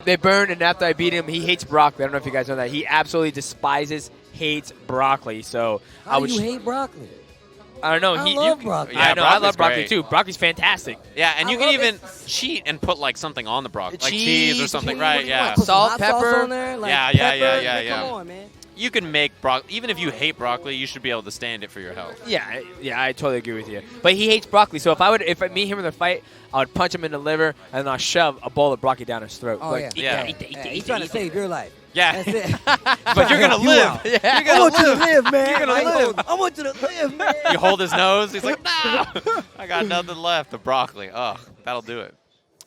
They burned, and after I beat him, he hates broccoli. I don't know if you guys know that. He absolutely despises, hates broccoli. So How do you hate broccoli? I don't know. I love broccoli. Yeah, I love broccoli great. too. Broccoli's fantastic. Yeah, and you can even cheat and put like something on the broccoli, like cheese or something, right? Yeah. Put some Salt, hot pepper. sauce on there, like Yeah. Come on, man. You can make broccoli. Even if you hate broccoli, you should be able to stand it for your health. Yeah, I totally agree with you. But he hates broccoli. So if me and him in a fight, I would punch him in the liver, and then I'll shove a bowl of broccoli down his throat. Oh, like, yeah. Eat that, He's trying to save your life. Yeah. That's it. But you're gonna live. Yeah. I want you to live, man. You're gonna live. I want you to live, man. You hold his nose. He's like, no, I got nothing left. The broccoli. Ugh, that'll do it.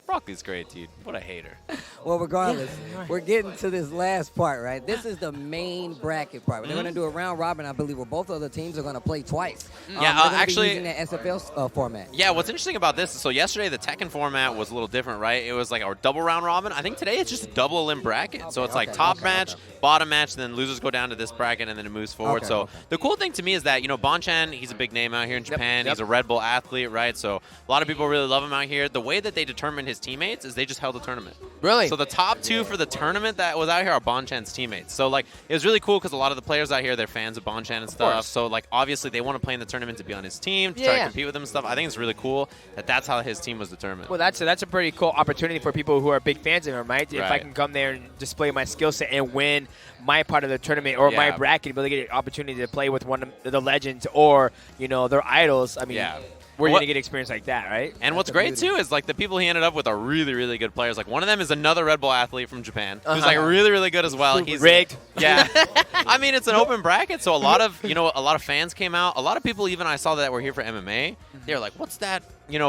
Broccoli's great, dude. What a hater. Well, regardless, we're getting to this last part, right? This is the main bracket part. They're going to do a round robin, I believe, where both of the teams are going to play twice. Yeah, they're gonna actually, be using the SFL format. Yeah, what's interesting about this is, so yesterday the Tekken format was a little different, right? It was like our double round robin. I think today it's just a double elim bracket. So it's like top match, bottom match, then losers go down to this bracket, and then it moves forward. The cool thing to me is that, Bonchan, he's a big name out here in Japan. He's a Red Bull athlete, right? So a lot of people really love him out here. The way that they determine his teammates is they just held a tournament. Really? So the top two for the tournament that was out here are Bonchan's teammates. So like it was really cool because a lot of the players out here, they're fans of Bonchan and stuff. So like obviously they want to play in the tournament to be on his team, to try to compete with him and stuff. I think it's really cool that that's how his team was determined. Well, that's a pretty cool opportunity for people who are big fans of him, right? If I can come there and display my skill set and win my part of the tournament or my bracket, really get an opportunity to play with one of the legends or their idols. I mean. We're going to get experience like that, right? And what's great, too, is like the people he ended up with are really, really good players. Like one of them is another Red Bull athlete from Japan who's like really, really good as well. He's rigged. Yeah. I mean, it's an open bracket, so a lot of fans came out. A lot of people even I saw that were here for MMA. They were like, what's that,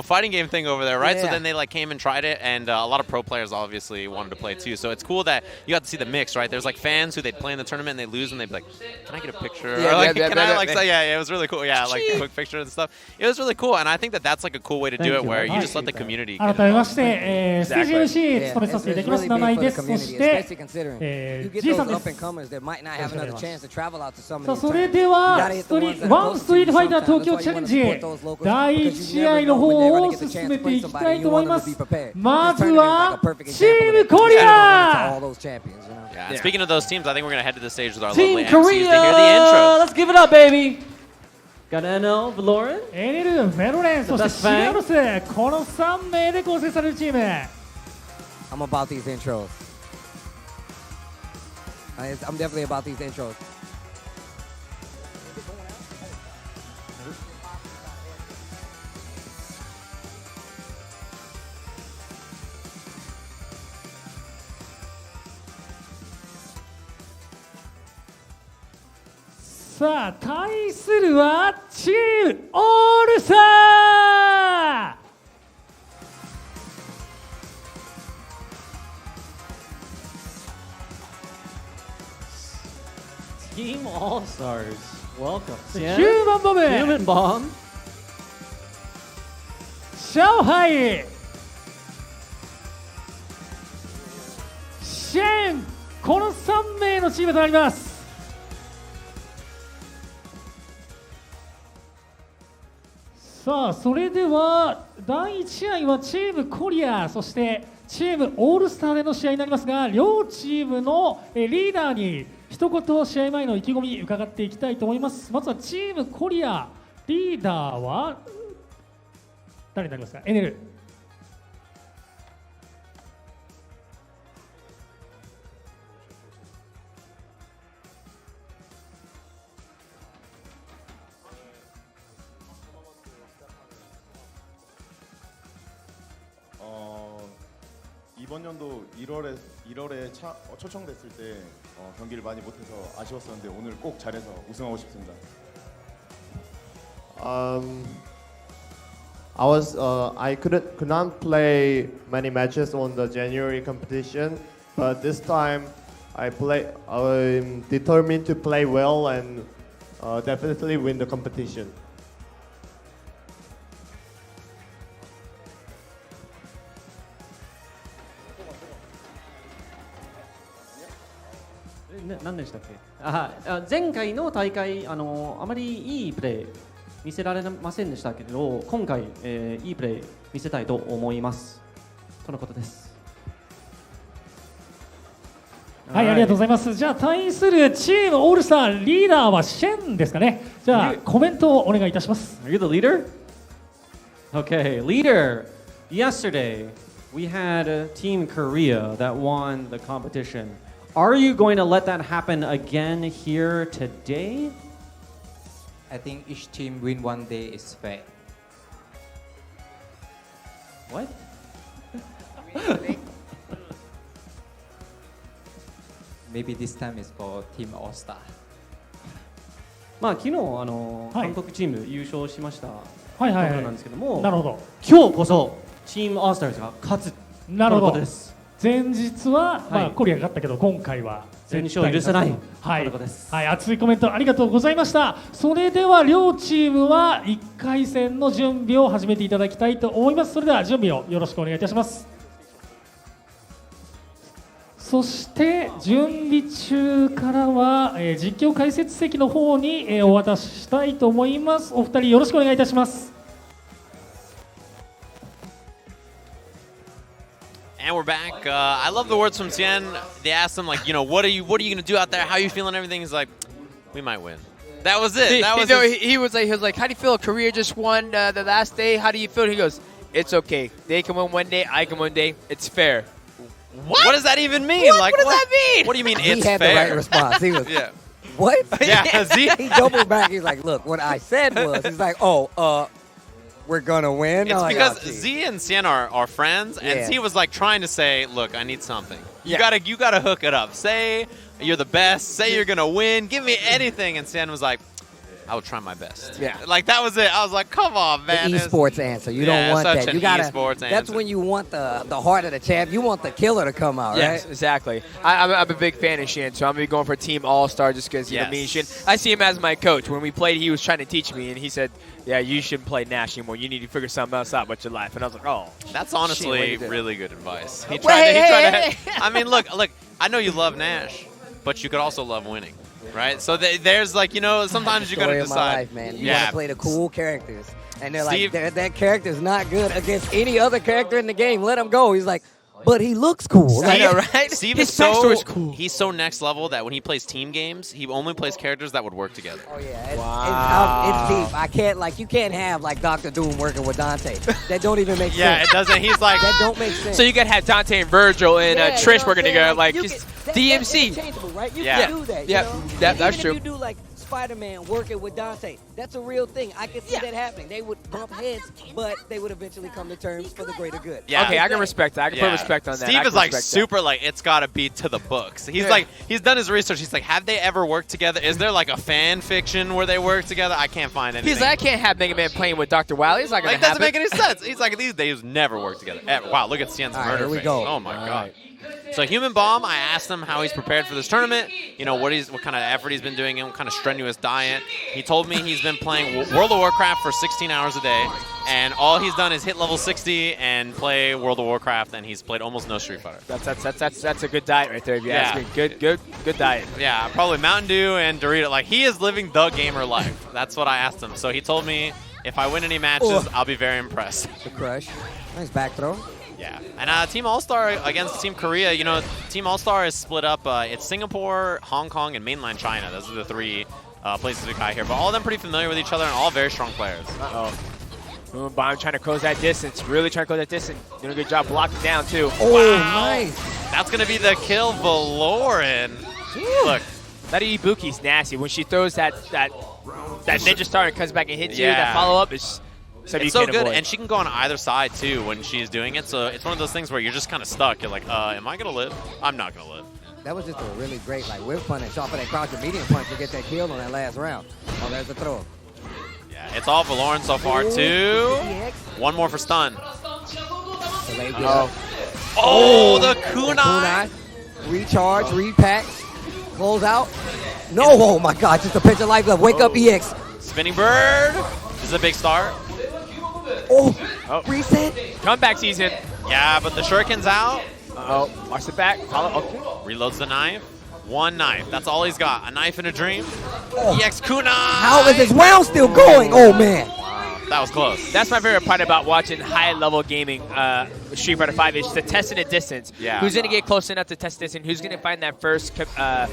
fighting game thing over there, right? So then they like came and tried it, and a lot of pro players obviously wanted to play too. So it's cool that you got to see the mix, right? There's like fans who they'd play in the tournament and they lose and they'd be like, can I get a picture? Or like, can I like say, yeah, it was really cool. Yeah, like a quick picture and stuff. It was really cool, and I think that that's like a cool way to do it where you just let the community get 改めまして、ステージ MC 務めさせていただきます七井です。そして、G さんです。さあ、それではワンストリートファイター東京チャレンジ第1試合の方を進めていきたいと思います。まずはチームコリア。Yeah, speaking of those teams, I think we're gonna head to the stage with our Team lovely MCs to hear the Korea! intros. Let's give it up, baby! Got NL, Valoran? エネル、ベロレン、そしてシガロス、この3名で構成されるチーム。I'm about these intros. I'm definitely about these intros.さあ、対するはチームオールスター。Team All-Stars. Welcome. ヒューマンボム。Human Bomb. 上海。シェン。この3名のチームとなります。さあ、それでは第1試合はチームコリア、そしてチームオールスターでの試合になりますが、両チームのリーダーに一言試合前の意気込み伺っていきたいと思います。まずはチームコリア、リーダーは誰になりますか？エネル。이번 연도 1월에 초청됐을 때 경기를 많이 못해서 아쉬웠었는데 오늘 꼭 잘해서 우승하고 싶습니다. I could not play many matches on the January competition, but this time I'm determined to play well and definitely win the competition.何でしたっけ？前回の大会あまりいいプレー見せられませんでしたけれど、今回、いいプレー見せたいと思いますとのことです。はい、ありがとうございます。じゃあ対するチームオールスターリーダーはシェンですかね。じゃあコメントをお願いいたします。Are you the leader? Okay, leader. Yesterday, we had Team Korea that won the competition. Are you going to let that happen again here today? I think each team win one day is fair. What? Maybe this time is for Team All Star. まあ昨日韓国チーム優勝しましたところなんですけども、なるほど。今日こそチームオールスターズが勝つなるほどということです。前日は、まあコリアが勝ったけど今回は全勝許さない。はい、はい、熱いコメントありがとうございました。それでは両チームは1回戦の準備を始めていただきたいと思います。それでは準備をよろしくお願いいたします。そして準備中からは、実況解説席の方に、お渡ししたいと思います。お二人よろしくお願いいたします。And we're back. I love the words from Tien. They asked him, like, what are you going to do out there? How are you feeling? Everything. He's like, we might win. That was it. He was like, how do you feel? Korea just won the last day. How do you feel? He goes, it's okay. They can win one day. I can win one day. It's fair. What does that even mean? What does that mean? What do you mean He it's had fair? the right response. He was, Yeah. what? Yeah. He doubled back. He's like, look, what I said was, he's like, we're gonna win. It's because Z and Sien are friends, and Z was like trying to say, look, I need something. You gotta hook it up. Say you're the best. Say you're gonna win. Give me anything. And Sien was like, I will try my best. Yeah. Like that was it. I was like, come on, man. The esports answer. You don't want such that. an You gotta. esports That's answer. when you want the heart of the champ. You want the killer to come out, Yes, right? exactly. I'm a big fan of Shin, so I'm going to be going for Team All-Star just because, me and Shin, I see him as my coach. When we played, he was trying to teach me, and he said, yeah, you shouldn't play Nash anymore. You need to figure something else out about your life. And I was like, oh. That's honestly really good advice. He Wait, tried to. I mean, look. I know you love Nash, but you could also love winning. Right, so there's like sometimes you gotta decide. Story of my life, man. You want to play the cool characters, and they're Steve, like, that character's not good against any other character in the game. Let him go. He's like, but he looks cool. I know, right? Steve His is backstory's cool. He's so next level that when he plays team games, he only plays characters that would work together. Oh yeah, Wow. it's deep. I can't you can't have like Dr. Doom working with Dante. That don't even make sense. Yeah, it doesn't. He's like that don't make sense. So you got to have Dante and Virgil and Trish working together, like just DMC. That's interchangeable, right? You Yeah. can do that. Yeah. You know? That's Even true. If you do like Spider-Man working with Dante, that's a real thing. I can see that happening. They would bump heads, but they would eventually come to terms for the greater good. Yeah. Okay, I can respect that. I can put respect on that. Steve is like super like it's gotta be to the books. He's like he's done his research. He's like, have they ever worked together? Is there like a fan fiction where they work together? I can't find anything. He's like, I can't have Mega Man playing with Dr. Wily. He's not gonna like doesn't make any sense. He's like these days never work together. Wow, look at Sien's murder here we face. go. Oh my god. So Human Bomb, I asked him how he's prepared for this tournament. What kind of effort he's been doing and what kind of strenuous diet. He told me he's been playing World of Warcraft for 16 hours a day, and all he's done is hit level 60 and play World of Warcraft, and he's played almost no Street Fighter. That's a good diet right there, if you ask me. Good diet. Yeah, probably Mountain Dew and Dorito. Like he is living the gamer life. That's what I asked him. So he told me if I win any matches, I'll be very impressed. The crush. Nice back throw. Yeah, and Team All-Star against Team Korea, Team All-Star is split up. It's Singapore, Hong Kong, and mainland China. Those are the three places we got here. But all of them pretty familiar with each other and all very strong players. Uh-oh. Bomb trying to close that distance. Really trying to close that distance. Doing a good job blocking down, too. Oh, nice. That's going to be the kill, Valoran. Look. That Ibuki's nasty. When she throws that ninja star and comes back and hits you, that follow-up is... It's so good, and she can go on either side, too, when she's doing it. So it's one of those things where you're just kind of stuck. You're like, am I going to live? I'm not going to live. That was just a really great whip punish off of that crouch and medium punch to get that kill on that last round. Oh, there's the throw. Yeah, it's all Valoran so far, too. One more for stun. Oh, the kunai. Recharge, repack, close out. No, oh my God, just a pinch of life left. Wake up, EX. Spinning bird. This is a big start. Oh, reset. Comeback season. Yeah, but the shuriken's out. Uh-oh, watch the back. Okay. Reloads the knife. One knife. That's all he's got. A knife and a dream. EX kunai. How is this round still going? Oh, man. That was close. That's my favorite part about watching high-level gaming, Street Fighter 5, is the testing the distance. Yeah. Who's going to get close enough to test distance? Who's going to find that first confirm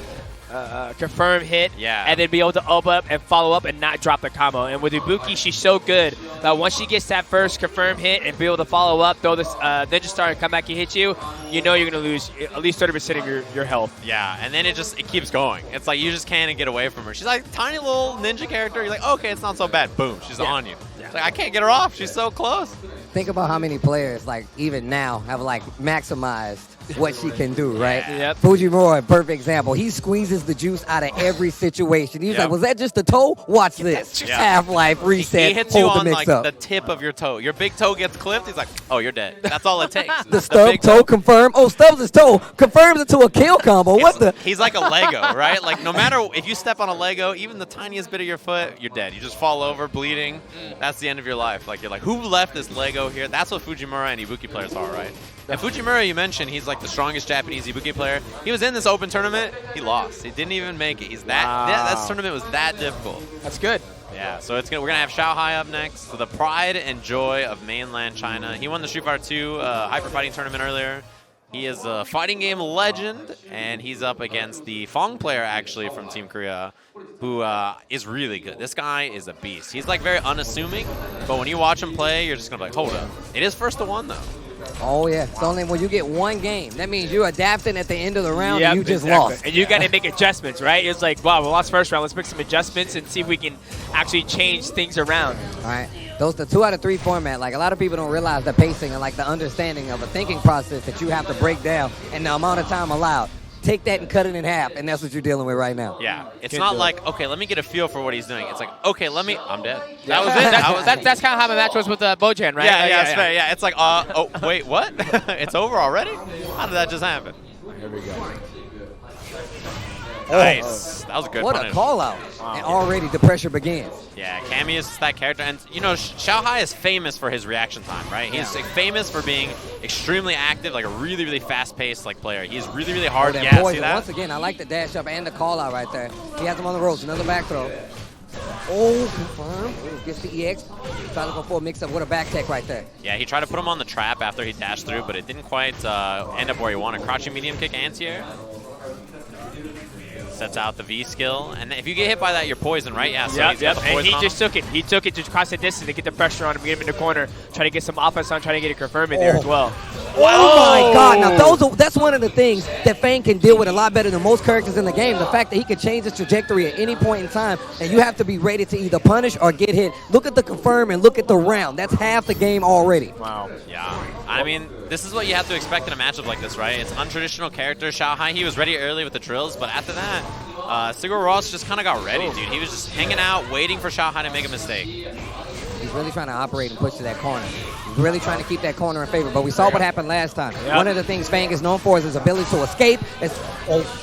hit, and then be able to open up and follow up and not drop the combo. And with Ibuki, she's so good that once she gets that first confirm hit and be able to follow up, throw this Ninja Star and come back and hit you, you know you're going to lose at least 30% of your health. Yeah, and then it keeps going. It's like you just can't get away from her. She's like a tiny little ninja character. You're like, okay, it's not so bad. Boom, she's on you. It's like, I can't get her off. She's so close. Think about how many players, like even now, have like maximized what she can do, right? Yep. Fujimura, perfect example. He squeezes the juice out of every situation. He's like, was that just a toe? Watch this. Half-life, reset, he hits hold you the on mix like up. the tip of your toe. Your big toe gets clipped. He's like, oh, you're dead. That's all it takes. The stub toe confirm. Oh, stubs his toe. Confirms it to a kill combo. What the? He's like a Lego, right? Like no matter if you step on a Lego, even the tiniest bit of your foot, you're dead. You just fall over, bleeding. That's the end of your life. Like you're like, who left this Lego here? That's what Fujimura and Ibuki players are, right? And Fujimura, you mentioned, he's like the strongest Japanese Ibuki player. He was in this open tournament. He lost. He didn't even make it. He's that tournament was that difficult. That's good. Yeah, so we're gonna have Xiaohai up next. So the pride and joy of mainland China. He won the Street Fighter 2 Hyper Fighting tournament earlier. He is a fighting game legend, and he's up against the Fong player actually from Team Korea, who is really good. This guy is a beast. He's like very unassuming, but when you watch him play, you're just gonna be like, hold up. It is first to one though. Oh, yeah. It's only when you get one game. That means you're adapting at the end of the round and you just lost. And you got to make adjustments, right? It's like, wow, we lost first round. Let's make some adjustments and see if we can actually change things around. All right. Those the 2 out of 3 format. Like, a lot of people don't realize the pacing and, like, the understanding of a thinking process that you have to break down and the amount of time allowed. Take that and cut it in half, and that's what you're dealing with right now. Yeah, it's not like, okay, let me get a feel for what he's doing. It's like, okay, I'm dead. That was it. That's kind of how my match was with Bonchan, right? Yeah, that's fair. Yeah, it's like, oh, wait, what? It's over already? How did that just happen? Here we go. Nice. That was a good What punish. a call out. And already the pressure begins. Yeah, Cammy is that character. And, you know, Xiaohai is famous for his reaction time, right? He's famous for being extremely active, like a really, really fast-paced player. He's really, really hard. Oh, Yeah, see that? Once again, I like the dash up and the call out right there. He has him on the ropes. Another back throw. Oh, confirm. Ooh, gets the EX. Trying to go for a mix-up with a back tech right there. Yeah, he tried to put him on the trap after he dashed through, but it didn't quite end up where he wanted. Crouching medium kick anti-air. Sets out the V skill, and if you get hit by that, you're poisoned, right? Yeah, so he's got the and poison he on just him. took it. He took it to cross the distance to get the pressure on him, get him in the corner, try to get some offense on, try to get it confirmed in there as well. Oh my God! Now that's one of the things that Fang can deal with a lot better than most characters in the game. The fact that he can change his trajectory at any point in time, and you have to be ready to either punish or get hit. Look at the confirm and look at the round. That's half the game already. Wow. Yeah, I mean, this is what you have to expect in a matchup like this, right? It's untraditional character. Xiaohai, he was ready early with the drills, but after that, Sigur Ross just kind of got ready, dude. He was just hanging out, waiting for Xiaohai to make a mistake. He's really trying to operate and push to that corner. He's really trying to keep that corner in favor, but we saw what happened last time. Yep. One of the things Fang is known for is his ability to escape.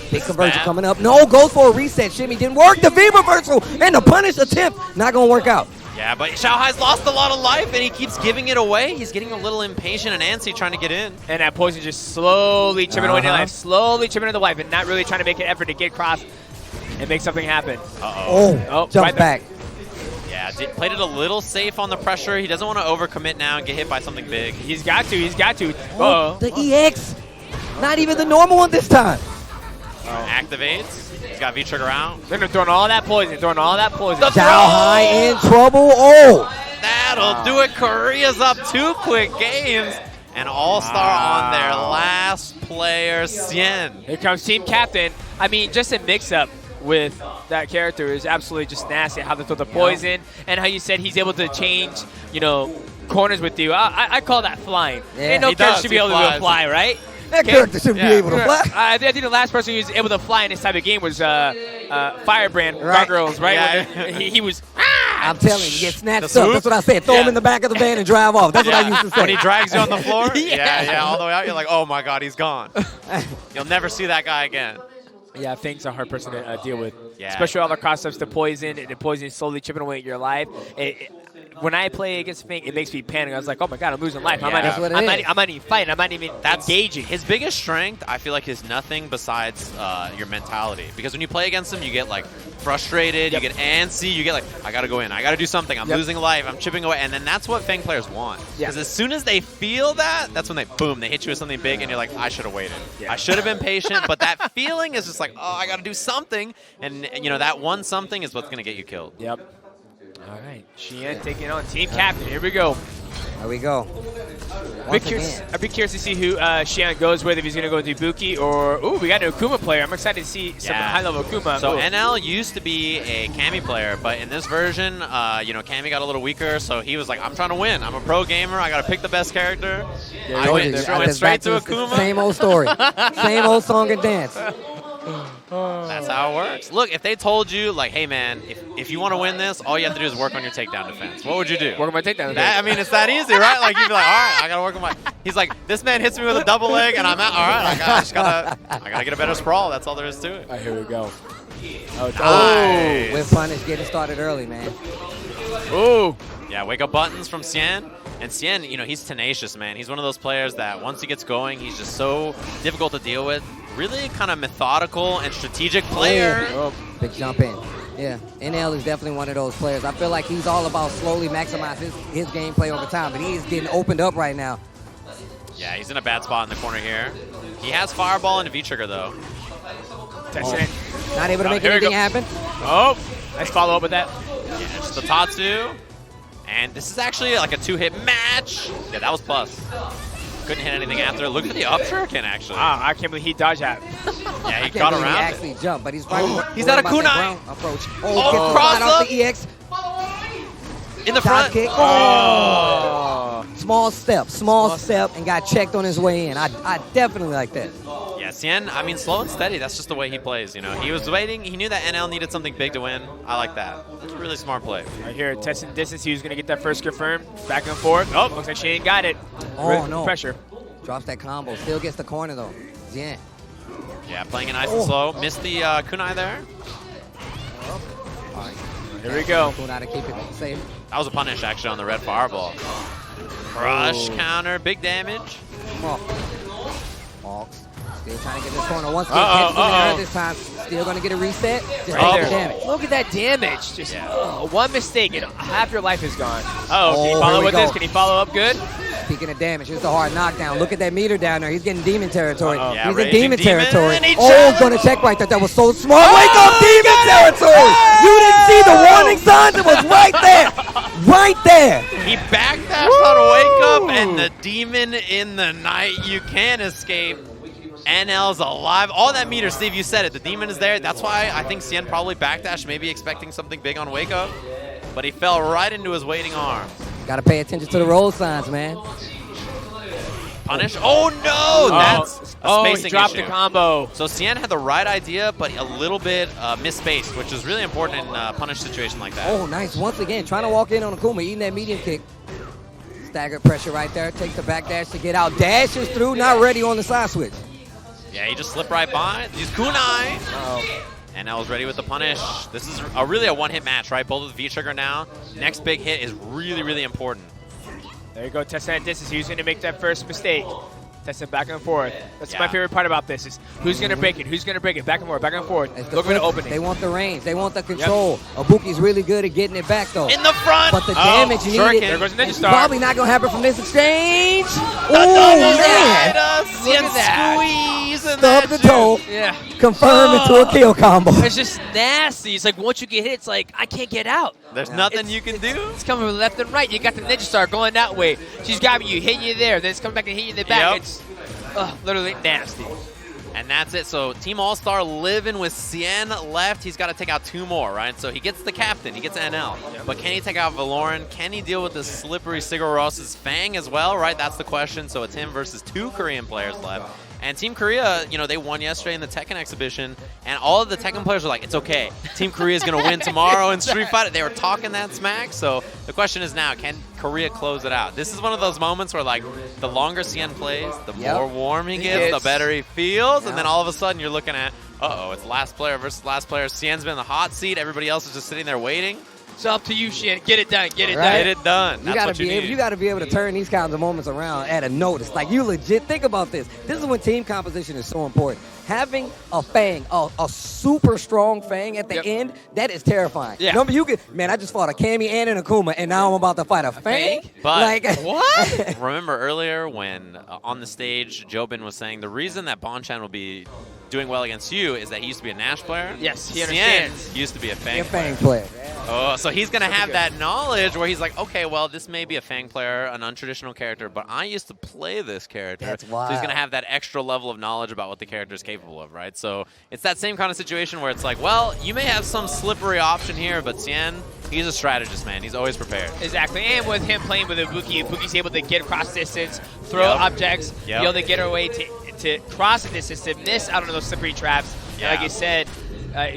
Big conversion coming up. No, goes for a reset. Shimmy didn't work. The V reversal and the punish attempt. Not going to work out. Yeah, but Xiaohai's lost a lot of life, and he keeps giving it away. He's getting a little impatient and antsy trying to get in. And that poison just slowly chipping away the life, slowly chipping into the life, and not really trying to make an effort to get across and make something happen. Oh, jumps right back. Yeah, played it a little safe on the pressure. He doesn't want to overcommit now and get hit by something big. He's got to. Oh, the EX. Not even the normal one this time. Activates. He's got V-trigger out. They're throwing all that poison. Xiaohai in trouble. Oh. That'll do it. Korea's up 2 quick games. And all-star on their last player, Xian. Here comes team captain. I mean, just a mix-up with that character is absolutely just nasty. How they throw the poison and how you said he's able to change, corners with you. I call that flying. Ain't no character should be able to fly, right? That character should be able to fly. I think the last person who was able to fly in this type of game was Firebrand, Gargoyles, right? Yeah. He was. I'm telling you, get snatched up. That's what I said. Throw him in the back of the van and drive off. That's what I used to say. When he drags you on the floor? yeah, all the way out. You're like, oh my God, he's gone. You'll never see that guy again. Yeah, Fang's a hard person to deal with. Yeah. Especially all the cross-ups, the poison, and the poison slowly chipping away at your life. when I play against Fink, it makes me panic. I was like, oh my god, I'm losing life. Yeah. I'm not even fighting. I'm not even engaging. His biggest strength, I feel like, is nothing besides your mentality. Because when you play against him, you get like frustrated, you get antsy, you get like, I gotta go in, I gotta do something, I'm losing life, I'm chipping away, and then that's what Fang players want. Because as soon as they feel that, that's when they hit you with something big, and you're like, I should have waited. I should have been patient, but that feeling is just like, oh, I gotta do something, and you know that one something is what's gonna get you killed. Yep. All right, Xian taking on team captain. Here we go. There we go. I'd be curious to see who Xian goes with, if he's going to go with Ibuki or... Ooh, we got an Akuma player. I'm excited to see some high-level Akuma. So NL used to be a Cammy player, but in this version, you know, Cammy got a little weaker, so he was like, I'm trying to win. I'm a pro gamer. I got to pick the best character. I went straight to Akuma. Same old story. Same old song and dance. That's how it works. Look, if they told you, like, hey, man, if you want to win this, all you have to do is work on your takedown defense, what would you do? Work on my takedown defense. I mean, it's that easy, right? Like, you'd be like, all right, I got to work on my... He's like, this man hits me with a double leg, and I'm out. All right, I got to get a better sprawl. That's all there is to it. All right, here we go. Oh, nice. With punish getting started early, man. Ooh. Yeah, wake up buttons from Xian. And Xian, you know, he's tenacious, man. He's one of those players that once he gets going, he's just so difficult to deal with. Really kind of methodical and strategic player. Oh, big jump in. Yeah, NL is definitely one of those players. I feel like he's all about slowly maximizing his gameplay over time, but he's getting opened up right now. Yeah, he's in a bad spot in the corner here. He has Fireball and a V-Trigger, though. Not able to make anything happen. Oh, nice follow-up with that. Yeah, just the Tatsu. And this is actually like a two-hit match. Yeah, that was plus. Couldn't hit anything after. Look at the up shuriken, actually. Wow, I can't believe he dodged that. Yeah, he got around He actually jumped, but he's probably he's at a kunai approach. Oh, cross off the EX. In the front. Kick. Oh. Small step, and got checked on his way in. I definitely like that. Yeah, Xian, I mean, slow and steady. That's just the way he plays, you know. He was waiting. He knew that NL needed something big to win. I like that. It's a really smart play. Right here, testing distance. He was going to get that first confirmed. Back and forth. Oh, looks like she ain't got it. Oh, no. Pressure. Drops that combo. Still gets the corner, though. Xian. Yeah, playing it nice and slow. Missed the kunai there. All right. Here we go. Kunai to keep it safe. That was a punish, actually, on the red fireball. Crush counter. Big damage. Come on. Hawks. Still trying to get this corner. Once again, this time. Still going to get a reset. Just take the damage. Look at that damage. Just one mistake and half your life is gone. Can he follow with this? Can he follow up good? Speaking of damage, here's the hard knockdown. Look at that meter down there. He's getting demon territory. Yeah, he's in demon territory. Oh, going to check right there. That was so smart. Wake up, demon territory. You didn't see the warning signs? It was right there. Right there. He backdashed on Wake Up, and the demon in the night. You can't escape. NL's alive. All that meter, Steve, you said it. The demon is there. That's why I think Xian probably backdashed, maybe expecting something big on Wake Up. But he fell right into his waiting arms. Got to pay attention to the roll signs, man. Punish. Oh, no. That's a spacing he dropped issue. the combo. So Xian had the right idea, but a little bit misspaced, which is really important in a punish situation like that. Oh, nice. Once again, trying to walk in on Akuma, eating that medium kick. Staggered pressure right there. Takes the back dash to get out. Dashes through, not ready on the side switch. Yeah, he just slipped right by. He's kunai. And now is ready with the punish. This is really a one-hit match, right? Both with V-Trigger now. Next big hit is really, really important. There you go, testing that distance. He's going to make that first mistake. Testing back and forth. That's my favorite part about this is who's going to break it, who's going to break it, back and forth, back and forth. Look for the opening. They want the range. They want the control. Ibuki's really good at getting it back, though. In the front. But the damage needed. There goes Ninja Star. Probably not going to happen from this exchange. Oh, man. Look at that. Squeeze. Stub the toe. Yeah. Confirm into a kill combo. It's just nasty. It's like once you get hit, it's like, I can't get out. There's nothing you can do. It's coming from left and right. You got the Ninja Star going that way. She's grabbing you, hitting you there. Then it's coming back and hitting you in the back. Yep. It's literally nasty. And that's it. So Team All-Star living with Xian left. He's got to take out two more, right? So he gets the captain. He gets NL. But can he take out Valoran? Can he deal with the slippery Sigur Ros's Fang as well, right? That's the question. So it's him versus two Korean players left. And Team Korea, you know, they won yesterday in the Tekken exhibition, and all of the Tekken players were like, it's okay. Team Korea is going to win tomorrow in Street Fighter. They were talking that smack, so the question is now, can Korea close it out? This is one of those moments where, like, the longer Xian plays, the more warm he gets, the better he feels, and then all of a sudden you're looking at, it's last player versus last player. Xian's been in the hot seat. Everybody else is just sitting there waiting. It's up to you, Shin. Get it done. Get it Right. done. Get it done. You That's gotta what you be able. need. You gotta be able to turn these kinds of moments around at a notice. Like you legit think about this. This is when team composition is so important. Having a Fang, a super strong Fang at the end, that is terrifying. Yeah. Remember, man, I just fought a Cammy and an Akuma, and now I'm about to fight a Fang. But Like what? Remember earlier when on the stage, Jobin was saying the reason that Bonchan will be doing well against you is that he used to be a Nash player. Yes, he Xian understands. used to be a Fang a player. Fang player. Oh, so he's going to have that knowledge where he's like, okay, well, this may be a Fang player, an untraditional character, but I used to play this character. That's So wild. he's going to have that extra level of knowledge about what the character is capable of, right? So it's that same kind of situation where it's like, well, you may have some slippery option here, but Xian, he's a strategist, man. He's always prepared. Exactly, and with him playing with Ibuki, Ibuki's able to get across distance, throw Yep. objects, Yep. be able to get her way to cross the distance, to miss out on those slippery traps. Yeah. And like you said,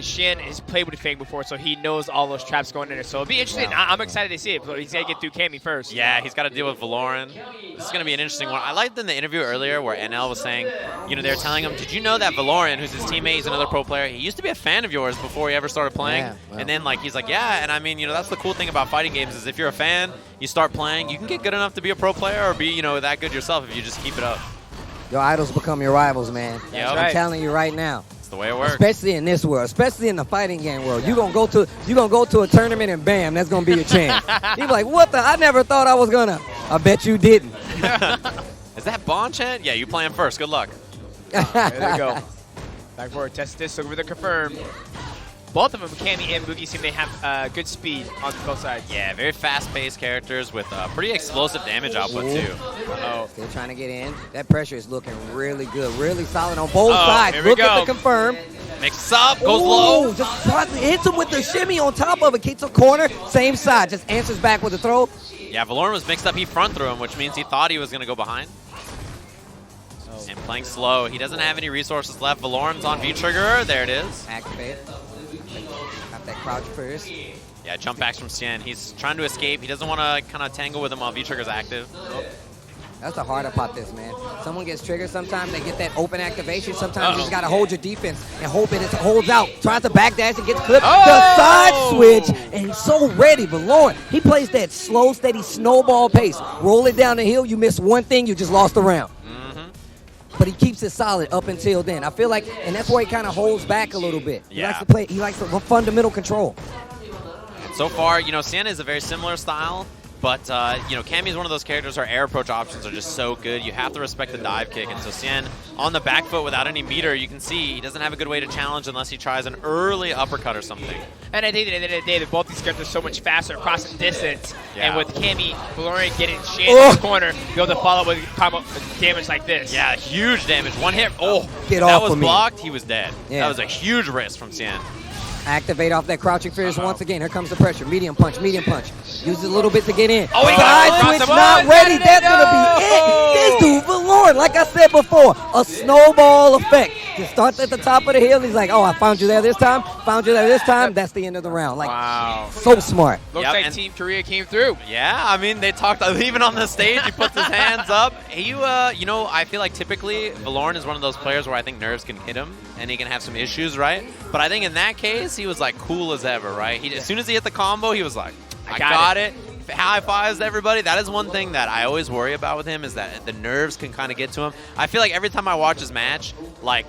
Shin has played with Fang before, so he knows all those traps going in there. So it'll be interesting. I'm excited to see it, but he's got to get through Cammy first. Yeah, he's got to deal with Valoran. This is going to be an interesting one. I liked in the interview earlier where NL was saying, you know, they were telling him, did you know that Valoran, who's his teammate, he's another pro player, he used to be a fan of yours before he ever started playing. Yeah, wow. And then, like, he's like, yeah, and I mean, you know, that's the cool thing about fighting games is if you're a fan, you start playing, you can get good enough to be a pro player or be, you know, that good yourself if you just keep it up. Your idols become your rivals, man. Yep. I'm right. telling you right now. That's the way it works. Especially in this world, especially in the fighting game world. You're gonna go to a tournament and bam, that's gonna be your chance. You're like, what the? I never thought I was gonna. I bet you didn't. Is that Bonchan? Yeah, you play him first. Good luck. There they go. Back forward, test this, look for the confirm. Both of them, Cammy and Boogie, seem to have good speed on both sides. Yeah, very fast-paced characters with pretty explosive damage output, too. Uh-oh. Still trying to get in. That pressure is looking really good, really solid on both sides. here we Look at go. the confirm. Mixes up, goes Ooh, low. just hits him with the shimmy on top of it. Keeps a corner, same side. Just answers back with a throw. Yeah, Valoran was mixed up. He front threw him, which means he thought he was going to go behind. And playing slow. He doesn't have any resources left. Valoran's on V-trigger. There it is. Activate. Got that crouch first. Yeah, jump backs from Xian. He's trying to escape. He doesn't want to kind of tangle with him while V-trigger's active. That's the harder part, this, man. Someone gets triggered sometimes, they get that open activation. Sometimes you just got to hold your defense and hope it holds out. Tries to backdash and gets clipped. The side switch, and he's so ready. But Lauren, he plays that slow, steady snowball pace. Roll it down the hill, you miss one thing, you just lost the round. But he keeps it solid up until then. I feel like, and that's where he kind of holds back a little bit. He likes to play, he likes the fundamental control. So far, you know, Xian is a very similar style, but, you know, Cammy is one of those characters where air approach options are just so good. You have to respect the dive kick. And so Xian, on the back foot without any meter, you can see he doesn't have a good way to challenge unless he tries an early uppercut or something. And I think at the end of the day, that both these characters are so much faster across the distance. Yeah. And with Cammy, Valoran getting Shin in the corner, be able to follow up with combo damage like this. Yeah, huge damage. One hit. Oh, Get that off was of me. blocked. He was dead. Yeah. That was a huge risk from Xian. Activate off that crouching fierce once again. Here comes the pressure. Medium punch, medium punch. Use it a little bit to get in. Oh, he got it. Side switch Cross the not ball. ready. That's going to be it. This dude, Valoran, like I said before, a snowball effect. Just starts at the top of the hill. He's like, oh, I found you there this time. Found you there this time. That's the end of the round. Like, Wow. so smart. Looks Yep, like and- Team Korea came through. Yeah, I mean, they talked, even on the stage, he puts his hands up. You know, I feel like typically Valoran is one of those players where I think nerves can hit him and he can have some issues, right? But I think in that case, he was like cool as ever, right? As soon as he hit the combo, he was like, I got it. High fives to everybody. That is one thing that I always worry about with him is that the nerves can kind of get to him. I feel like every time I watch his match, like,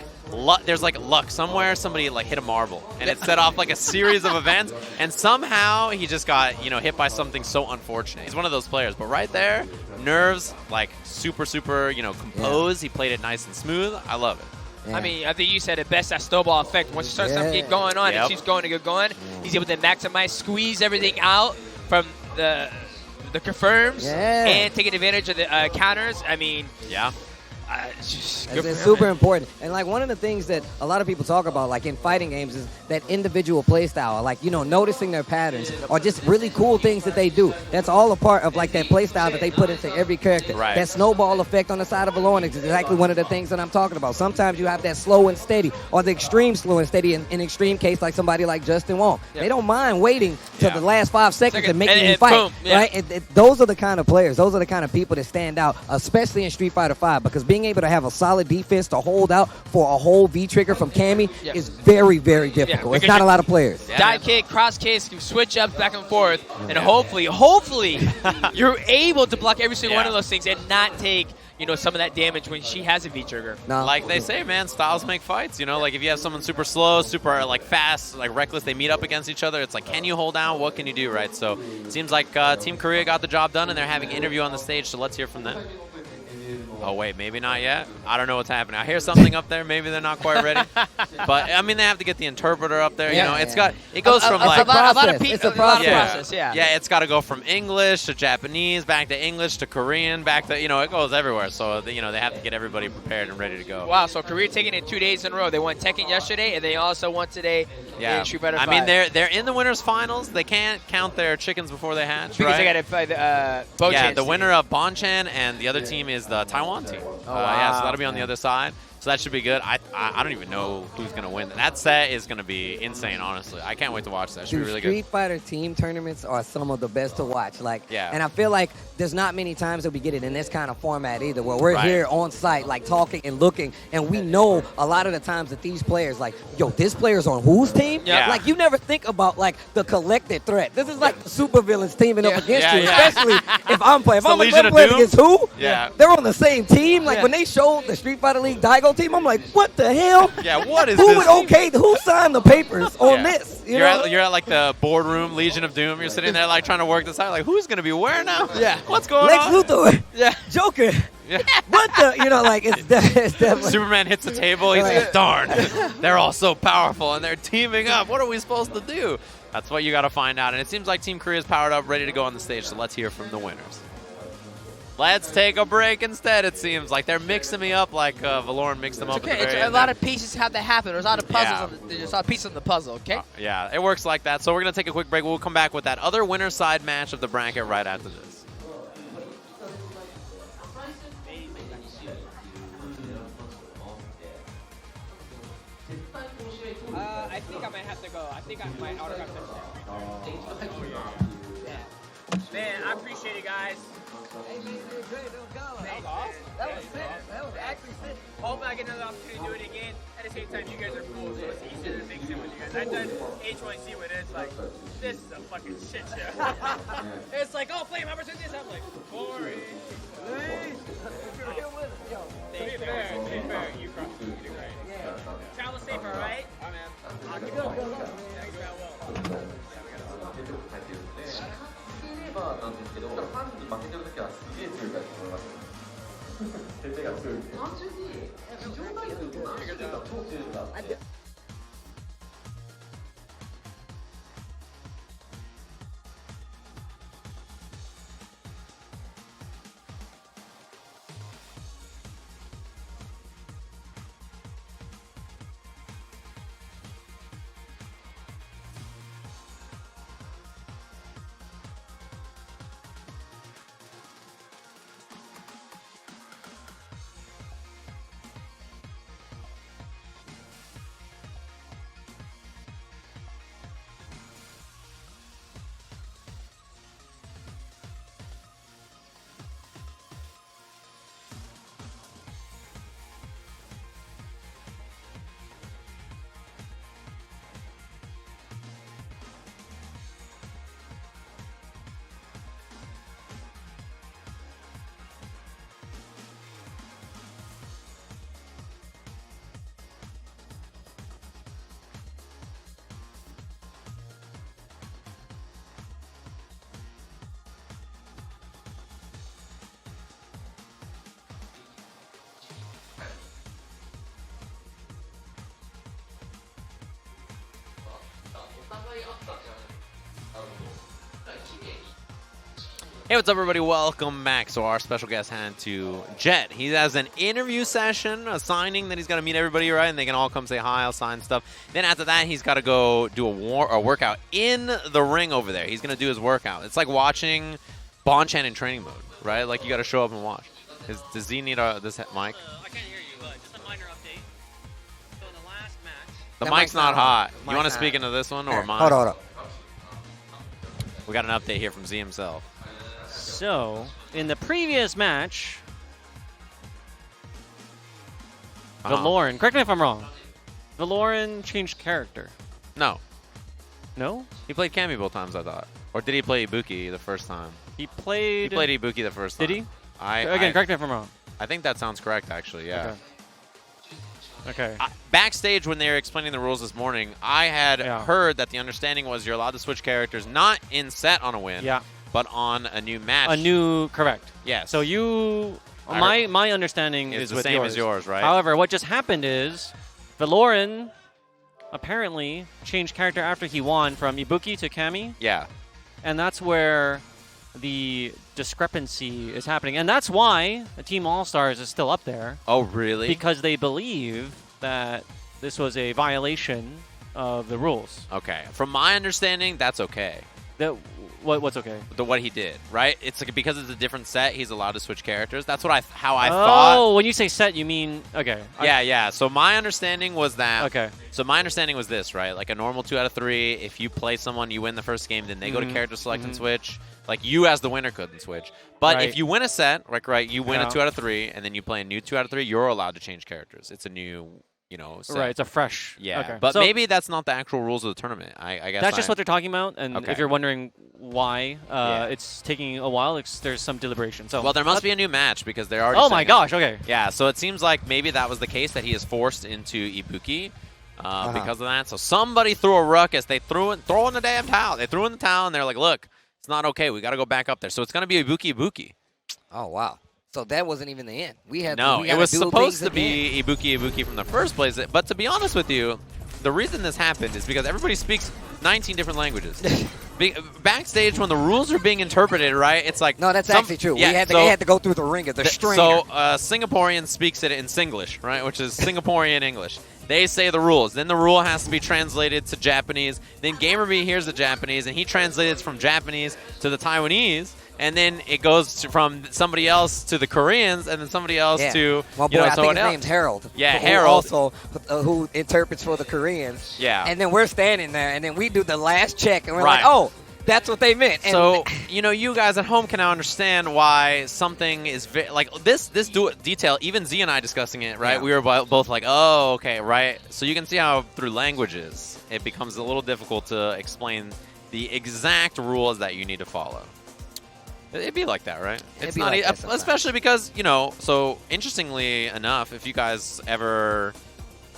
there's like luck somewhere. Somebody like hit a marble and it set off like a series of events, and somehow he just got, you know, hit by something so unfortunate. He's one of those players, but right there, nerves, like super, you know, composed. He played it nice and smooth. I love it. Yeah. I mean, I think you said it best, that snowball effect. Once you start something going on, Yep. and she's going to get going, he's able to maximize, squeeze everything out from the confirms and taking advantage of the counters. I mean, yeah. It's just good It's for him, super man. important. And like one of the things that a lot of people talk about, like in fighting games, is that individual play style. Like, you know, noticing their patterns or just really cool things that they do. That's all a part of like that play style that they put into every character. Right. That snowball effect on the side of Valoran is exactly one of the things that I'm talking about. Sometimes you have that slow and steady or the extreme slow and steady in extreme case like somebody like Justin Wong. Yep. They don't mind waiting till the last 5 seconds and making you and fight. boom, yeah. Right? Those are the kind of players. Those are the kind of people that stand out, especially in Street Fighter V, because being being able to have a solid defense to hold out for a whole V-trigger from Cammy is very, very difficult. It's not a lot of players. Dive kick, cross kick, switch up back and forth, and hopefully, you're able to block every single one of those things and not take some of that damage when she has a V-trigger. No. Like they say, man, styles make fights. Like if you have someone super slow, super like fast, like reckless, they meet up against each other. It's like, can you hold down? What can you do, right? So it seems like Team Korea got the job done, and they're having an interview on the stage. So let's hear from them. Oh, wait, maybe not yet. I don't know what's happening. I hear something up there. Maybe they're not quite ready. But, I mean, they have to get the interpreter up there. It goes from like... It's a process. Yeah, it's got to go from English to Japanese, back to English to Korean, back to, it goes everywhere. So, they have to get everybody prepared and ready to go. Wow, so Korea taking it 2 days in a row. They won Tekken yesterday, and they also won today in Street Fighter 5. I mean, they're in the winners' finals. They can't count their chickens before they hatch, because right? they got to play the Bonchan. Yeah, the winner of Bonchan, and the other team is the Taiwan team. Yeah, so that'll be on the other side. So that should be good. I don't even know who's going to win. That set is going to be insane, honestly. I can't wait to watch that. It should be really good. Street Fighter team tournaments are some of the best to watch. Yeah. And I feel like there's not many times that we get it in this kind of format either, where we're here on site, like talking and looking, and we know a lot of the times that these players, like, yo, this player's on whose team? Yeah. Like, you never think about, like, the collected threat. This is like the supervillains teaming up against you, especially if I'm playing. If I'm playing against who? Yeah. They're on the same team. Like, when they showed the Street Fighter League Daigo team, I'm like, what the hell? Yeah, what is who this? Who signed the papers on this? You're at like the boardroom, Legion of Doom. You're sitting there like trying to work this out. Like, who's going to be where now? Yeah. What's going Lex on? Luthor. Yeah. Joker. Yeah. What the? It's definitely. Superman hits the table. He's like, darn, they're all so powerful and they're teaming up. What are we supposed to do? That's what you got to find out. And it seems like Team Korea is powered up, ready to go on the stage. So let's hear from the winners. Let's take a break instead, it seems. Like they're mixing me up like Valoran mixed them up. Okay, it's a lot of pieces have to happen. There's a lot of puzzles. There's a lot of pieces on the puzzle, okay? Yeah, it works like that. So we're going to take a quick break. We'll come back with that other winner side match of the bracket right after this. I think I might have to go. I think I might autograph touchdown. Man, I appreciate it, guys. Hey, man, you did great. That was awesome. That was sick. That was actually sick. Hopefully I get another opportunity to do it again. At the same time, you guys are cool, so it's easier to make shit with you guys. I've done H1C with it. It's like, this is a fucking shit show. It's like, oh, Flame, how much is this? I'm like, boring. To be fair, you crushed it. You did great. Travel safe, all right? All right, man. I'll keep going. Yeah, you got well. なんですけど、ファンに負けてるときはすげえ強いかと思います。設定が強い。単純に非常対数と何種類か超強いのがあって。Hey, what's up, everybody? Welcome back. So our special guest hand to Jet. He has an interview session, a signing that he's got to meet everybody, right? And they can all come say hi, I'll sign stuff. Then after that, he's got to go do a workout in the ring over there. He's going to do his workout. It's like watching Bonchan in training mode, right? Like you got to show up and watch. Does he need this mic? I can't hear you. Just a minor update. So in the last match... The mic's not hot. You want to speak into this one or mine? Hold on. We got an update here from Z himself. So, in the previous match, Valoran, correct me if I'm wrong. Valoran changed character. No. No? He played Cammy both times, I thought. Or did he play Ibuki the first time? He played Ibuki the first time. Did he? Again, correct me if I'm wrong. I think that sounds correct, actually, yeah. Okay. Backstage, when they were explaining the rules this morning, I had heard that the understanding was you're allowed to switch characters not in set on a win, but on a new match. Correct. Yes. So you, my understanding is the with same as yours, right? However, what just happened is Valoran apparently changed character after he won from Ibuki to Cammy. Yeah. And that's where the discrepancy is happening. And that's why the Team All-Stars is still up there. Oh, really? Because they believe that this was a violation of the rules. Okay. From my understanding, that's okay. What's okay? What he did, right? It's like because it's a different set, he's allowed to switch characters. That's what how I thought. Oh, when you say set, you mean okay. Yeah. So my understanding was that. Okay. So my understanding was this, right? Like a normal 2 out of 3. If you play someone, you win the first game, then they go to character select and switch. Like you as the winner couldn't switch. But if you win a set, like you win a 2 out of 3, and then you play a new 2 out of 3, you're allowed to change characters. It's a new. Set. Right, it's a fresh. Yeah, okay. but so maybe that's not the actual rules of the tournament. I guess that's just what they're talking about. And if you're wondering why it's taking a while, there's some deliberation. So there must be a new match because they're already. Oh my gosh! Okay. Yeah, so it seems like maybe that was the case that he is forced into Ibuki because of that. So somebody threw a ruckus. They throw in the damn towel. They threw in the towel and they're like, "Look, it's not okay. We got to go back up there." So it's gonna be Ibuki. Oh wow. So that wasn't even the end. It was supposed to be Ibuki from the first place. But to be honest with you, the reason this happened is because everybody speaks 19 different languages. Backstage, when the rules are being interpreted, right, it's like... No, that's actually true. Yeah, they had to go through the ringer, the stringer. So Singaporean speaks it in Singlish, right, which is Singaporean English. They say the rules. Then the rule has to be translated to Japanese. Then GamerB hears the Japanese, and he translates from Japanese to the Taiwanese. And then it goes from somebody else to the Koreans, and then somebody else to I think his name's Harold. Yeah, Harold. Also, who interprets for the Koreans. Yeah. And then we're standing there, and then we do the last check, and we're like, oh, that's what they meant. And so you guys at home can now understand why something is like this detail. Even Z and I discussing it, right? Yeah. We were both like, oh, okay, right. So you can see how through languages it becomes a little difficult to explain the exact rules that you need to follow. It'd be like that, right? It's not, like especially because, so interestingly enough, if you guys ever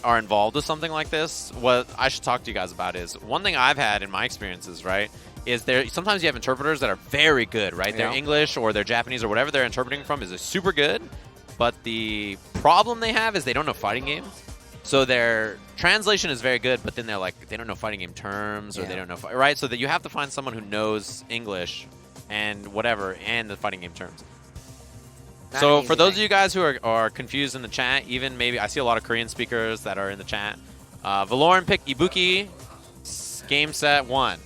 are involved with something like this, what I should talk to you guys about is one thing I've had in my experiences, right, is sometimes you have interpreters that are very good, right? Their English or their Japanese or whatever they're interpreting from is super good, but the problem they have is they don't know fighting games. So their translation is very good, but then they don't know fighting game terms or they don't know, right? So that you have to find someone who knows English and whatever, and the fighting game terms. So for those of you guys who are confused in the chat, even maybe I see a lot of Korean speakers that are in the chat. Valoran picked Ibuki, game set 1.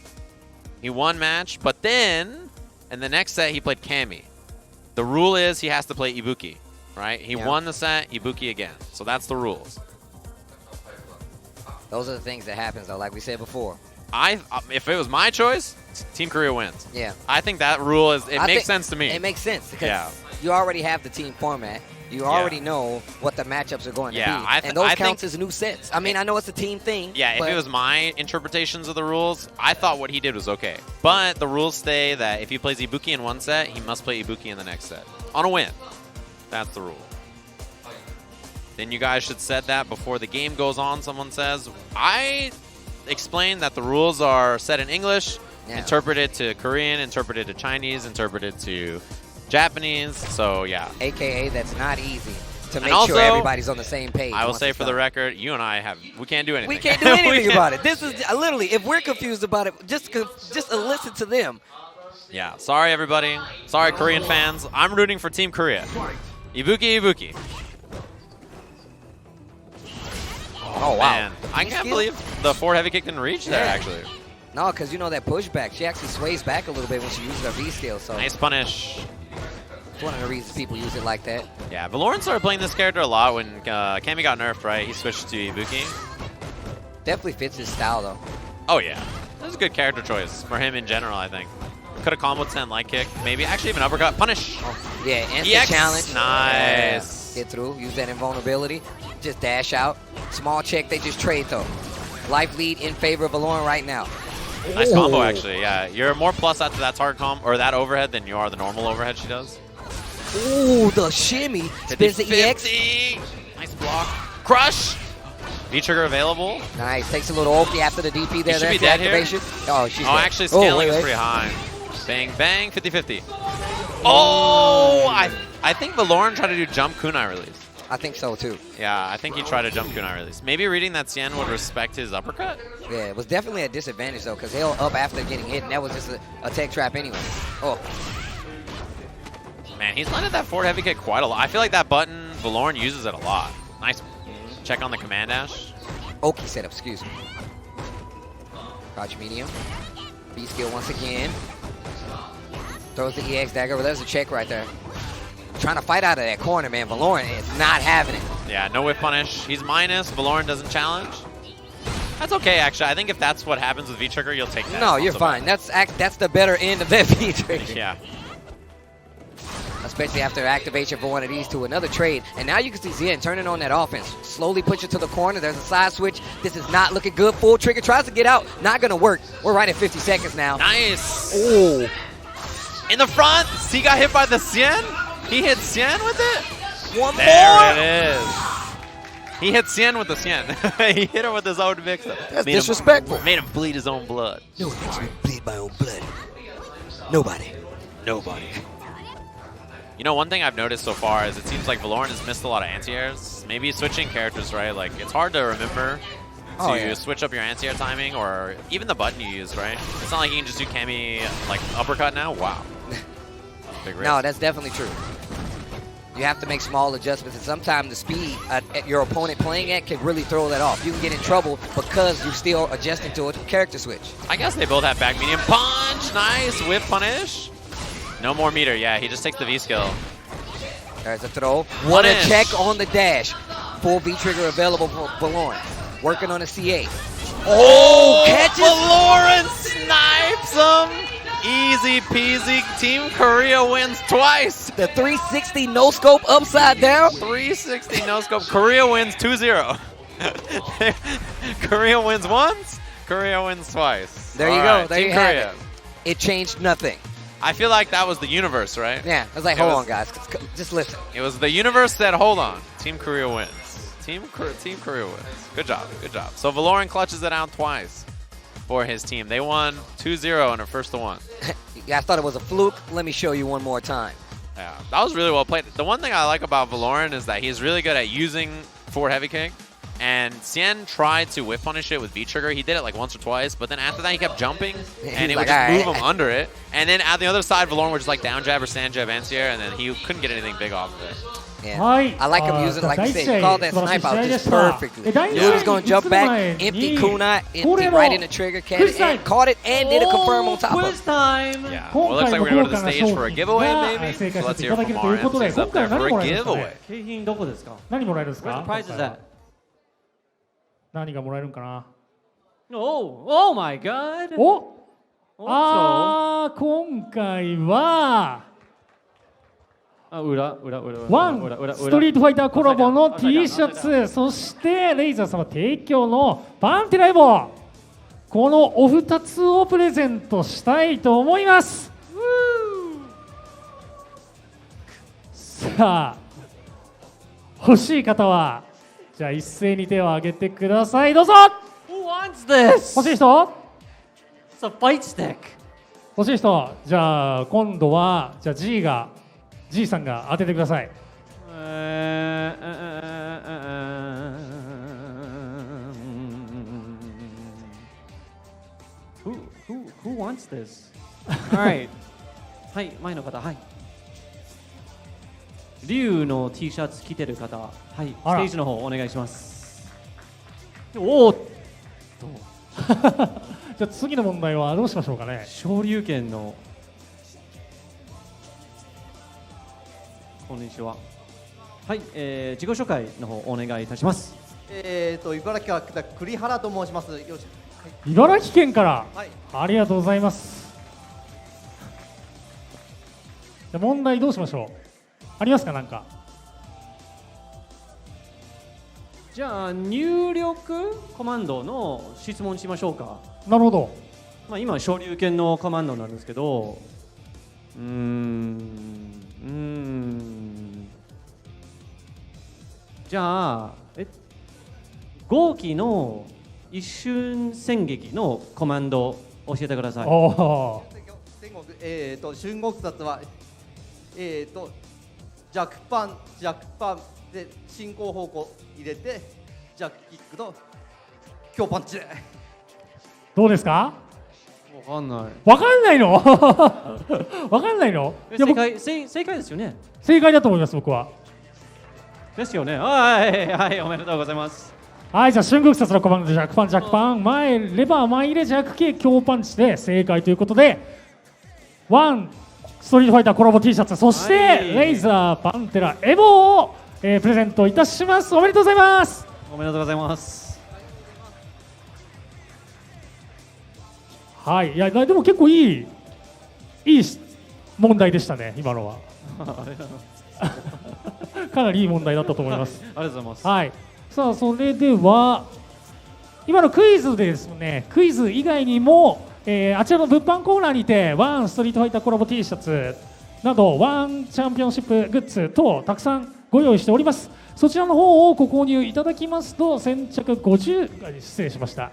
He won match, but then in the next set he played Cammy. The rule is he has to play Ibuki, right? He won the set, Ibuki again. So that's the rules. Those are the things that happens though, like we said before. If it was my choice, Team Korea wins. Yeah. I think that rule makes sense to me. It makes sense because you already have the team format. You already know what the matchups are going to be. And those counts as new sets. I mean, I know it's a team thing. Yeah, if it was my interpretations of the rules, I thought what he did was okay. But the rules say that if he plays Ibuki in one set, he must play Ibuki in the next set. On a win. That's the rule. Then you guys should set that before the game goes on, someone says. I explained that the rules are set in English, interpreted to Korean, interpreted to Chinese, interpreted to Japanese. So, yeah. AKA, that's not easy to make sure everybody's on the same page. I will say for the record, you and I we can't do anything. We can't do anything about it. This is literally, if we're confused about it, just listen to them. Yeah. Sorry, everybody. Sorry, Korean fans. I'm rooting for Team Korea. Ibuki. Oh, wow. Man, I can't believe the forward heavy kick didn't reach there, actually. No, because you know that pushback. She actually sways back a little bit when she uses her V-skill. So nice punish. It's one of the reasons people use it like that. Yeah, Valoran started playing this character a lot when Cammy got nerfed, right? He switched to Ibuki. Definitely fits his style, though. Oh, yeah. This is a good character choice for him in general, I think. Could have comboed 10 light kick. Maybe actually even uppercut. Punish. Yeah, instant challenge. Nice. Hit through, use that invulnerability, just dash out. Small check, they just trade though. Life lead in favor of Valorant right now. Nice combo, actually. Yeah, you're more plus after that target comp or that overhead than you are the normal overhead she does. Ooh, the shimmy. Spins the EX. Nice block. Crush. V-trigger available. Nice. Takes a little ulti after the DP there. She should be dead activation. here. Oh, she's dead. Actually, scaling is pretty high. Bang, bang, 50-50. Oh, I think Valorant tried to do jump kunai release. I think so, too. Yeah, I think he tried to jump kunai release. Maybe reading that Xian would respect his uppercut? Yeah, it was definitely a disadvantage, though, because they'll up after getting hit, and that was just a tech trap anyway. Oh. Man, he's landed that forward heavy kick quite a lot. I feel like that button, Valorant uses it a lot. Nice check on the command dash. Oki setup, excuse me. Crouch medium. B skill once again. Throws the EX dagger, but there's a check right there. Trying to fight out of that corner, man. Valorant is not having it. Yeah, no whip punish. He's minus. Valorant doesn't challenge. That's okay, actually. I think if that's what happens with V-trigger, you'll take that. No, you're fine. That's the better end of that V-trigger. Yeah. Especially after activation for one of these to another trade. And now you can see Xian turning on that offense. Slowly push it to the corner. There's a side switch. This is not looking good. Full trigger. Tries to get out. Not going to work. We're right at 50 seconds now. Nice. Ooh. In the front. C got hit by the Xian. He hit Xian with it. One more. There it is. He hit Xian with the Xian. He hit her with his own mix-up. That's disrespectful. Made him bleed his own blood. No one makes me bleed my own blood. Nobody. You know, one thing I've noticed so far is it seems like Valorant has missed a lot of anti-airs. Maybe switching characters, right? Like, it's hard to remember to switch up your anti-air timing or even the button you use, right? It's not like you can just do Kami, like, uppercut now. Wow. Big risk. No, that's definitely true. You have to make small adjustments, and sometimes the speed at your opponent playing at can really throw that off. You can get in trouble because you're still adjusting to a character switch. I guess they both have back medium punch. Nice whip punish. No more meter. Yeah, he just takes the V skill. There's a throw. What a check on the dash. Full V trigger available for Valorant. Working on a C8. Oh, catches. Valorant snipes him. Easy peasy. Team Korea wins twice. The 360 no scope upside down. 360 no scope. Korea wins 2-0. Korea wins once. Korea wins twice. There you go. There you have it. It changed nothing. I feel like that was the universe, right? Yeah. I was like, hold on, guys. Just listen. It was the universe that, hold on. Team Korea wins. Team Korea wins. Good job. Good job. So Valorant clutches it out twice for his team. They won 2-0 and are first to 1. You guys thought it was a fluke? Let me show you one more time. Yeah, that was really well played. The one thing I like about Valorant is that he's really good at using forward heavy kick. And Xian tried to whip punish it with V-trigger. He did it like once or twice, but then after that he kept jumping, and it would just move him under it. And then at the other side, Valorant would just like down jab or stand jab anti-air, and then he couldn't get anything big off of it. Yeah. I like him using, like you said, you called that snipe out just perfectly. He was going to jump back, empty kunai, empty right in the trigger, caught it, and did a confirm on top of it. Yeah, well, it looks like we're going to go to the stage for a giveaway, maybe. So let's hear from our MCs up there for a giveaway. 何もらえるんですか？ Where's the prize is at? 何がもらえるんかな？ Oh my god! 今回はワンストリートファイターコラボの T シャツ、そしてレイザー様提供のパンティライボ、このお二つをプレゼントしたいと思います。さあ、欲しい方はじゃあ一斉に手を挙げてください。どうぞ。 Who wants this? 欲しい人？ It's a fight stick. 欲しい人？じゃあ今度はじゃあ G さんが当ててください。Who wants this? Alright. はい、前の方、はい。竜の T シャツ着てる方、はい、ステージの方お願いします。おーっと。じゃあ次の問題はどうしましょうかね。昇竜拳のこんにちは。はい、自己紹介の方お願いいたします。茨城から来た栗原と申します。よし。茨城県から、はい、ありがとうございます。じゃ問題どうしましょう。ありますかなんか。じゃあ入力コマンドの質問しましょうか。なるほど。まあ今昇竜拳のコマンドなんですけど、じゃあ号機の一瞬戦撃のコマンド教えてください。春国殺は弱パンで進行方向入れてジャックキックの強パンチ。どうですか？わかんない。わかんないの？わかんないの？正解ですよね。正解だと思います僕は。ですよね。はいはい、おめでとうございます。はい、じゃあ春国殺のコマンド弱パン前レバー前入れ弱系強パンチで正解ということで、ワンストリートファイターコラボ T シャツ、そしてレイザーパンテラエボを、プレゼントいたします。おめでとうございます。おめでとうございます。はい、いやでも結構いい問題でしたね今のは。かなりいい問題だったと思います。ありがとうございます。はい。さあそれでは今のクイズでですね、クイズ以外にも、あちらの物販コーナーにてワンストリートファイターコラボ T シャツなどワンチャンピオンシップグッズ等たくさんご用意しております。そちらの方をご購入いただきますと先着500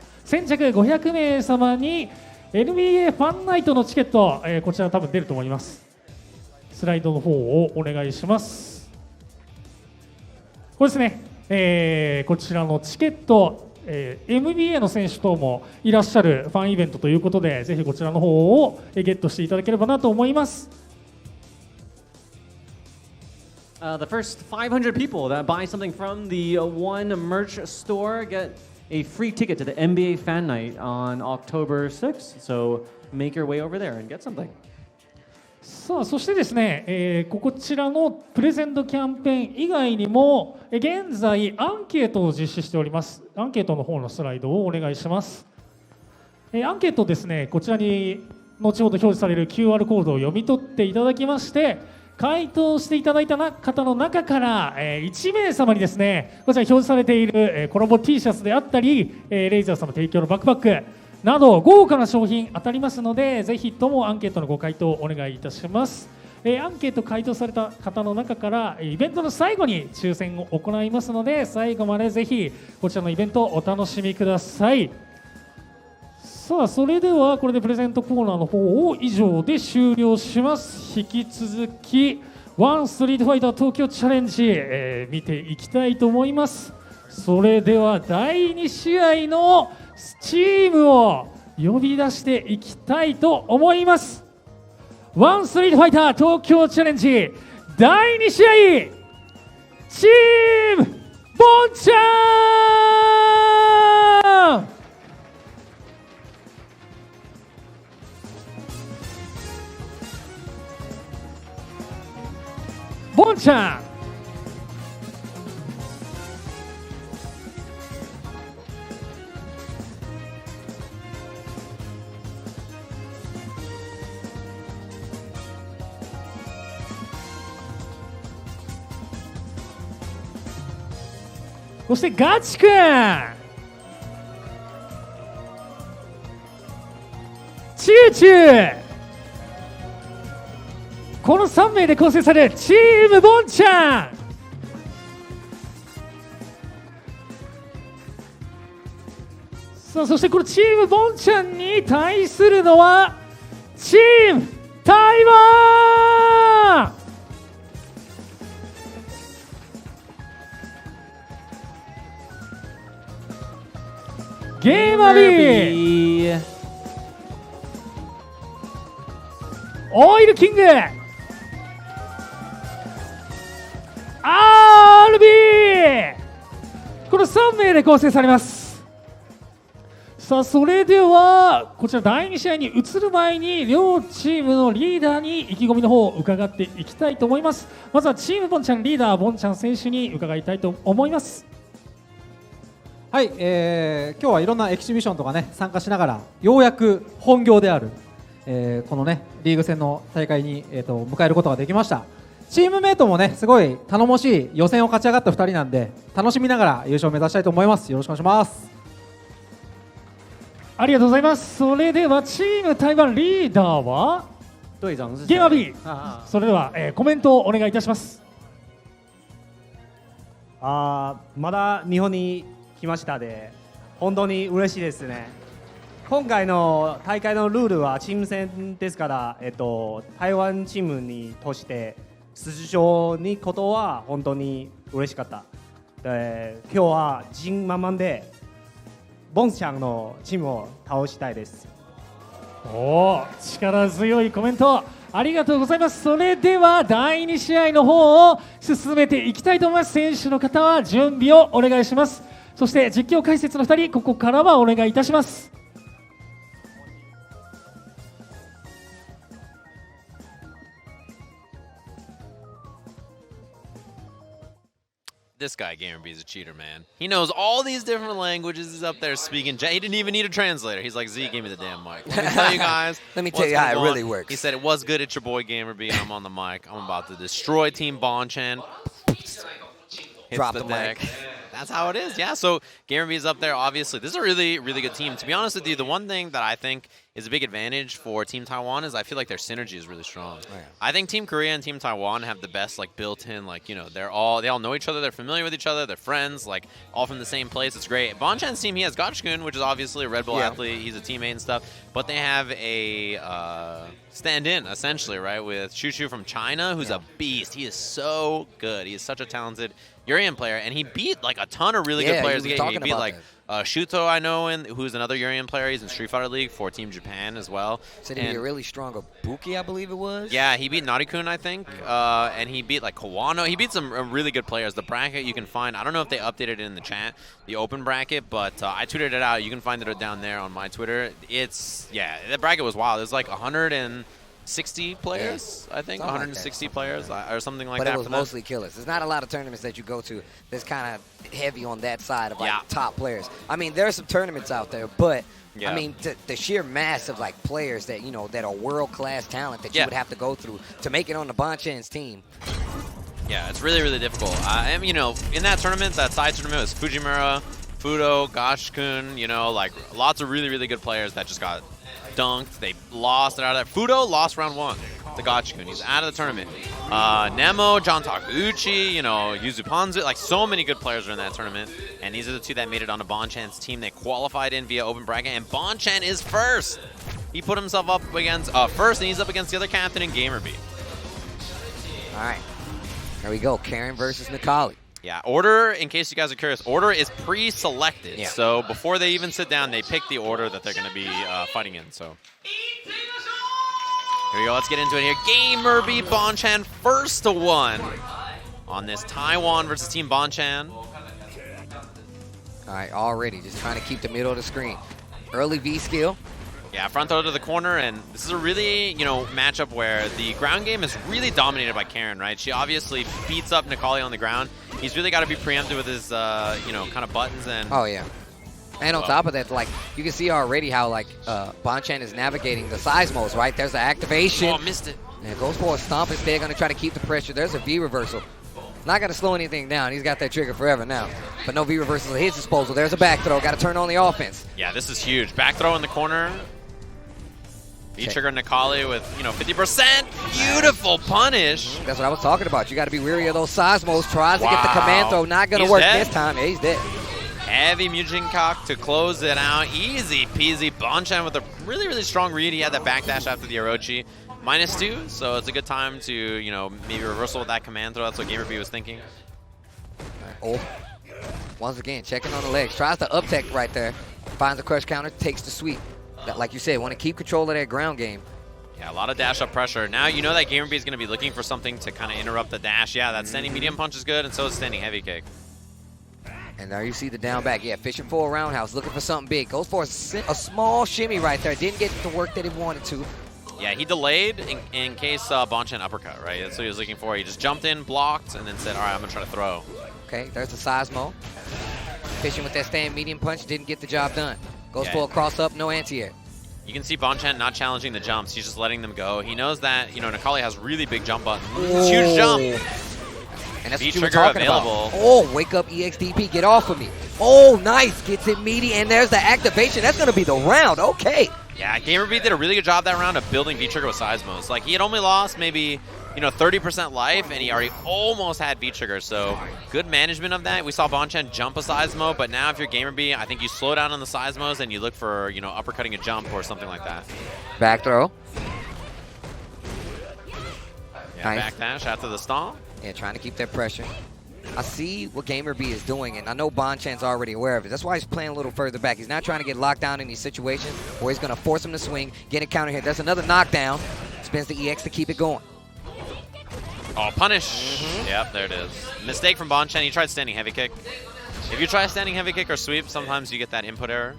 名様に NBA ファンナイトのチケット、こちら多分出ると思います。スライドの方をお願いします。これですね、こちらのチケット、NBA の選手等もいらっしゃるファンイベントということで、ぜひこちらの方をゲットしていただければなと思います。The first 500 people that buy something from the one merch store get a free ticket to the NBA Fan Night on October 6th. So make your way over there and get something. さあそしてですね、こちらのプレゼントキャンペーン以外にも、現在アンケートを実施しております。アンケートの方のスライドをお願いします。アンケートですね、こちらに後ほど表示される QR コードを読み取っていただきまして、回答していただいた方の中から1名様にですね、こちら表示されているコラボ T シャツであったり、レイザー様提供のバックパックなど豪華な商品当たりますので、ぜひともアンケートのご回答をお願いいたします。アンケート回答された方の中からイベントの最後に抽選を行いますので、最後までぜひこちらのイベントをお楽しみください。さあそれではこれでプレゼントコーナーの方を以上で終了します。引き続きワンストリートファイター東京チャレンジ、見ていきたいと思います。それでは第2試合のチームを呼び出していきたいと思います。ワンストリートファイター東京チャレンジ第2試合、チームボンチャン。ボンチャンそしてガチ君、チューチュー、この3名で構成されるチームボンちゃん。さあそしてこのチームボンちゃんに対するのはチーム台湾。ゲーマビー、オイルキング、 RB、 この3名で構成されます。さあそれではこちら第2試合に移る前に両チームのリーダーに意気込みの方を伺っていきたいと思います。まずはチームボンちゃんリーダーボンちゃん選手に伺いたいと思います。はい、今日はいろんなエキシビションとかね参加しながらようやく本業である、このねリーグ戦の大会に、迎えることができました。チームメイトもねすごい頼もしい予選を勝ち上がった2人なんで楽しみながら優勝を目指したいと思います。よろしくお願いします。ありがとうございます。それではチーム台湾リーダーは队長是ゲーマビー。それでは、コメントをお願いいたします。まだ日本に来ましたで本当に嬉しいですね。今回の大会のルールはチーム戦ですから、台湾チームにとして出場にことは本当に嬉しかった。今日は自信満々でボンちゃんのチームを倒したいです。おー、力強いコメントありがとうございます。それでは第2試合の方を進めていきたいと思います。選手の方は準備をお願いします。そして実況解説の2人ここからはお願いいたします。This guy, GamerB, is a cheater, man. He knows all these different languages. He's up there speaking. He didn't even need a translator. He's like, Z, give me the damn mic. Let me tell you guys. Let me tell you how it really works. He said, what's good? It's your boy, GamerB, and I'm on the mic. I'm about to destroy Team Bonchan. Drop the mic. That's how it is, yeah. So GamerB is up there, obviously. This is a really, really good team. To be honest with you, the one thing that I think is a big advantage for Team Taiwan is I feel like their synergy is really strong. Oh, yeah. I think Team Korea and Team Taiwan have the best, like, built-in, like, you know, they all know each other, they're familiar with each other, they're friends, like, all from the same place. It's great. Bonchan's team, he has Gotchkun, which is obviously a Red Bull athlete. He's a teammate and stuff. But they have a stand-in, essentially, right, with Shu from China, who's a beast. He is so good. He is such a talented Urian player, and he beat, like, a ton of really good players. He beat, like, Shuto, I know, who's another Urian player. He's in Street Fighter League for Team Japan as well. Said he'd be a really strong Ibuki, I believe it was. Yeah, he beat Narikun, I think, and he beat, like, Kawano. He beat some really good players. The bracket you can find, I don't know if they updated it in the chat, the open bracket, but I tweeted it out. You can find it down there on my Twitter. It's, yeah, that bracket was wild. There's like 160 players, I think, 160 players or something like that. But it was mostly killers. There's not a lot of tournaments that you go to that's kind of heavy on that side of like top players. I mean, there are some tournaments out there, but I mean, the sheer mass of like players that, you know, that are world-class talent that you would have to go through to make it on the Bonchan's team. Yeah, it's really, really difficult. And, you know, in that tournament, that side tournament was Fujimura, Fudo, Gotchkun, you know, like lots of really, really good players that just got dunked. They lost. They're out of there. Fudo lost round 1 to Gotchkun. He's out of the tournament. Nemo, John Takuchi, you know, Yuzu Panzu, like so many good players are in that tournament. And these are the two that made it onto Bonchan's team. They qualified in via open bracket, and Bonchan is first. He put himself up against first, and he's up against the other captain in GamerB. All right. There we go. Karen versus Nikali. Yeah, order, in case you guys are curious, order is pre-selected. Yeah. So before they even sit down, they pick the order that they're going to be fighting in. So here we go. Let's get into it here. GamerB Bonchan first to 1 on this Taiwan versus Team Bonchan. All right, already just trying to keep the middle of the screen. Early V skill. Yeah, front throw to the corner, and this is a really, you know, matchup where the ground game is really dominated by Karen, right? She obviously beats up Nikali on the ground. He's really got to be preemptive with his, you know, kind of buttons and... Oh, yeah. And on top of that, like, you can see already how, like, Bonchan is navigating the seismos, right? There's the activation. Oh, missed it. And it goes for a stomp instead, going to try to keep the pressure. There's a V reversal. Not going to slow anything down. He's got that trigger forever now. But no V reversals at his disposal. There's a back throw. Got to turn on the offense. Yeah, this is huge. Back throw in the corner. V-trigger Nikali with, you know, 50%. Beautiful punish. That's what I was talking about. You got to be weary of those seismos. Tries to get the command throw. Not going to work this time. Yeah, he's dead. Heavy Mujin cock to close it out. Easy peasy. Bonchan with a really, really strong read. He had that backdash after the Orochi. -2, so it's a good time to, you know, maybe reversal with that command throw. That's what GamerB was thinking. Oh. Once again, checking on the legs. Tries to up tech right there. Finds the crush counter. Takes the sweep. Like you said, want to keep control of that ground game. Yeah, a lot of dash-up pressure. Now you know that GamerB is going to be looking for something to kind of interrupt the dash. Yeah, that standing medium punch is good, and so is standing heavy kick. And there you see the down back. Yeah, fishing for a roundhouse, looking for something big. Goes for a small shimmy right there. Didn't get the work that he wanted to. Yeah, he delayed in case Bonchan uppercut, right? That's what he was looking for. He just jumped in, blocked, and then said, all right, I'm going to try to throw. Okay, there's the seismo. Fishing with that stand medium punch, didn't get the job done. Goes for a cross up, no anti-air. You can see Bonchan not challenging the jumps. He's just letting them go. He knows that, you know, Necalli has really big jump buttons. Huge jump. And that's what V you were trigger talking available. about. Oh, wake up EXDP, get off of me. Oh, nice, gets it meaty, and there's the activation. That's gonna be the round, okay. Yeah, GamerB did a really good job that round of building V-Trigger with Seismos. Like, he had only lost maybe, you know, 30% life, and he already almost had V-Trigger, so good management of that. We saw Bonchan jump a Seismo, but now if you're GamerB, I think you slow down on the Seismos and you look for, you know, uppercutting a jump or something like that. Back throw. Yeah, Nice. back dash after the stomp. Yeah, trying to keep that pressure. I see what GamerB is doing, and I know Bonchan's already aware of it. That's why he's playing a little further back. He's not trying to get locked down in these situations where he's going to force him to swing, get a counter hit. There's another knockdown. Spins the EX to keep it going. Oh, punish. Yep, there it is. Mistake from Bonchan. He tried standing heavy kick. If you try standing heavy kick or sweep, sometimes you get that input error.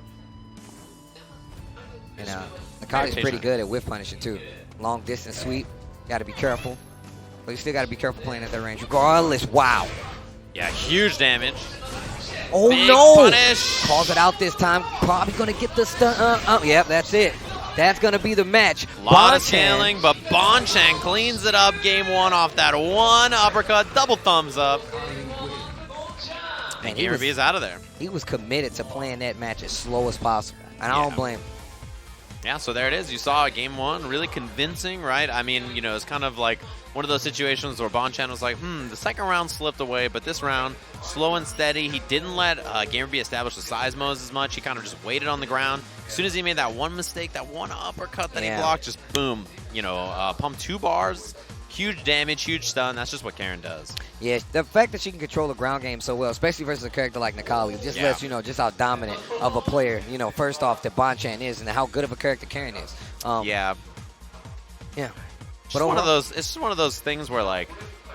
And Necalli's pretty good at whiff punishing, too. Long distance sweep. Got to be careful. But you still got to be careful playing at that range. Regardless, wow. Yeah, huge damage. Oh, Big no. Punish. Calls it out this time. Probably going to get the stun. Yep, that's it. That's going to be the match. Lot of tailing, but Bonchan cleans it up game one off that one uppercut. Double thumbs up. And GamerB is out of there. He was committed to playing that match as slow as possible. And I don't blame him. Yeah, so there it is. You saw game one, really convincing, right? I mean, you know, it's kind of like one of those situations where Bonchan was like, the second round slipped away, but this round, slow and steady. He didn't let GamerB establish the Seismos as much. He kind of just waited on the ground. As soon as he made that one mistake, that one uppercut that he blocked, just boom, you know, pumped 2 bars. Huge damage, huge stun. That's just what Karen does. Yeah, the fact that she can control the ground game so well, especially versus a character like Necalli, just lets you know just how dominant of a player, you know, first off, that Bonchan is and how good of a character Karen is. Yeah. Yeah. But it's just one of those things where, like,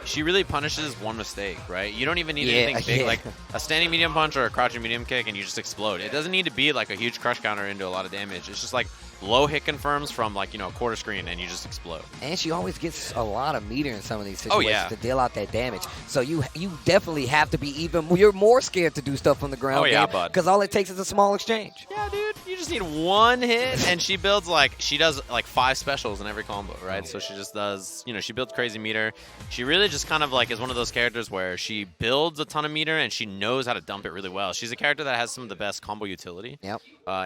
she really punishes one mistake, right? You don't even need anything big, like a standing medium punch or a crouching medium kick, and you just explode. It doesn't need to be like a huge crush counter into a lot of damage. It's just like low hit confirms from, like, you know, a quarter screen, and you just explode. And she always gets a lot of meter in some of these situations to deal out that damage. So you definitely have to be you're more scared to do stuff on the ground game because all it takes is a small exchange. Yeah, dude. You just need one hit, and she builds she does like 5 specials in every combo, right? So she just does, you know, she builds crazy meter. She really just kind of like is one of those characters where she builds a ton of meter and she knows how to dump it really well. She's a character that has some of the best combo utility. Yep.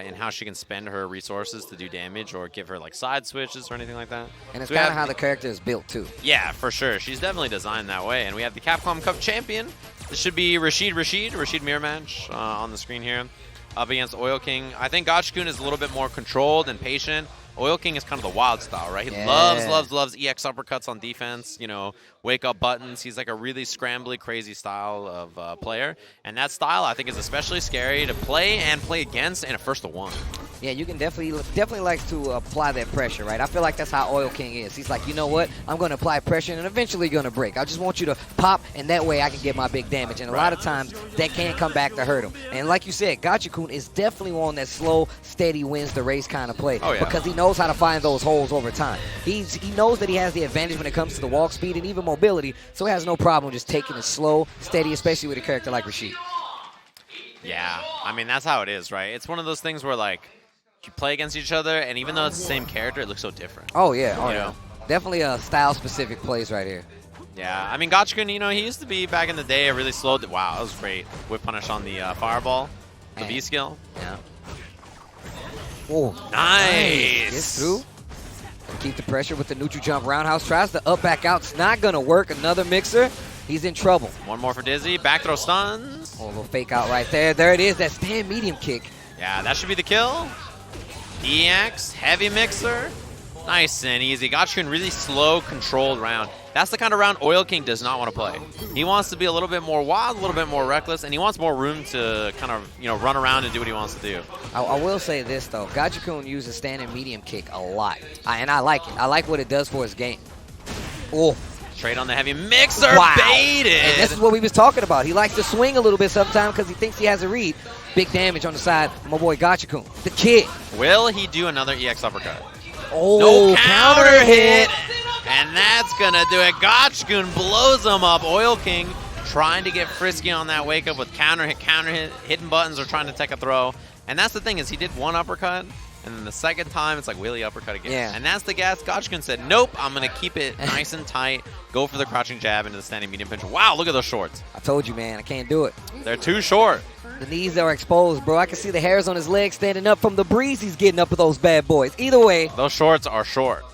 In how she can spend her resources to do damage or give her like side switches or anything like that. And it's kind of how the character is built too. Yeah, for sure. She's definitely designed that way. And we have the Capcom Cup champion. This should be Rashid mirror match on the screen here. Up against Oil King. I think Gotch-kun is a little bit more controlled and patient. Oil King is kind of the wild style, right? He loves EX uppercuts on defense, you know, wake up buttons. He's like a really scrambly, crazy style of player. And that style, I think, is especially scary to play and play against in a 1-to-1. Yeah, you can definitely likes to apply that pressure, right? I feel like that's how Oil King is. He's like, you know what? I'm going to apply pressure and eventually going to break. I just want you to pop, and that way I can get my big damage. And a lot of times that can come back to hurt him. And like you said, Gotcha-kun is definitely on that slow, steady, wins the race kind of play because he knows how to find those holes over time. He knows that he has the advantage when it comes to the walk speed and even mobility, so he has no problem just taking it slow, steady, especially with a character like Rashid. Yeah, I mean, that's how it is, right? It's one of those things where, like, you play against each other, and even though it's the same character, it looks so different. Oh, yeah. Oh, yeah. Definitely style-specific plays right here. Yeah, I mean, Gotch-kun, you know, he used to be, back in the day, a really slow... Wow, that was great. Whip punish on the fireball, the V skill. Yeah. Oh, nice. Gets through. Keep the pressure with the neutral jump roundhouse. Tries to up back out. It's not going to work. Another mixer. He's in trouble. One more for Dizzy. Back throw stuns. Oh, a little fake out right there. There it is. That stand medium kick. Yeah, that should be the kill. EX, heavy mixer. Nice and easy. Gotch-kun really slow, controlled round. That's the kind of round Oil King does not want to play. He wants to be a little bit more wild, a little bit more reckless, and he wants more room to kind of, you know, run around and do what he wants to do. I will say this, though. Gotcha-kun uses standing medium kick a lot. And I like it. I like what it does for his game. Oh. Trade on the heavy mixer. Wow. Baited. And this is what we was talking about. He likes to swing a little bit sometimes because he thinks he has a read. Big damage on the side. My boy Gotcha-kun, the kid. Will he do another EX uppercut? Oh, no counter hit. And that's going to do it. Gotch-kun blows him up. Oil King trying to get frisky on that wake up with counter hit, hitting buttons or trying to take a throw. And that's the thing is he did one uppercut, And then the second time, it's like wheelie uppercut again. Yeah. And that's the gas. Gotchkin said, nope, I'm going to keep it nice and tight, go for the crouching jab into the standing medium pinch. Wow, look at those shorts. I told you, man, I can't do it. They're too short. The knees are exposed, bro. I can see the hairs on his legs standing up from the breeze he's getting up with those bad boys. Either way. Those shorts are short.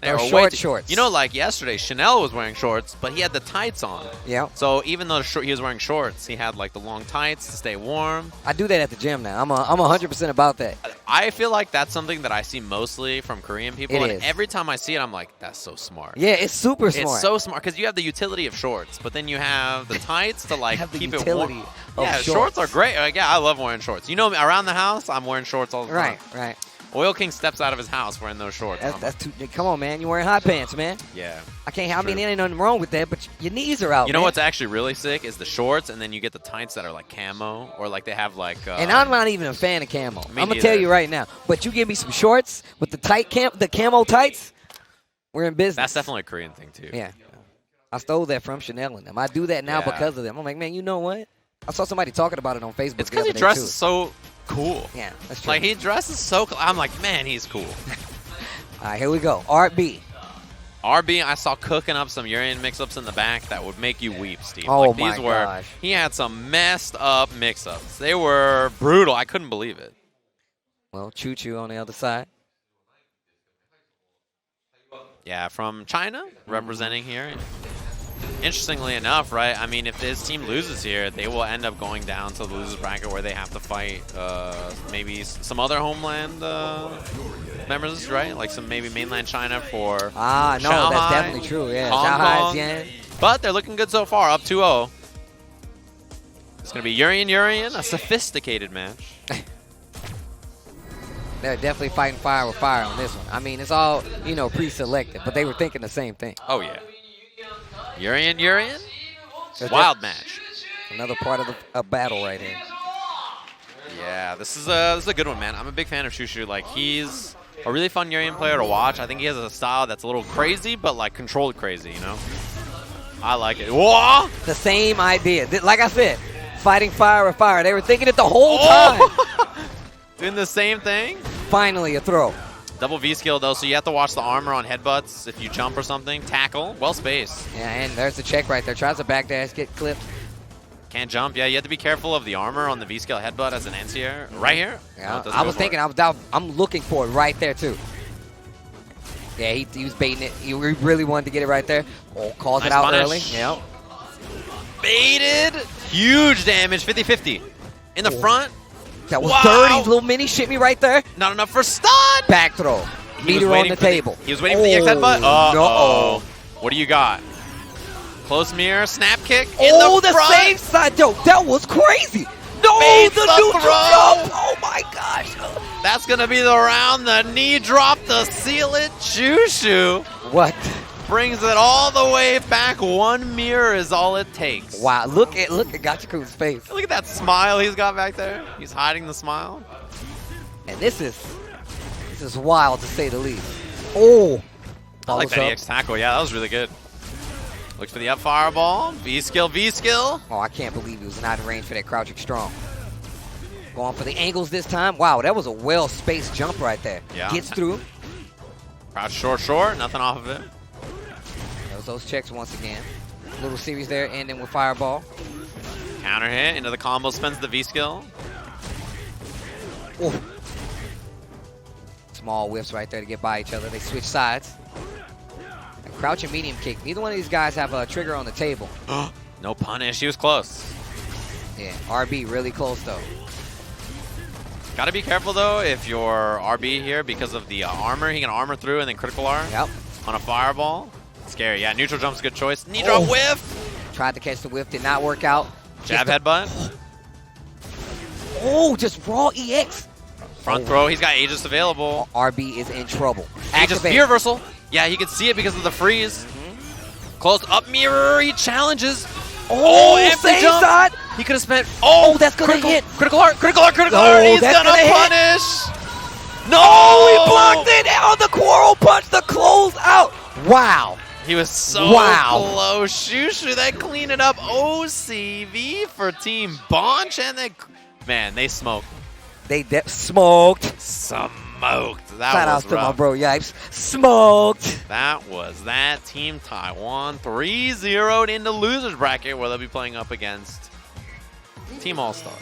They're short shorts. You know, like yesterday, Chanel was wearing shorts, but he had the tights on. Yeah. So even though he was wearing shorts, he had like the long tights to stay warm. I do that at the gym now. I'm 100% about that. I feel like that's something that I see mostly from Korean people. It and is. every time I see it, I'm like, that's so smart. Yeah, it's super smart. It's so smart because you have the utility of shorts, but then you have the tights to like keep it warm. Yeah, shorts are great. Like, yeah, I love wearing shorts. You know, around the house, I'm wearing shorts all the time. Right. Oil King steps out of his house wearing those shorts. That's too. Come on, man. You're wearing hot pants, man. Yeah. I mean, there ain't nothing wrong with that, but your knees are out. You know man. what's actually really sick is the shorts, and then you get the tights that are like camo, or like they have like. And I'm not even a fan of camo. I'm gonna neither. tell you right now. But you give me some shorts with the the camo tights, we're in business. That's definitely a Korean thing too. Yeah. I stole that from Chanel and them. I do that now because of them. I'm like, man, you know what? I saw somebody talking about it on Facebook. It's because he dresses so cool. Yeah, that's true. Like he dresses so cool. I'm like, man, he's cool. All right, here we go. RB. RB, I saw cooking up some Urian mix-ups in the back that would make you weep, Steve. Oh, like, my these were, gosh. He had some messed up mix-ups. They were brutal. I couldn't believe it. Well, Choo Choo on the other side. Yeah, from China, representing here. Interestingly enough, right, I mean, if this team loses here, they will end up going down to the losers bracket where they have to fight maybe some other homeland members, right? Like some maybe mainland China for No, Shanghai, that's definitely true. Yeah, Hong Shanghai, Kong. Xi'an. But they're looking good so far, up 2-0. It's going to be Urian, a sophisticated match. They're definitely fighting fire with fire on this one. I mean, it's all, pre-selected, but they were thinking the same thing. Oh, yeah. Urian. Wild match. Another part of a battle right here. Yeah, this is a good one, man. I'm a big fan of Shushu. Like, he's a really fun Urian player to watch. I think he has a style that's a little crazy, but, like, controlled crazy, you know? I like it. Whoa! The same idea. Like I said, fighting fire with fire. They were thinking it the whole time. Doing the same thing? Finally, a throw. Double V skill, though, so you have to watch the armor on headbutts if you jump or something. Tackle, well spaced. Yeah, and there's the check right there. Tries to backdash, get clipped. Can't jump. Yeah, you have to be careful of the armor on the V skill headbutt as an NCR. Right here? Yeah, No, I was thinking, I'm looking for it right there, too. Yeah, he was baiting it. He really wanted to get it right there. Oh, calls it out punish. early. Yep. Baited. Huge damage, 50-50. In the front. That was dirty. Little mini shimmy right there. Not enough for stun. Back throw. Meter on the table. He was waiting for the X headbutt. No. What do you got? Close mirror, snap kick in the front. Safe side. Yo, that was crazy. No, Baits the the neutral throw. jump. Oh, my gosh. That's going to be the round. The knee drop to seal it. Shushu. What? Brings it all the way back. One mirror is all it takes. Wow, look at Gachaku's face. Look at that smile he's got back there. He's hiding the smile. And this is wild to say the least. Oh. I like that EX tackle. Yeah, that was really good. Looks for the up fireball. V-skill. Oh, I can't believe he was not in range for that crouching strong. Going for the angles this time. Wow, that was a well-spaced jump right there. Yeah. Gets through. Crouch short. Nothing off of it. Those checks once again. Little series there, ending with fireball. Counter hit into the combo, spends the V-skill. Oh. Small whiffs right there to get by each other. They switch sides. And crouching medium kick. Neither one of these guys have a trigger on the table. No punish. He was close. Yeah, RB really close though. Got to be careful though if you're RB here because of the armor. He can armor through and then critical arm. Yep. On a fireball. Scary. Yeah, neutral jump's a good choice. Knee drop whiff. Tried to catch the whiff, did not work out. Jab headbutt. Oh, just raw EX. Front throw. He's got Aegis available. RB is in trouble. Aegis Activate. fear reversal. Yeah, he could see it because of the freeze. Close up mirror. He challenges. Oh, empty same jump. side. He could have spent. Oh, that's gonna hit. Critical art. Oh, He's that's gonna hit. punish. No. Oh, he blocked it on the quarrel punch. The close out. Wow. He was so close. Shushu, they clean it up. OCV for Team Bonchan. Man, they smoked. They smoked. Some smoked. That Shout was outs to my rough. bro Yipes. Smoked. That was that. Team Taiwan 3-0'd into losers bracket where they'll be playing up against Team All-Stars.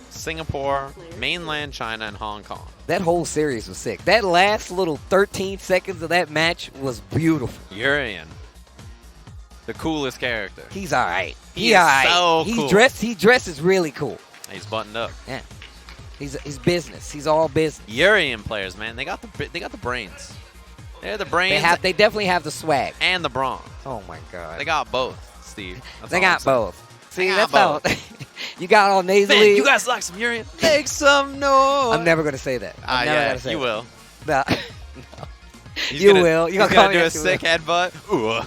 Singapore, mainland China, and Hong Kong. That whole series was sick. That last little 13 seconds of that match was beautiful. Urian, the coolest character. He's all right. He is all right. so He's cool. He dresses really cool. He's buttoned up. Yeah. He's business. He's all business. Urian players, man, they got the brains. They're the brains. They definitely have the swag and the brawn. Oh my god. They got both, Steve. That's They all I'm got saying. both. See, They that's got all. You got all nasally. Man, you guys like some Urian? Make some noise. I'm never gonna say that. I'm never gonna say you that. will. No. He's will. He's gonna gonna do a yes, you sick will. headbutt. Ooh.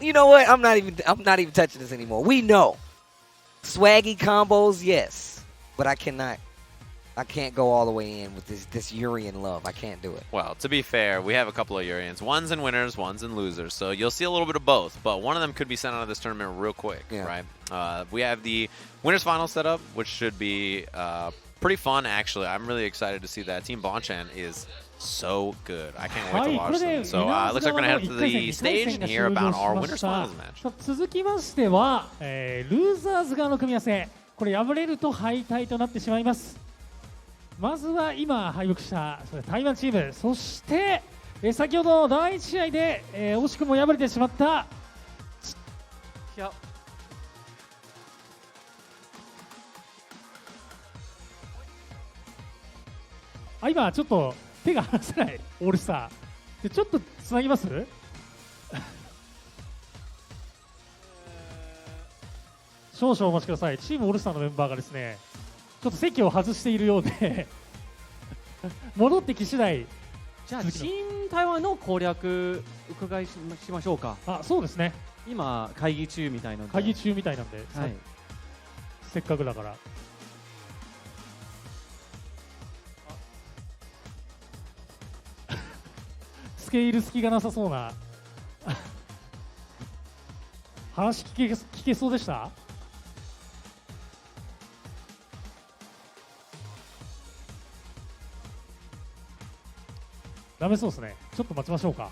You know what? I'm not even touching this anymore. We know. Swaggy combos, yes. But I can't go all the way in with this Urian love. I can't do it. Well, to be fair, we have a couple of Urians. One's in winners, one's in losers. So you'll see a little bit of both. But one of them could be sent out of this tournament real quick, right? We have the winners final set up, which should be pretty fun, actually. I'm really excited to see that. Team Bonchan is so good. I can't wait to watch them. So it looks like we're going to head to the stage and hear about our winners finals match. 続きましては、ルーザーズ側の組み合わせ。これ敗れると敗退となってしまいます。まずは今敗北した台湾チーム、そして、先ほど第1試合で、惜しくも敗れてしまった今ちょっと手が離せないオールスターでちょっとつなぎます少々お待ちください。チームオールスターのメンバーがですねちょっと席を外しているようで戻ってき次第じゃあチーム台湾の攻略伺いしましょうか。あ、そうですね。今会議中みたいなので。会議中みたいなんで、はい、せっかくだからスケール隙がなさそうな話聞けそうでした？ダメそうですね。ちょっと待ちましょうか。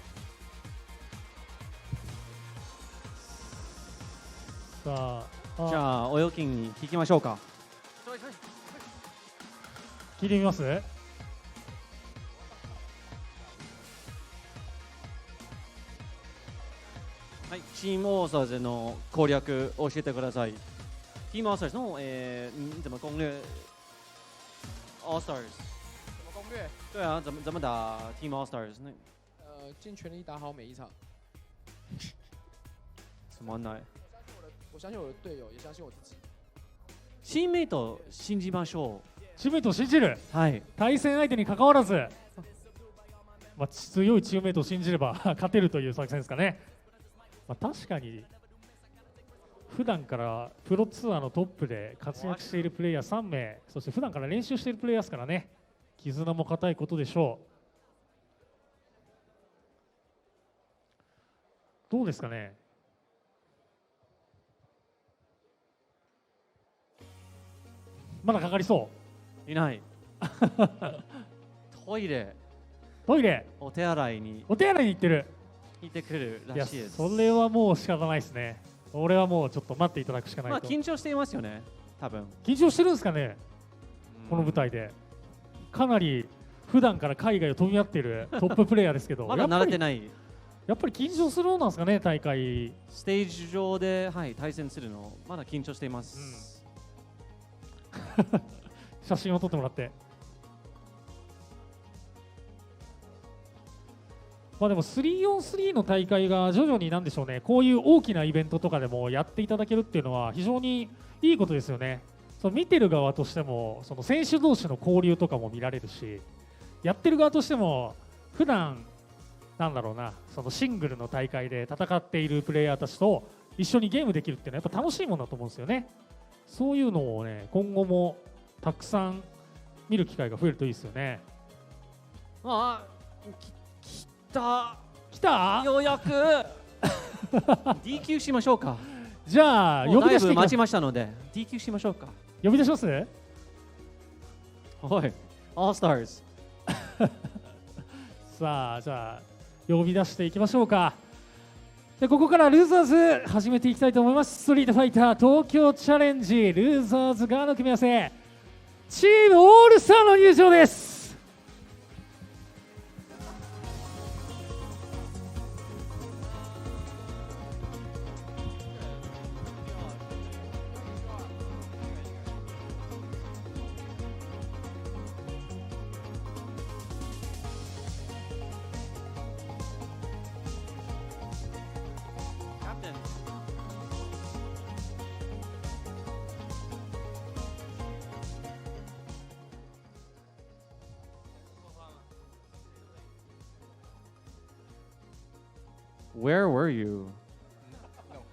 さあ、じゃあお預金に聞きましょうか。聞いてみます？はい、チームオーサーズの攻略教えてください。チームオーサーズの怎么攻略 All Stars？ 怎么攻略？对啊，怎么打 Team All Stars？ 尽全力打好每一场。つまんない。我相信我的队友，也相信我自己。チームメイト信じましょう。チームメイトを信じる。はい。対戦相手に関わらず、強いチームメイトを信じれば勝てるという作戦ですかね。確かに普段からプロツアーのトップで活躍しているプレイヤー3名、そして普段から練習しているプレイヤーですからね、絆も固いことでしょう。どうですかね。まだかかりそう。いない。トイレ。お手洗いに行ってる。行ってくるらしいです。それはもう仕方ないですね。俺はもうちょっと待っていただくしかないと。緊張していますよね、多分。緊張してるんですかね、この舞台で。かなり普段から海外を飛び合っているトッププレイヤーですけどまだ慣れてない。やっぱり緊張するものなんですかね、大会。ステージ上で、対戦するの、まだ緊張しています。写真を撮ってもらって。でも 3on3 の大会が徐々になんでしょうね、こういう大きなイベントとかでもやっていただけるっていうのは非常にいいことですよね。その見てる側としてもその選手同士の交流とかも見られるし、やってる側としても普段なんだろうな、そのシングルの大会で戦っているプレイヤーたちと一緒にゲームできるっていうのはやっぱ楽しいものだと思うんですよね。そういうのをね、今後もたくさん見る機会が増えるといいですよね。来たようやくDQ しましょうか。じゃあ呼び出して待ちましたので DQ しましょうか。呼び出します？おい、All Stars。さあ、じゃあ呼び出していきましょうか。でここからルーザーズ始めていきたいと思います。ストリートファイター東京チャレンジルーザーズ側の組み合わせ、チームオールスターの入場です。Where were you? No.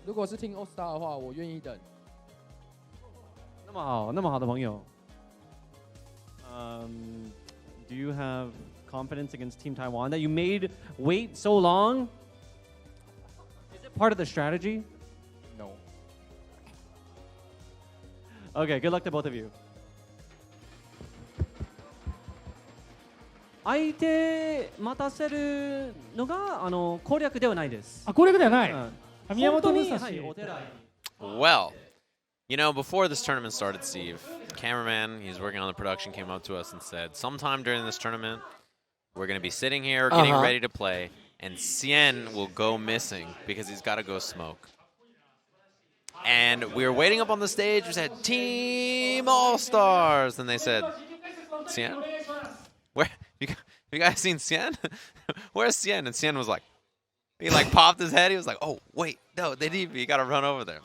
如果是听 All Star 的话，我愿意等。那么好，那么好的朋友。Do you have confidence against Team Taiwan that you made wait so long? Is it part of the strategy? No. Okay, good luck to both of you. 相手待たせるのが攻略ではないです。あ、攻略ではない。宮本本武武蔵。蔵。Well, you know, before this tournament started, Steve, cameraman, he's working on the production, came up to us and said, sometime during this tournament, we're going to be sitting here getting ready to play, and Cien will go missing because he's got to go smoke. And we were waiting up on the stage, we said, Team All-Stars! And they said, Cien? Where? You guys seen Cien? Where's Cien? And Cien was like, he like popped his head. He was like, oh, wait, no, they need me. You got to run over there.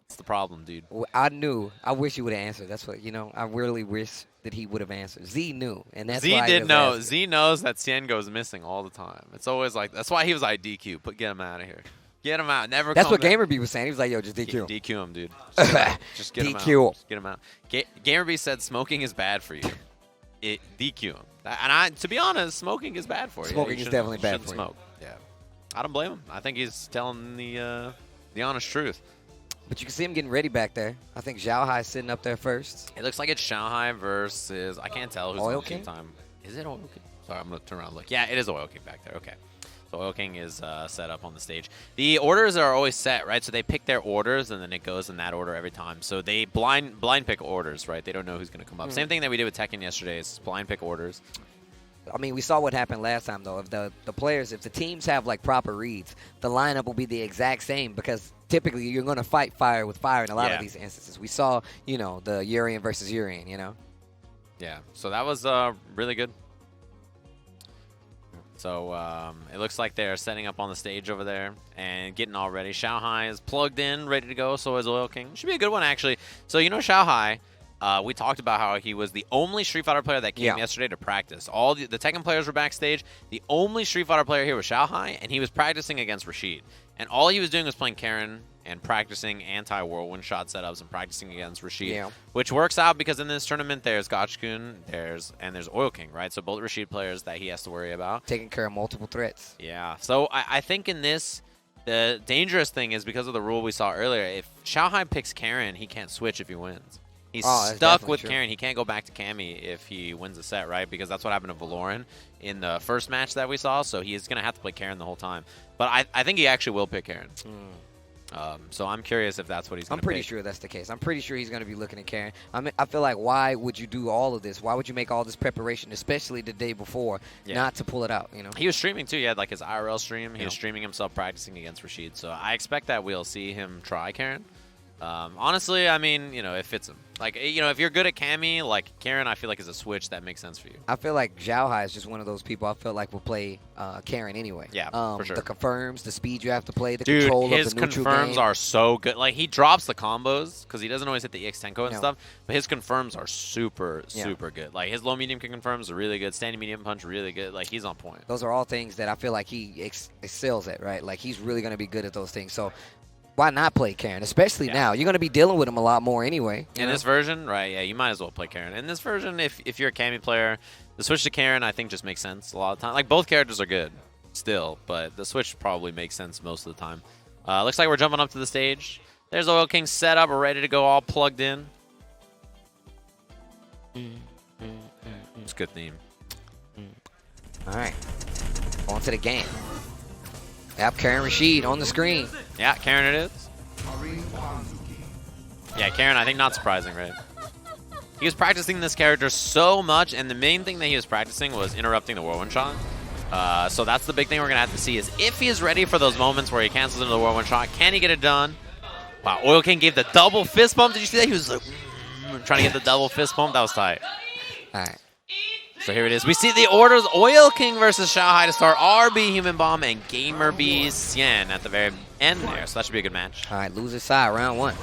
That's the problem, dude. I knew. I wish he would have answered. That's what, I really wish that he would have answered. Z knew. And that's Z why did know. Z knows that Cien goes missing all the time. It's always like, that's why he was like, DQ. Get him out of here. Get him out. Never That's come what back. Gamerby was saying. He was like, yo, just DQ him. DQ him, dude. Just get him out. DQ him. Just get him out. Gamerby said smoking is bad for you. DQ him. And to be honest, smoking is bad for you. Smoking is definitely bad for smoke. Yeah. I don't blame him. I think he's telling the honest truth. But you can see him getting ready back there. I think Zhao Hai's sitting up there first. It looks like it's Shanghai versus, I can't tell who's on Oil the team King? time. Is it Oil King? Sorry, I'm going to turn around and look. Yeah, it is Oil King back there. Okay. So Oil King is set up on the stage. The orders are always set, right? So they pick their orders, and then it goes in that order every time. So they blind pick orders, right? They don't know who's going to come up. Same thing that we did with Tekken yesterday is blind pick orders. I mean, we saw what happened last time, though. If the players, if the teams have, like, proper reads, the lineup will be the exact same because typically you're going to fight fire with fire in a lot of these instances. We saw, the Urian versus Urian, Yeah, so that was really good. So it looks like they're setting up on the stage over there and getting all ready. Shanghai is plugged in, ready to go, so is Oil King. Should be a good one, actually. So, Shanghai, we talked about how he was the only Street Fighter player that came yesterday to practice. All the Tekken players were backstage. The only Street Fighter player here was Shanghai, and he was practicing against Rashid. And all he was doing was playing Karen and practicing anti-whirlwind shot setups and practicing against Rashid, which works out because in this tournament there's Gotchkun, there's Oil King, right? So both Rashid players that he has to worry about. Taking care of multiple threats. Yeah. So I think in this, the dangerous thing is because of the rule we saw earlier, if Shanghai picks Karen, he can't switch if he wins. He's stuck with Karen. He can't go back to Cammy if he wins the set, right? Because that's what happened to Valoran in the first match that we saw. So he's going to have to play Karen the whole time. But I think he actually will pick Karen. So I'm curious if that's what he's going to pick. I'm pretty sure that's the case. I'm pretty sure he's going to be looking at Karen. I feel like why would you do all of this? Why would you make all this preparation, especially the day before, not to pull it out? He was streaming too. He had like his IRL stream. He was streaming himself practicing against Rashid. So I expect that we'll see him try Karen. Honestly, I mean, it fits him. Like, if you're good at Cammy, like Karen, I feel like is a switch that makes sense for you. I feel like Zhao Hai is just one of those people I feel like will play Karen anyway. Yeah, for sure. The confirms, the speed you have to play, the control of the neutral game. His confirms are so good. Like, he drops the combos because he doesn't always hit the EX Tenko and stuff, but his confirms are super good. Like, his low medium kick confirms are really good. Standing medium punch, really good. Like, he's on point. Those are all things that I feel like he excels at, right? Like, he's really going to be good at those things. So, why not play Karen, especially now? You're going to be dealing with him a lot more anyway. In this version, right, you might as well play Karen. In this version, if you're a Cammy player, The switch to Karen, I think, just makes sense a lot of the time. Like, both characters are good still, but the switch probably makes sense most of the time. Looks like we're jumping up to the stage. There's Oil King set up, ready to go, all plugged in. It's a good theme. All right, on to the game. Yep, Karen Rashid on the screen. Yeah, Karen it is. Yeah, Karen, I think not surprising, right? He was practicing this character so much, and the main thing that he was practicing was interrupting the whirlwind shot. So that's the big thing we're going to have to see is if he is ready for those moments where he cancels into the whirlwind shot, can he get it done? Wow, Oil King gave the double fist bump. Did you see that? He was like, trying to get the double fist bump. That was tight. All right. So here it is. We see the orders. Oil King versus Xiaohai to start. RB Human Bomb and Gamer B Xian at the very end there. So that should be a good match. All right, loser side, round 1.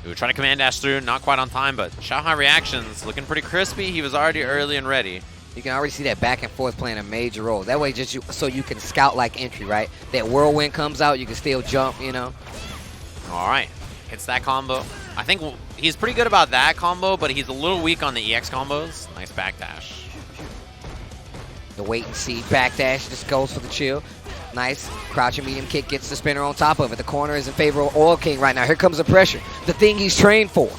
We were trying to command dash through, not quite on time, but Xiaohai reactions looking pretty crispy. He was already early and ready. You can already see that back and forth playing a major role. That way, so you can scout like entry, right? That whirlwind comes out, you can still jump, you know. All right, hits that combo. I think he's pretty good about that combo, but he's a little weak on the EX combos. Nice backdash. The wait and see backdash just goes for the chill. Nice. Crouching medium kick gets the spinner on top of it. The corner is in favor of Oil King right now. Here comes the pressure. The thing he's trained for.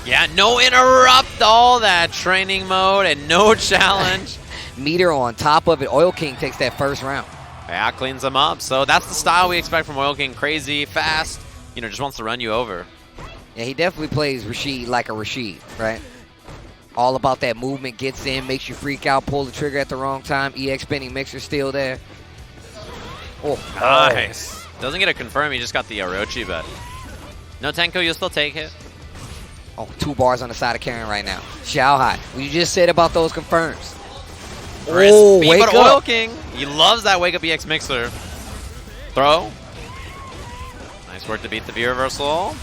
Yeah, no interrupt, all that training mode and no challenge. Meter on top of it. Oil King takes that first round. Yeah, cleans him up. So that's the style we expect from Oil King. Crazy, fast, you know, just wants to run you over. Yeah, he definitely plays Rashid like a Rashid, right? All about that movement, gets in, makes you freak out, pull the trigger at the wrong time. EX spinning mixer still there. Oh, nice. Doesn't get a confirm, he just got the Orochi, but no Tenko, you'll still take it. Oh, 2 bars on the side of Karen right now. Xiaohai, what you just said about those confirms. Oh, wake up. Oil King, he loves that wake up EX mixer. Throw. Nice work to beat the V reversal.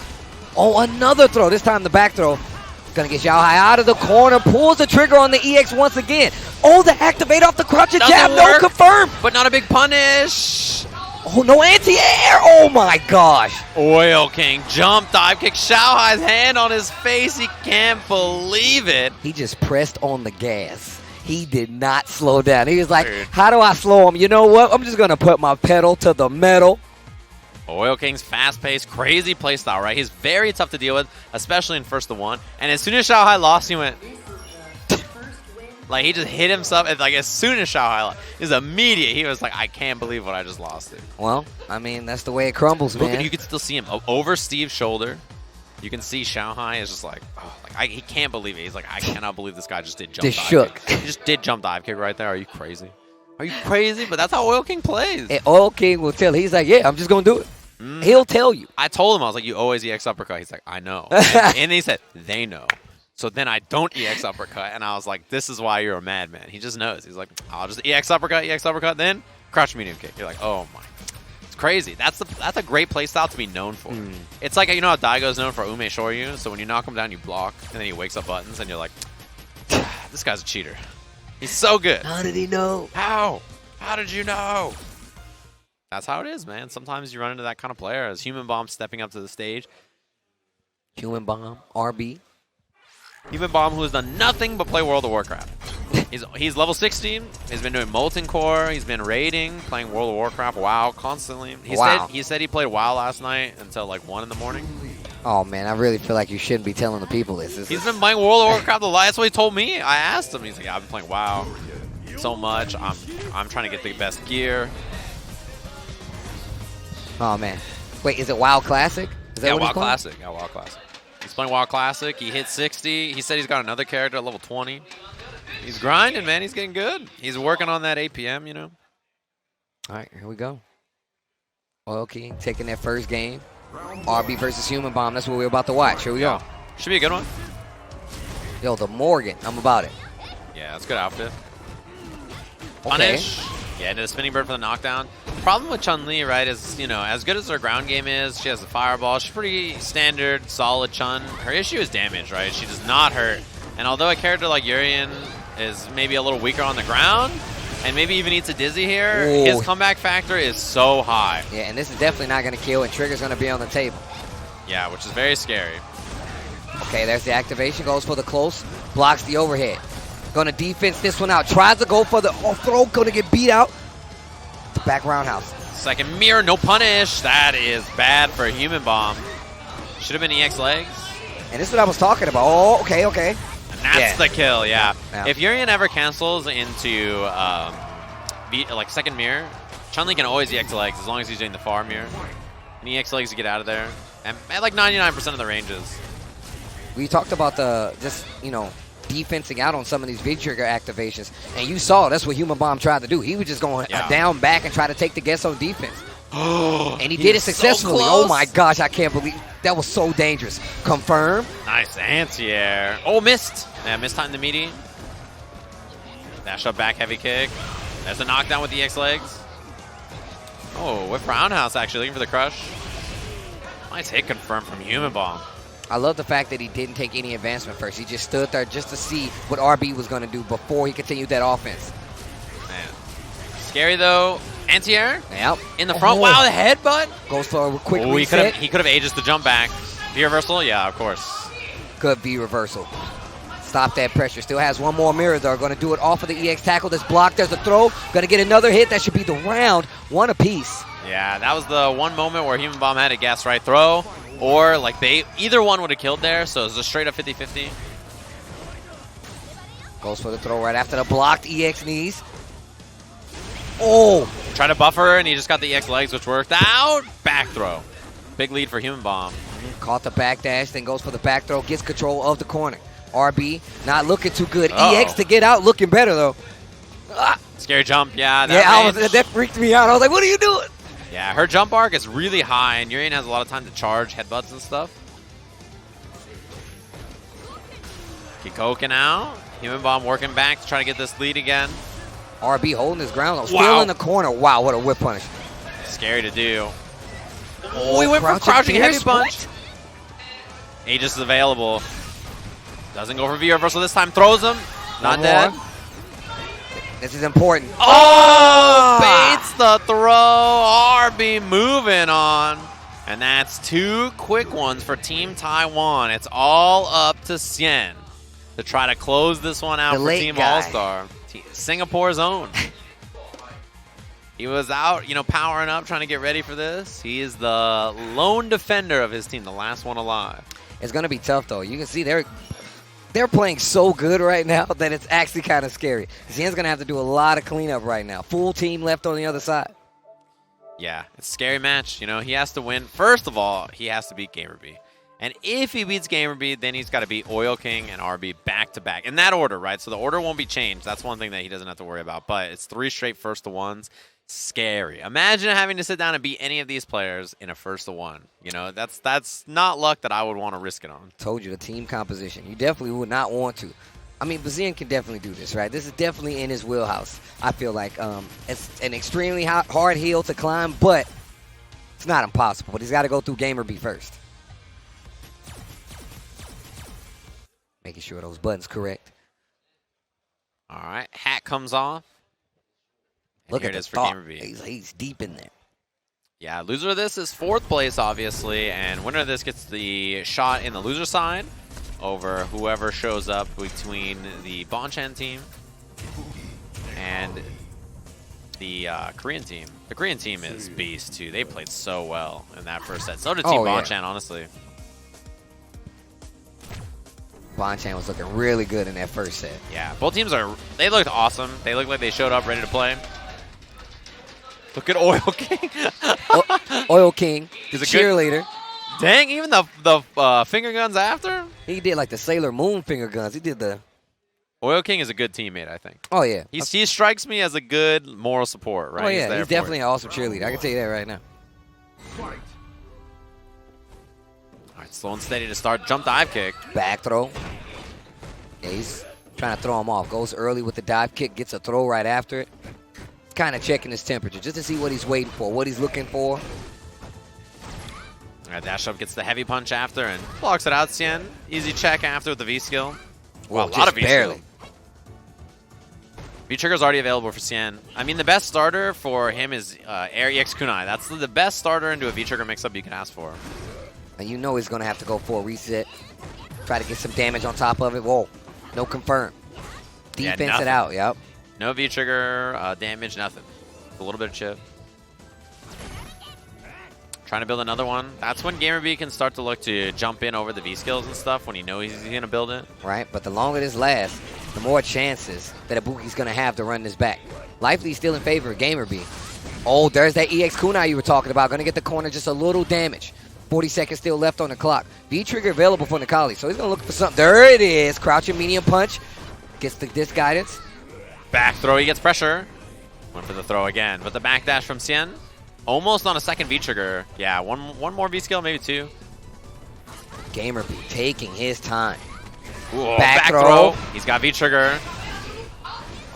Oh, another throw. This time the back throw. Gonna get Xiaohai out of the corner. Pulls the trigger on the EX once again. Oh, the activate off the crouch and jab. No confirm. But not a big punish. Oh, no anti-air. Oh, my gosh. Oil King jump dive kick. Xiaohai's hand on his face. He can't believe it. He just pressed on the gas. He did not slow down. He was like, how do I slow him? You know what? I'm just going to put my pedal to the metal. Oil King's fast-paced, crazy playstyle, right? He's very tough to deal with, especially in first to one. And as soon as Xiaohai lost, he went... like, he just hit himself. And, like, as soon as Xiaohai lost, it was immediate. He was like, I can't believe what I just lost to. Well, I mean, that's the way it crumbles, man. You can still see him over Steve's shoulder. You can see Xiaohai is just like, oh, he can't believe it. He's like, I cannot believe this guy just did jump dive shook. kick. He just did jump dive kick right there. Are you crazy? Are you crazy? But that's how Oil King plays. And Oil King will tell. He's like, yeah, I'm just going to do it. He'll tell you. I told him, I was like, you always EX uppercut. He's like, I know. And he said, they know. So then I don't EX uppercut. And I was like, this is why you're a madman. He just knows. He's like, I'll just EX uppercut, then crouch medium kick. You're like, oh my. It's crazy. That's a great playstyle to be known for. It's like, you know how Daigo's known for Ume Shoryu? So when you knock him down, you block. And then he wakes up buttons and you're like, this guy's a cheater. He's so good. How did he know? How? How did you know? That's how it is, man. Sometimes you run into that kind of player as Human Bomb stepping up to the stage. Human Bomb, RB. Human Bomb, who has done nothing but play World of Warcraft. He's level 16. He's been doing Molten Core. He's been raiding, playing World of Warcraft, WoW constantly. He said he played WoW last night until like 1 in the morning. Oh, man, I really feel like you shouldn't be telling the people this. He's been playing World of Warcraft a lot. That's what he told me. I asked him. He's like, yeah, I've been playing WoW so much. I'm trying to get the best gear. Oh, man. Wait, is it WoW Classic? Is that yeah, what WoW Classic. Yeah, WoW Classic. He's playing WoW Classic. He hit 60. He said he's got another character at level 20. He's grinding, man. He's getting good. He's working on that APM, you know. All right, here we go. Oil King taking that first game. RB versus Human Bomb. That's what we're about to watch. Here we go. Should be a good one. Yo, the Morgan. I'm about it. Yeah, that's a good outfit. Okay. Punish. Yeah, into the spinning bird for the knockdown. The problem with Chun-Li, right, is, you know, as good as her ground game is, she has the fireball. She's pretty standard, solid Chun. Her issue is damage, right? She does not hurt. And although a character like Urien is maybe a little weaker on the ground, and maybe even eats a dizzy here, his comeback factor is so high. Yeah, and this is definitely not going to kill, and Trigger's going to be on the table. Yeah, which is very scary. Okay, there's the activation. Goes for the close. Blocks the overhead. Gonna defense this one out. Tries to go for the off throw. Gonna get beat out. The back roundhouse. Second mirror, no punish. That is bad for Human Bomb. Should have been EX legs. And this is what I was talking about. Oh, okay. And that's the kill, yeah. If Urian ever cancels into like second mirror, Chun-Li can always EX legs as long as he's doing the far mirror. And EX legs to get out of there. And at like 99% of the ranges. We talked about defensing out on some of these V-trigger activations. And you saw that's what Human Bomb tried to do. He was just going down back and try to take the guess on defense. And he did it successfully. So oh my gosh, I can't believe that was so dangerous. Confirm. Nice anti-air. Oh, missed. Yeah, missed time the meaty. Dash up back heavy kick. There's a knockdown with the EX legs. Oh, whip roundhouse actually looking for the crush. Nice hit confirmed from Human Bomb. I love the fact that he didn't take any advancement first. He just stood there just to see what RB was going to do before he continued that offense. Man. Scary though. Anti-air? Yep. In the front. Wow, the headbutt. Goes for a quick He reset. could have ages the jump back. V-reversal? Yeah, of course. Good V-reversal. Stop that pressure. Still has one more mirror though. Going to do it off of the EX tackle. That's blocked. There's a throw. Going to get another hit. That should be the round. One apiece. Yeah, that was the one moment where Human Bomb had a gas right throw. Or like either one would have killed there. So it's a straight up 50-50. Goes for the throw right after the blocked EX knees. Oh! Trying to buffer, and he just got the EX legs, which worked out. Back throw. Big lead for Human Bomb. Caught the back dash, then goes for the back throw, gets control of the corner. RB not looking too good. EX to get out, looking better though. Scary jump, yeah. That freaked me out. I was like, what are you doing? Yeah, her jump arc is really high, and Urian has a lot of time to charge headbutts and stuff. Kikoken out. Human Bomb working back to try to get this lead again. RB holding his ground. Still in the corner. Wow, what a whip punish. Scary to do. Oh, he went for crouching heavy punch. Aegis is available. Doesn't go for V-reversal this time. Throws him. Not dead. This is important. Oh! Baits the throw. RB moving on. And that's two quick ones for Team Taiwan. It's all up to Xian to try to close this one out for Team All-Star. Singapore's own. He was out, powering up, trying to get ready for this. He is the lone defender of his team, the last one alive. It's going to be tough, though. You can see they're playing so good right now that it's actually kind of scary. Xian's going to have to do a lot of cleanup right now. Full team left on the other side. Yeah, it's a scary match. He has to win. First of all, he has to beat GamerB. And if he beats GamerB, then he's got to beat Oil King and RB back-to-back. In that order, right? So the order won't be changed. That's one thing that he doesn't have to worry about. But it's 3 straight first-to-ones. Scary. Imagine having to sit down and beat any of these players in a first-to-one. That's not luck that I would want to risk it on. Told you, the team composition. You definitely would not want to. I mean, Xian can definitely do this, right? This is definitely in his wheelhouse. I feel like it's an extremely hard hill to climb, but it's not impossible. But he's got to go through GamerB first. Making sure those buttons correct. All right, hat comes off. And Look here at it this is for thought. GamerB. He's deep in there. Yeah, loser of this is 4th place, obviously, and winner of this gets the shot in the loser side over whoever shows up between the Bonchan team and the Korean team. The Korean team is beast, too. They played so well in that first set. So did Team Bonchan, honestly. Bonchan was looking really good in that first set. Yeah, both teams they looked awesome. They looked like they showed up ready to play. Look at Oil King. Oil King, he's a cheerleader. Dang, even the finger guns after? He did like the Sailor Moon finger guns. He did the... Oil King is a good teammate, I think. Oh, yeah. He strikes me as a good moral support, right? Oh, yeah, he's definitely an awesome cheerleader. I can tell you that right now. All right, slow and steady to start. Jump dive kick. Back throw. Yeah, he's trying to throw him off. Goes early with the dive kick, gets a throw right after it. Kind of checking his temperature just to see what he's waiting for, what he's looking for. All right, dash up gets the heavy punch after and blocks it out, Xian. Easy check after with the V-skill. Wow, a lot of V-skill. V-trigger's already available for Xian. I mean, the best starter for him is Air EX Kunai. That's the best starter into a V-trigger mix-up you can ask for. And you know he's going to have to go for a reset. Try to get some damage on top of it. Whoa, no confirm. Defense it out, yep. No V-trigger, damage, nothing. A little bit of chip. Trying to build another one. That's when GamerB can start to look to jump in over the V-skills and stuff when he knows he's going to build it. Right, but the longer this lasts, the more chances that Ibuki's going to have to run this back. Lively's still in favor of GamerB. Oh, there's that EX Kunai you were talking about. Going to get the corner, just a little damage. 40 seconds still left on the clock. V-trigger available for Nakali, so he's going to look for something. There it is. Crouching medium punch. Gets the disc guidance. Back throw, he gets pressure. Went for the throw again, but the backdash from Xian. Almost on a second V-trigger. Yeah, one more V-skill, maybe two. GamerB taking his time. Ooh, back throw. He's got V-trigger.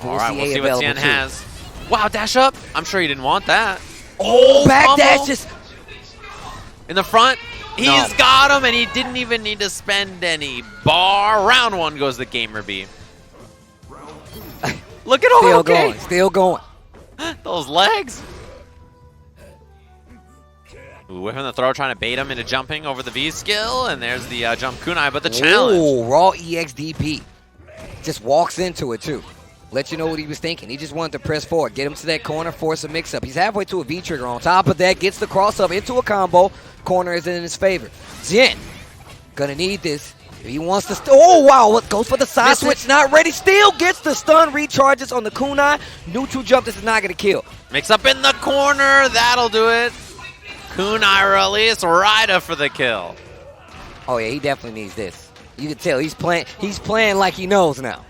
All right, we'll see what Xian has. Wow, dash up. I'm sure he didn't want that. Oh, backdash just... In the front. He's got him, and he didn't even need to spend any bar. Round one goes to GamerB. Look at all Still going. Those legs. Ooh, whipping the throw, trying to bait him into jumping over the V skill, and there's the jump kunai, but the challenge. Ooh, raw EXDP. Just walks into it, too. Let you know what he was thinking. He just wanted to press forward, get him to that corner, force a mix-up. He's halfway to a V-trigger. On top of that, gets the cross-up into a combo. Corner is in his favor. Xian, gonna need this. If he wants to... Oh, wow, what goes for the side switch, not ready. Still gets the stun, recharges on the kunai. Neutral jump, this is not gonna kill. Mix up in the corner, that'll do it. Kunai release, Raida for the kill. Oh yeah, he definitely needs this. You can tell he's playing like he knows now.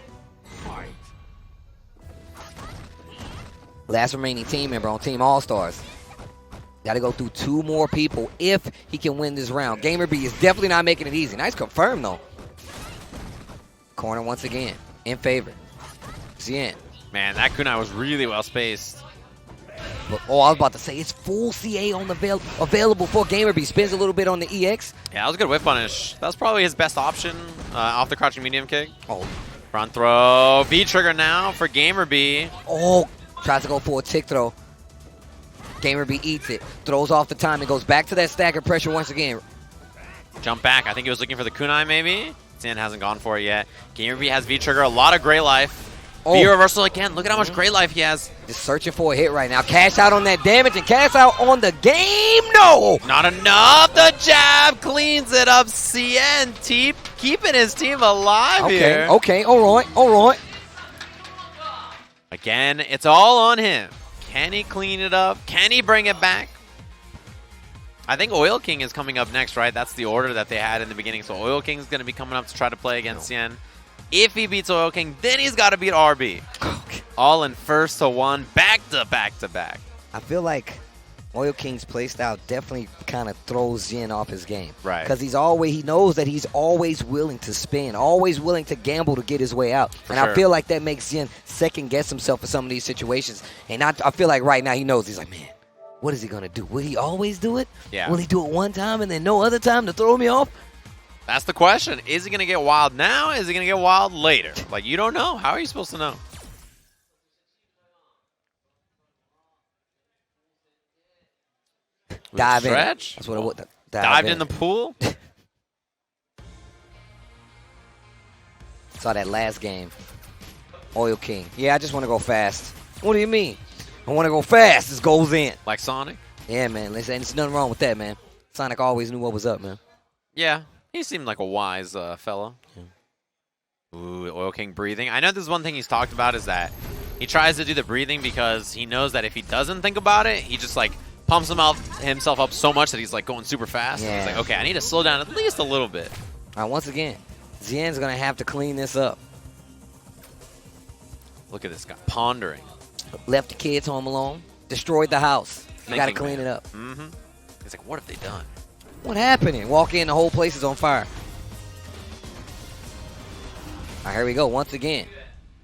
Last remaining team member on Team All-Stars. Got to go through 2 more people if he can win this round. GamerB is definitely not making it easy. Nice confirm though. Corner once again in favor. Xian. Man, that kunai was really well spaced. But, I was about to say, it's full CA on the available for GamerB. Spins a little bit on the EX. Yeah, that was a good whip punish. That was probably his best option off the crouching medium kick. Oh. Front throw. V-trigger now for GamerB. Oh, tries to go for a tick throw. GamerB eats it. Throws off the time and goes back to that stagger pressure once again. Jump back. I think he was looking for the kunai maybe. Xian hasn't gone for it yet. GamerB has V-trigger. A lot of gray life. V-reversal again. Look at how much gray life he has. Just searching for a hit right now. Cash out on that damage and cash out on the game. No! Not enough. The jab cleans it up. Xian keeping his team alive here. Okay. All right. Again, it's all on him. Can he clean it up? Can he bring it back? I think Oil King is coming up next, right? That's the order that they had in the beginning. So Oil King's going to be coming up to try to play against Xian. If he beats Oil King, then he's got to beat RB. Okay. All in first to one, back to back to back. I feel like Oil King's playstyle definitely kind of throws Xian off his game. Right. Because he knows that he's always willing to spin, always willing to gamble to get his way out. And I feel like that makes Xian second guess himself in some of these situations. And I feel like right now he knows, he's like, man, what is he going to do? Will he always do it? Yeah. Will he do it one time and then no other time to throw me off? That's the question. Is he going to get wild now? Is he going to get wild later? Like, you don't know. How are you supposed to know? Dive stretch? in. That's what it would. Dived in the pool? Saw that last game. Oil King. Yeah, I just want to go fast. What do you mean? I want to go fast. This goes in. Like Sonic? Yeah, man. Listen, there's nothing wrong with that, man. Sonic always knew what was up, man. Yeah. He seemed like a wise fellow. Yeah. Ooh, Oil King breathing. I know this is one thing he's talked about is that he tries to do the breathing because he knows that if he doesn't think about it, he just like pumps himself up so much that he's like going super fast. Yeah. And he's like, okay, I need to slow down at least a little bit. All right, once again, Xian's going to have to clean this up. Look at this guy pondering. Left the kids home alone. Destroyed the house. Got to clean it up. Mm-hmm. He's like, what have they done? What happened? Walk in, the whole place is on fire. All right, here we go. Once again,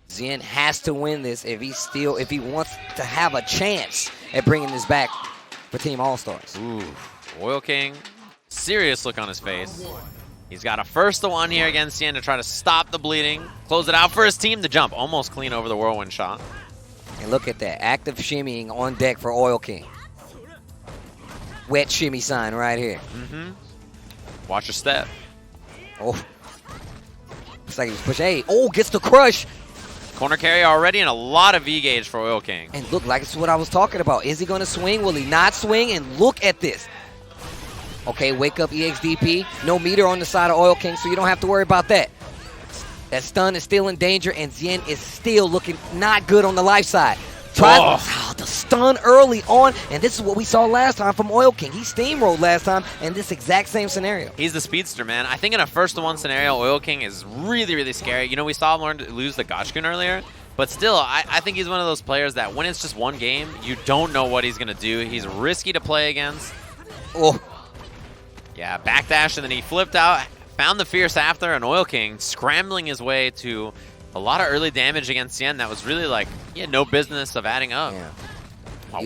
Xian has to win this if he wants to have a chance at bringing this back for Team All-Stars. Ooh, Oil King, serious look on his face. He's got a first to one here against Xian to try to stop the bleeding. Close it out for his team to jump. Almost clean over the whirlwind shot. And look at that. Active shimmying on deck for Oil King. Wet shimmy sign right here. Mm-hmm. Watch your step. Oh. Looks like he was pushing. Hey, gets the crush. Corner carry already and a lot of V-gauge for Oil King. And look, like it's what I was talking about. Is he going to swing? Will he not swing? And look at this. Okay, wake up EXDP. No meter on the side of Oil King, so you don't have to worry about that. That stun is still in danger, and Zien is still looking not good on the life side. The stun early on, and this is what we saw last time from Oil King. He steamrolled last time in this exact same scenario. He's the speedster, man. I think in a first-to-one scenario, Oil King is really, really scary. You know, we saw him lose the Gotchkun earlier, but still, I think he's one of those players that when it's just one game, you don't know what he's going to do. He's risky to play against. Oh. Yeah, backdash, and then he flipped out, found the Fierce after, and Oil King scrambling his way to a lot of early damage against Zien that was really like, he had no business of adding up. Yeah.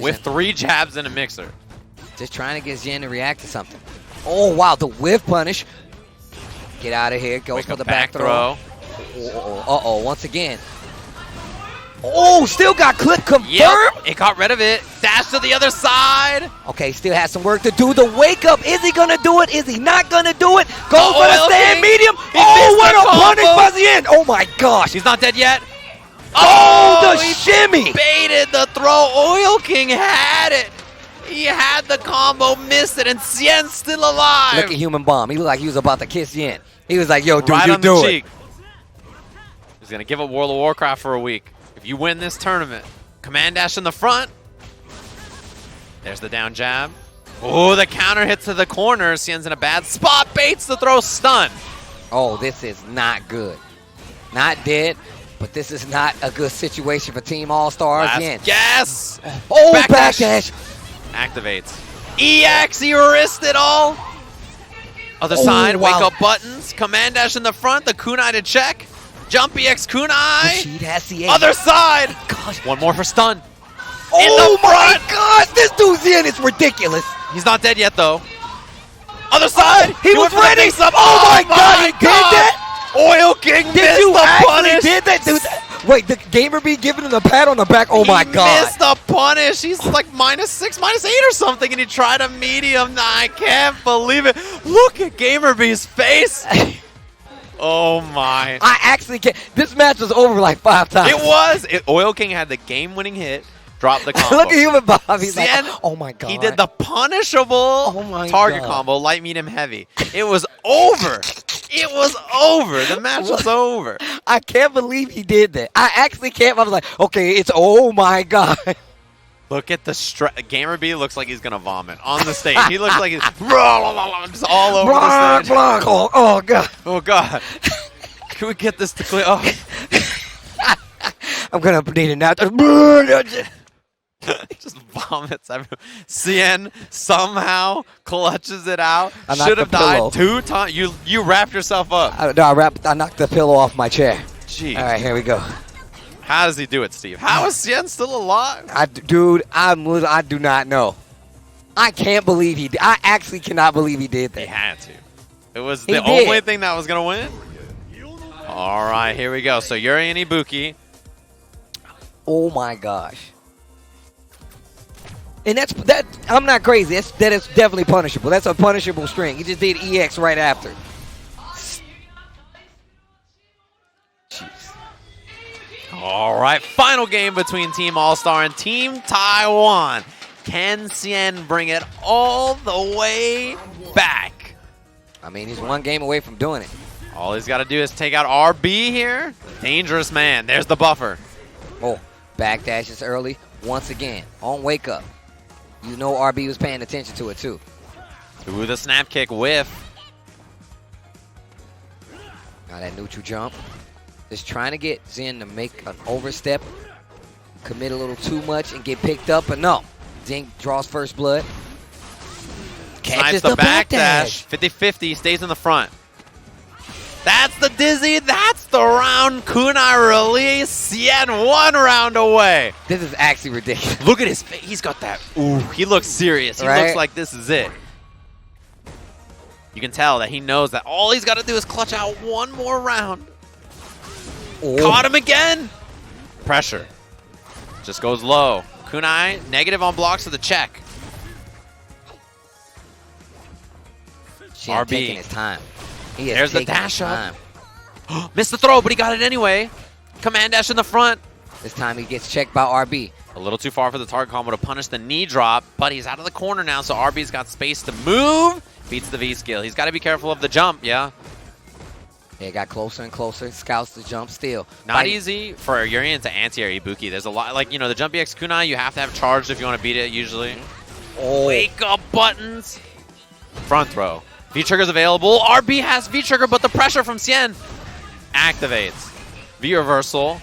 With 3 jabs in a mixer. Just trying to get Zien to react to something. Oh, wow, the whiff punish. Get out of here. Goes for the back throw. Uh-oh, once again. Oh, still got clip confirmed. Yep, it got rid of it. Dash to the other side. Okay, still has some work to do. The wake up, is he going to do it? Is he not going to do it? Goes for the stand medium. Oh, what a punish by Zien. Oh, my gosh. He's not dead yet. Oh, the shimmy. Baited the throw. Oil King had it. He had the combo, missed it, and Zien's still alive. Look at Human Bomb. He looked like he was about to kiss Zien. He was like, yo, dude, right you on do the it. cheek. He's going to give up World of Warcraft for a week. If you win this tournament, command dash in the front. There's the down jab. Oh, the counter hit to the corner. Zien's in a bad spot. Baits the throw, stun. Oh, this is not good. Not dead, but this is not a good situation for Team All-Stars again. Yes. Oh, backdash. Activates. EX, he wrist it all. Other side, wake up buttons. Command dash in the front. The kunai to check. Jump EX kunai. Has the Other side. Gosh. One more for stun. Oh my gosh, this dude Zien is ridiculous. He's not dead yet though. Other side. He was ready. Oh my god, he did that? Oil King missed the punish. Did that, dude? Wait, the gamer be giving him a pat on the back? Oh my god. He missed the punish. He's like -6, -8 or something, and he tried a medium. I can't believe it. Look at GamerBee's face. Oh my. I actually can't. This match was over like 5 times. It was. Oil King had the game-winning hit. Drop the combo. Look at Human Bomb. He's like, Zien, oh my god. He did the punishable target combo, light, medium, heavy. It was over. It was over. The match was over. I can't believe he did that. I actually can't. I was like, okay, it's oh my god. Look at the GamerBee looks like he's gonna vomit on the stage. He looks like he's just all over the stage. Oh god. Oh god. Can we get this to clear? Oh. I'm gonna need it now. Just vomits everywhere. Zien somehow clutches it out. Should have died 2 times. You wrapped yourself up. I knocked the pillow off my chair. Jeez. All right, here we go. How does he do it, Steve? How is Zien still alive? I do not know. I can't believe he did. I actually cannot believe he did that. He had to. It was the only thing that was going to win. All right, here we go. So Yuri and Ibuki. Oh my gosh. And that I'm not crazy. That is definitely punishable. That's a punishable string. He just did EX right after. All right, final game between Team All-Star and Team Taiwan. Can Zien bring it all the way back? I mean, he's 1 game away from doing it. All he's got to do is take out RB here. Dangerous man. There's the buffer. Oh, backdashes early once again on wake up. You know RB was paying attention to it too. Ooh, the snap kick whiff. Now that neutral jump. Just trying to get Zien to make an overstep, commit a little too much and get picked up, but no. Zien draws first blood. Catches the backdash. 50-50, stays in the front. That's the dizzy, that's the round kunai release. Zien 1 round away. This is actually ridiculous. Look at his face, he's got that, ooh, he looks serious. He looks like this is it. You can tell that he knows that all he's got to do is clutch out 1 more round. Oh. Caught him again. Pressure. Just goes low. Kunai, negative on blocks to the check. RB. Taking his time. There's the dash up. Missed the throw, but he got it anyway. Command dash in the front. This time he gets checked by RB. A little too far for the target combo to punish the knee drop, but he's out of the corner now, so RB's got space to move. Beats the V skill. He's got to be careful of the jump, yeah. It got closer and closer. Scouts the jump still. Not easy for Urian to anti-air Ibuki. There's a lot, like, you know, the jump EX kunai, you have to have charged if you want to beat it usually. Oh. Wake up buttons. Front throw. V-trigger's available. RB has V-trigger, but the pressure from Xian activates. V-reversal.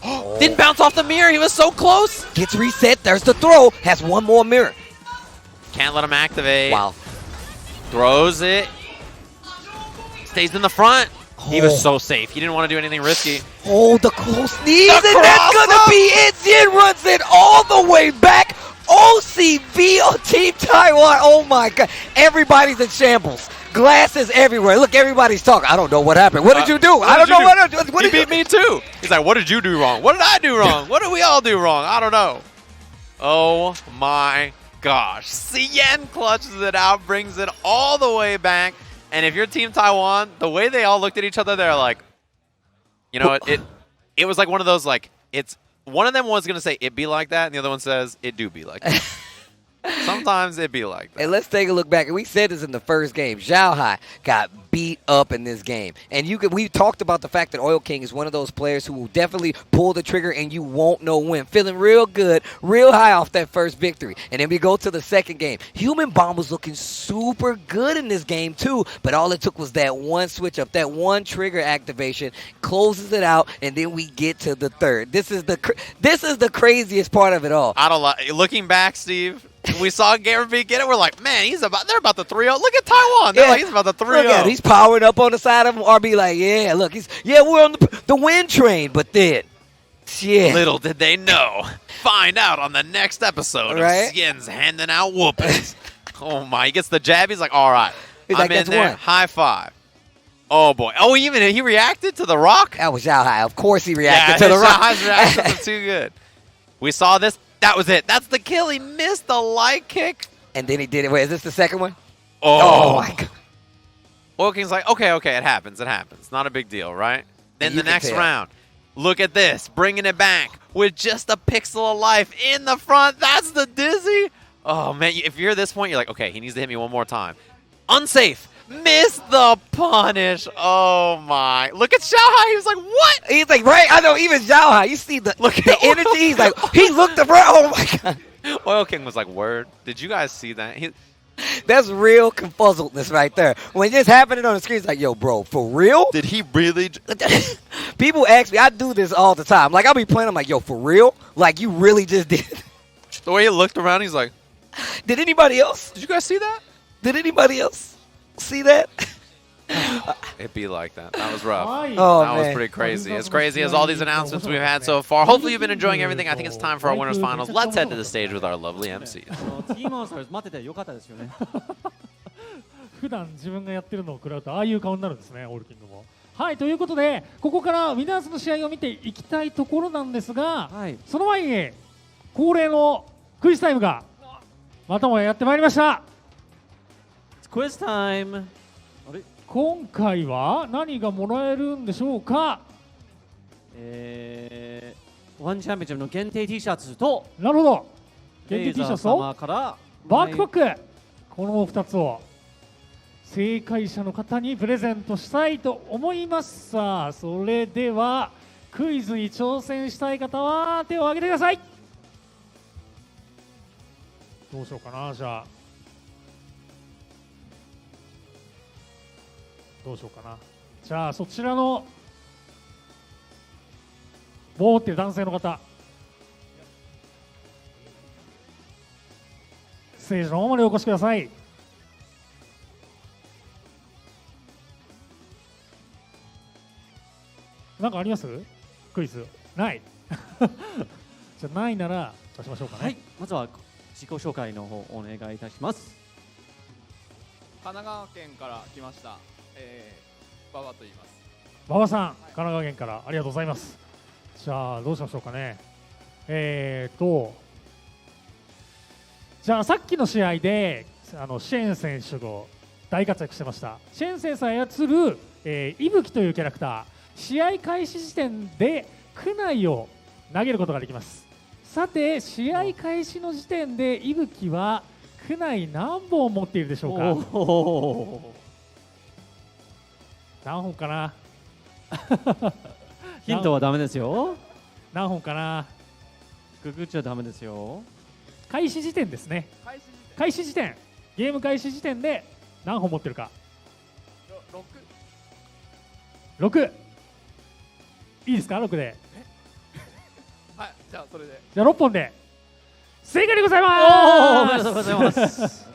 Oh. Didn't bounce off the mirror. He was so close. Gets reset. There's the throw. Has one more mirror. Can't let him activate. Wow. Throws it. Stays in the front. He was so safe. He didn't want to do anything risky. Oh, the close knees, and that's going to be it. Xian runs it all the way back. OCB on Team Taiwan. Oh, my God. Everybody's in shambles. Glasses everywhere. Look, everybody's talking. I don't know what happened. What did you do? I don't know what I did. He beat me, too. He's like, what did you do wrong? What did I do wrong? What did we all do wrong? I don't know. Oh, my gosh. Xian clutches it out, brings it all the way back. And if you're Team Taiwan, the way they all looked at each other, they're like, you know, it was like one of those, like, it's, one of them was going to say, it be like that, and the other one says, it do be like that. Sometimes it be like that. And let's take a look back. And we said this in the first game. Zhao Hai got beat up in this game. And we talked about the fact that Oil King is one of those players who will definitely pull the trigger and you won't know when. Feeling real good, real high off that first victory. And then we go to the second game. Human Bomb was looking super good in this game too, but all it took was that one switch up, that one trigger activation, closes it out, and then we get to the third. This is the craziest part of it all. I don't like looking back, Steve. We saw Garen B get it. We're like, man, they're about to 3-0. Look at Taiwan. They're like, he's about to 3-0. Look at, he's powering up on the side of him. RB like, yeah, look, we're on the win train. But then, shit. Little did they know. Find out on the next episode of Xian's handing out whoopings. Oh my, he gets the jab. He's like, all right, I'm in there. One. High five. Oh boy. Oh, he reacted to the rock. That was Zhao Hai. Of course he reacted to the rock. Zhao Hai's reaction was too good. We saw this. That was it. That's the kill. He missed the light kick. And then he did it. Wait, is this the second one? Oh my God. Oil King's like, okay, it happens. It happens. Not a big deal, right? Then the next round. Look at this. Bringing it back with just a pixel of life in the front. That's the dizzy. Oh, man. If you're at this point, you're like, okay, he needs to hit me one more time. Unsafe. Missed the punish. Oh, my. Look at Zhao Hai. He was like, what? He's like, right? I know, even Zhao Hai. You see the energy? He's like, he looked around. Oh, my God. Oil King was like, word. Did you guys see that? That's real confuzzledness right there. When it's happening on the screen, it's like, yo, bro, for real? Did he really? People ask me, I do this all the time. Like, I'll be playing, I'm like, yo, for real? Like, you really just did it? The way he looked around, he's like, did anybody else? Did you guys see that? Did anybody else see that? It'd be like that. That was rough. Oh, that was pretty crazy. As crazy as all these announcements we've had so far. Hopefully you've been enjoying everything. I think it's time for our winners finals. Let's head to the stage with our lovely MCs. 普段自分がやってるのを食らうとああいう顔になるんですね、オールキングも。はい、ということでここからウィナーズの試合を見ていきたいところなんですが、その前に恒例のクイズタイムがまたもやってまいりました。クイズタイム。今回は何がもらえるんでしょうか。ワンチャンピオンシップの限定 T シャツと、なるほど、限定 T シャツとバックパック、この2つを正解者の方にプレゼントしたいと思います。さあ、それではクイズに挑戦したい方は手を挙げてください。どうしようかな、じゃあどうしようかな。じゃあそちらの棒を持っている男性の方、ステージの方までお越しください。なんかあります？クイズない。じゃあないなら出しましょうかね。はい、まずは自己紹介の方お願いいたします。神奈川県から来ました、馬場と言います。馬場さん、神奈川県からありがとうございます。じゃあどうしましょうかね。じゃあさっきの試合でシェーン選手が大活躍してました。シェーン選手操る、伊吹というキャラクター、試合開始時点で区内を投げることができます。さて試合開始の時点で伊吹は区内何本持っているでしょうか。何本かなヒントはダメですよ。何本かな。ググっちゃダメですよ。開始時点ですね。開始時点、ゲーム開始時点で何本持ってるか。6。いいですか、6で。はい、じゃあそれで。じゃあ6本で正解でございます。おめでとうございます。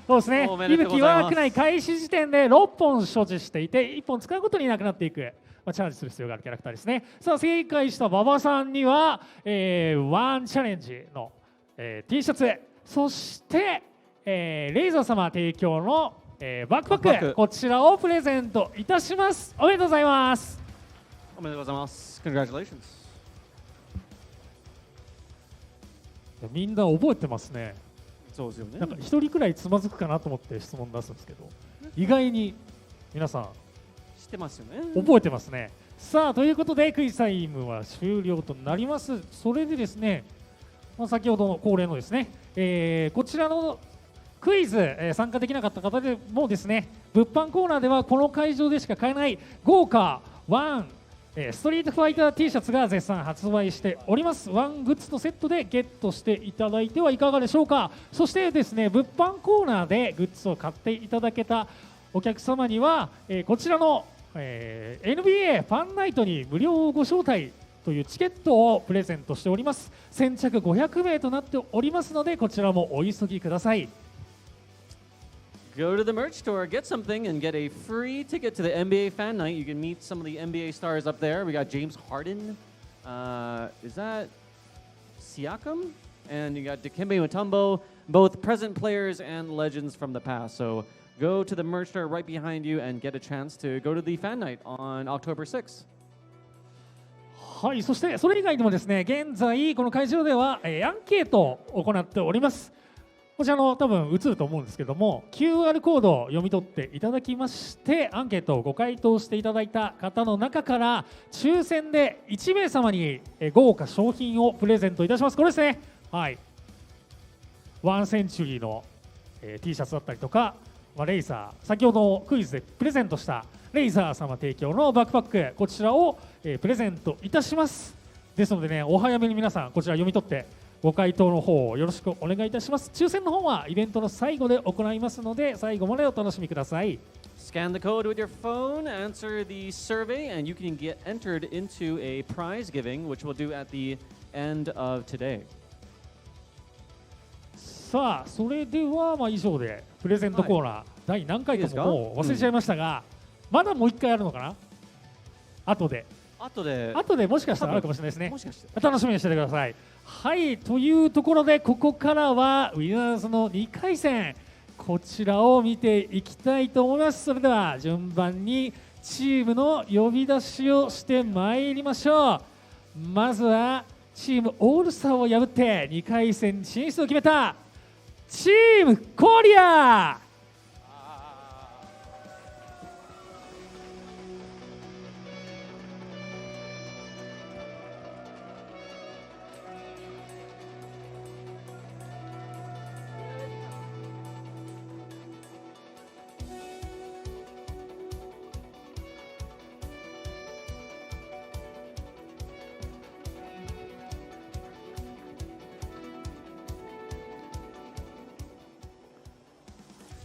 そうですね。おめでとうございます。伊吹は区内開始時点で6本所持していて、1本使うことになくなっていく、チャレンジする必要があるキャラクターですね。さあ正解した馬場さんには、ワンチャレンジの、T シャツ、そして、レイザー様提供の、バックパック、こちらをプレゼントいたします。おめでとうございます。おめでとうございます。Congratulations。みんな覚えてますね。そうですよね。なんか一人くらいつまずくかなと思って質問出すんですけど、意外に皆さん知ってますよね。覚えてますね。さあということでクイズタイムは終了となります。それでですね、先ほどの恒例のですね、こちらのクイズ、参加できなかった方でもですね、物販コーナーではこの会場でしか買えない豪華ワンストリートファイター T シャツが絶賛発売しております。ワングッズとセットでゲットしていただいてはいかがでしょうか。そしてですね、物販コーナーでグッズを買っていただけたお客様には、こちらの、NBA ファンナイトに無料ご招待というチケットをプレゼントしております。先着500名となっておりますので、こちらもお急ぎください。Go to the merch store, get something, and get a free ticket to the NBA Fan Night. You can meet some of the NBA stars up there. We got James Harden. Is that Siakam? And you got Dikembe Mutombo, both present players and legends from the past. So go to the merch store right behind you and get a chance to go to the Fan Night on October 6th. はい、そしてそれ以外にもですね、現在この会場では、アンケートを行っております。こちらの多分映ると思うんですけども、 QR コードを読み取っていただきまして、アンケートをご回答していただいた方の中から抽選で1名様に豪華商品をプレゼントいたします。これですね、はい、ワンセンチュリーの、T シャツだったりとか、レイザー、先ほどクイズでプレゼントしたレイザー様提供のバックパック、こちらを、プレゼントいたします。ですのでね、お早めに皆さんこちら読み取ってご回答の方をよろしくお願いいたします。抽選の方はイベントの最後で行いますので、最後までお楽しみください。Scan the code with your phone, answer the survey, and you can get entered into a prize giving, which we'll do at the end of today. さあ、それでは以上でプレゼントコーナー、第何回かももう忘れちゃいましたが、まだもう一回あるのかな。後でもしかしたらあるかもしれないですね。楽しみにしててください。はい、というところでここからはウィナーズの2回戦、こちらを見ていきたいと思います。それでは順番にチームの呼び出しをしてまいりましょう。まずはチームオールスターを破って2回戦進出を決めたチームコリア。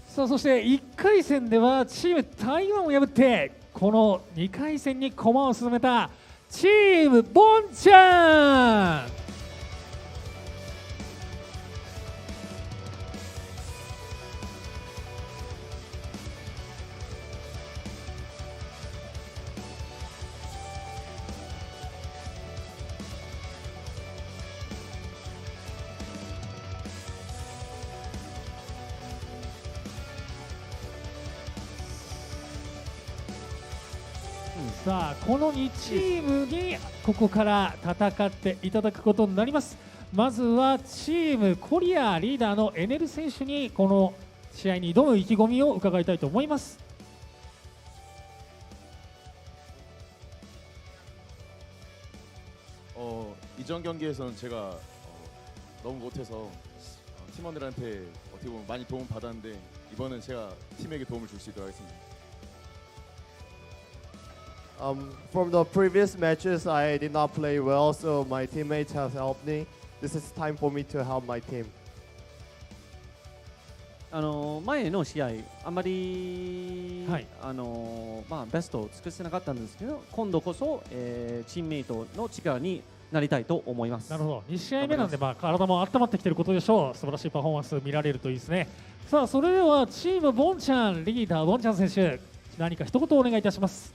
さあ、そして1回戦ではチーム台湾を破ってこの2回戦に駒を進めたチームボンちゃん。さあ、この2チームにここから戦っていただくことになります。まずはチームコリアリーダーのエネル選手にこの試合に挑む意気込みを伺いたいと思います。 이전 경기에서는 제가 너무 못해서 팀원들한테 어떻게 보면 많이 도움 받았는데 이번엔 제가 팀에게 도움을 줄 수 있도록 하겠습니다. From the previous matches, I did not play well, so my teammates have helped me. This is time for me to help my team. 前の試合あまり、ベストを尽くせなかったんですけど、今度こそ、チームメイトの力になりたいと思います。なるほど。2試合目なんで、体も温まってきていることでしょう。素晴らしいパフォーマンス見られるといいですね。さあ、それではチームボンチャンリーダーボンチャン選手、何か一言お願いいたします。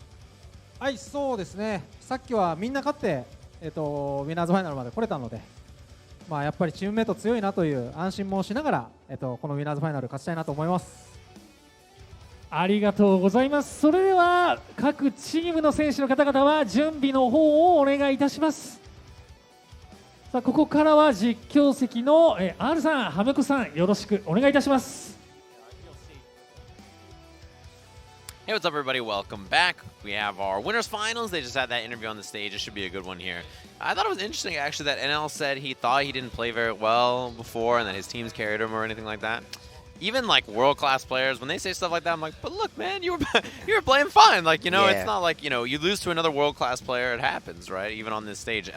はい、そうですね。さっきはみんな勝って、ウィナーズファイナルまで来れたので、やっぱりチームメイト強いなという安心もしながら、このウィナーズファイナル勝ちたいなと思います。ありがとうございます。それでは各チームの選手の方々は準備の方をお願いいたします。さあ、ここからは実況席の R さん、ハムコさん、よろしくお願いいたします。Hey, what's up, everybody? Welcome back. We have our winners finals. They just had that interview on the stage. It should be a good one here. I thought it was interesting, actually, that NL said he thought he didn't play very well before and that his teams carried him or anything like that. Even like world-class players, when they say stuff like that, I'm like, but look, man, you were playing fine. Like, you know, it's not like, you know, you lose to another world-class player, it happens, right? Even on this stage.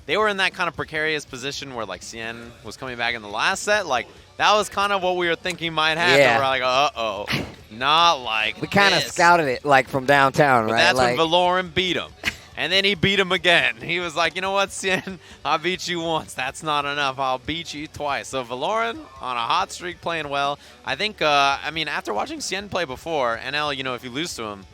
They were in that kind of precarious position where like Cien was coming back in the last set. Like, that was kind of what we were thinking might happen. Yeah. We're like, uh-oh. Not like We kind of scouted it like from downtown, but right? that's like, when Valoran beat him. And then he beat him again. He was like, you know what, Cien? I beat you once. That's not enough. I'll beat you twice. So Valoran on a hot streak playing well. I think, I mean, after watching Cien play before, NL, you know, if you lose to him,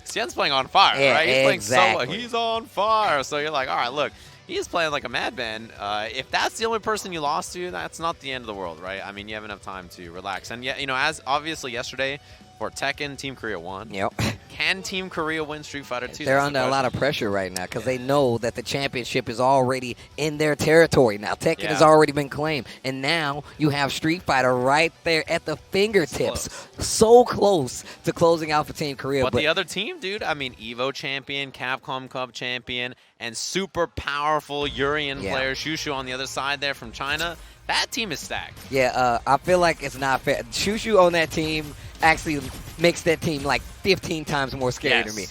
Cien's playing on fire, right? He's playing solo. He's on fire. So you're like, all right, look, he's playing like a madman. If that's the only person you lost to, that's not the end of the world, right? I mean, you have enough time to relax. And, yeah, you know, as obviously yesterday, for Tekken, Team Korea won. Yep. Can Team Korea win Street Fighter 2? They're under a lot of pressure right now because they know that the championship is already in their territory now. Tekken has already been claimed. And now you have Street Fighter right there at the fingertips. So close to closing out for Team Korea. But the other team, dude, I mean, EVO champion, Capcom Cup champion, and super powerful Urian player, Shushu on the other side there from China. That team is stacked. Yeah, I feel like it's not fair. Shushu on that team actually makes that team like 15 times more scary to me.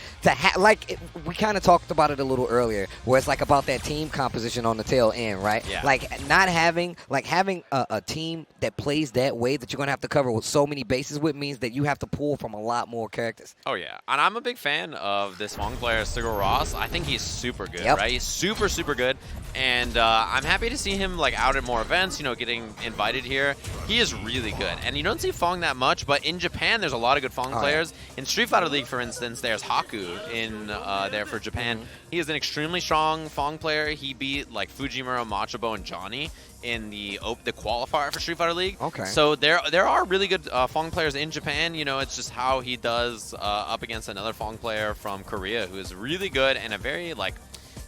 We kind of talked about it a little earlier, where it's like about that team composition on the tail end, right? Yeah. Like not having a team that plays that way that you're gonna have to cover with so many bases with means that you have to pull from a lot more characters. Oh yeah, and I'm a big fan of this Fong player, Sigur Ross. I think he's super good, right? He's super, super good, and I'm happy to see him like out at more events. You know, getting invited here. He is really good, and you don't see Fong that much, but in Japan, there's a lot of good Fong players. In Street Fighter League, for instance, there's Haku in there for Japan. He is an extremely strong Fong player. He beat like Fujimura, Machobo, and Johnny in the qualifier for Street Fighter League. Okay. So there are really good Fong players in Japan. You know, it's just how he does up against another Fong player from Korea who is really good and a very like,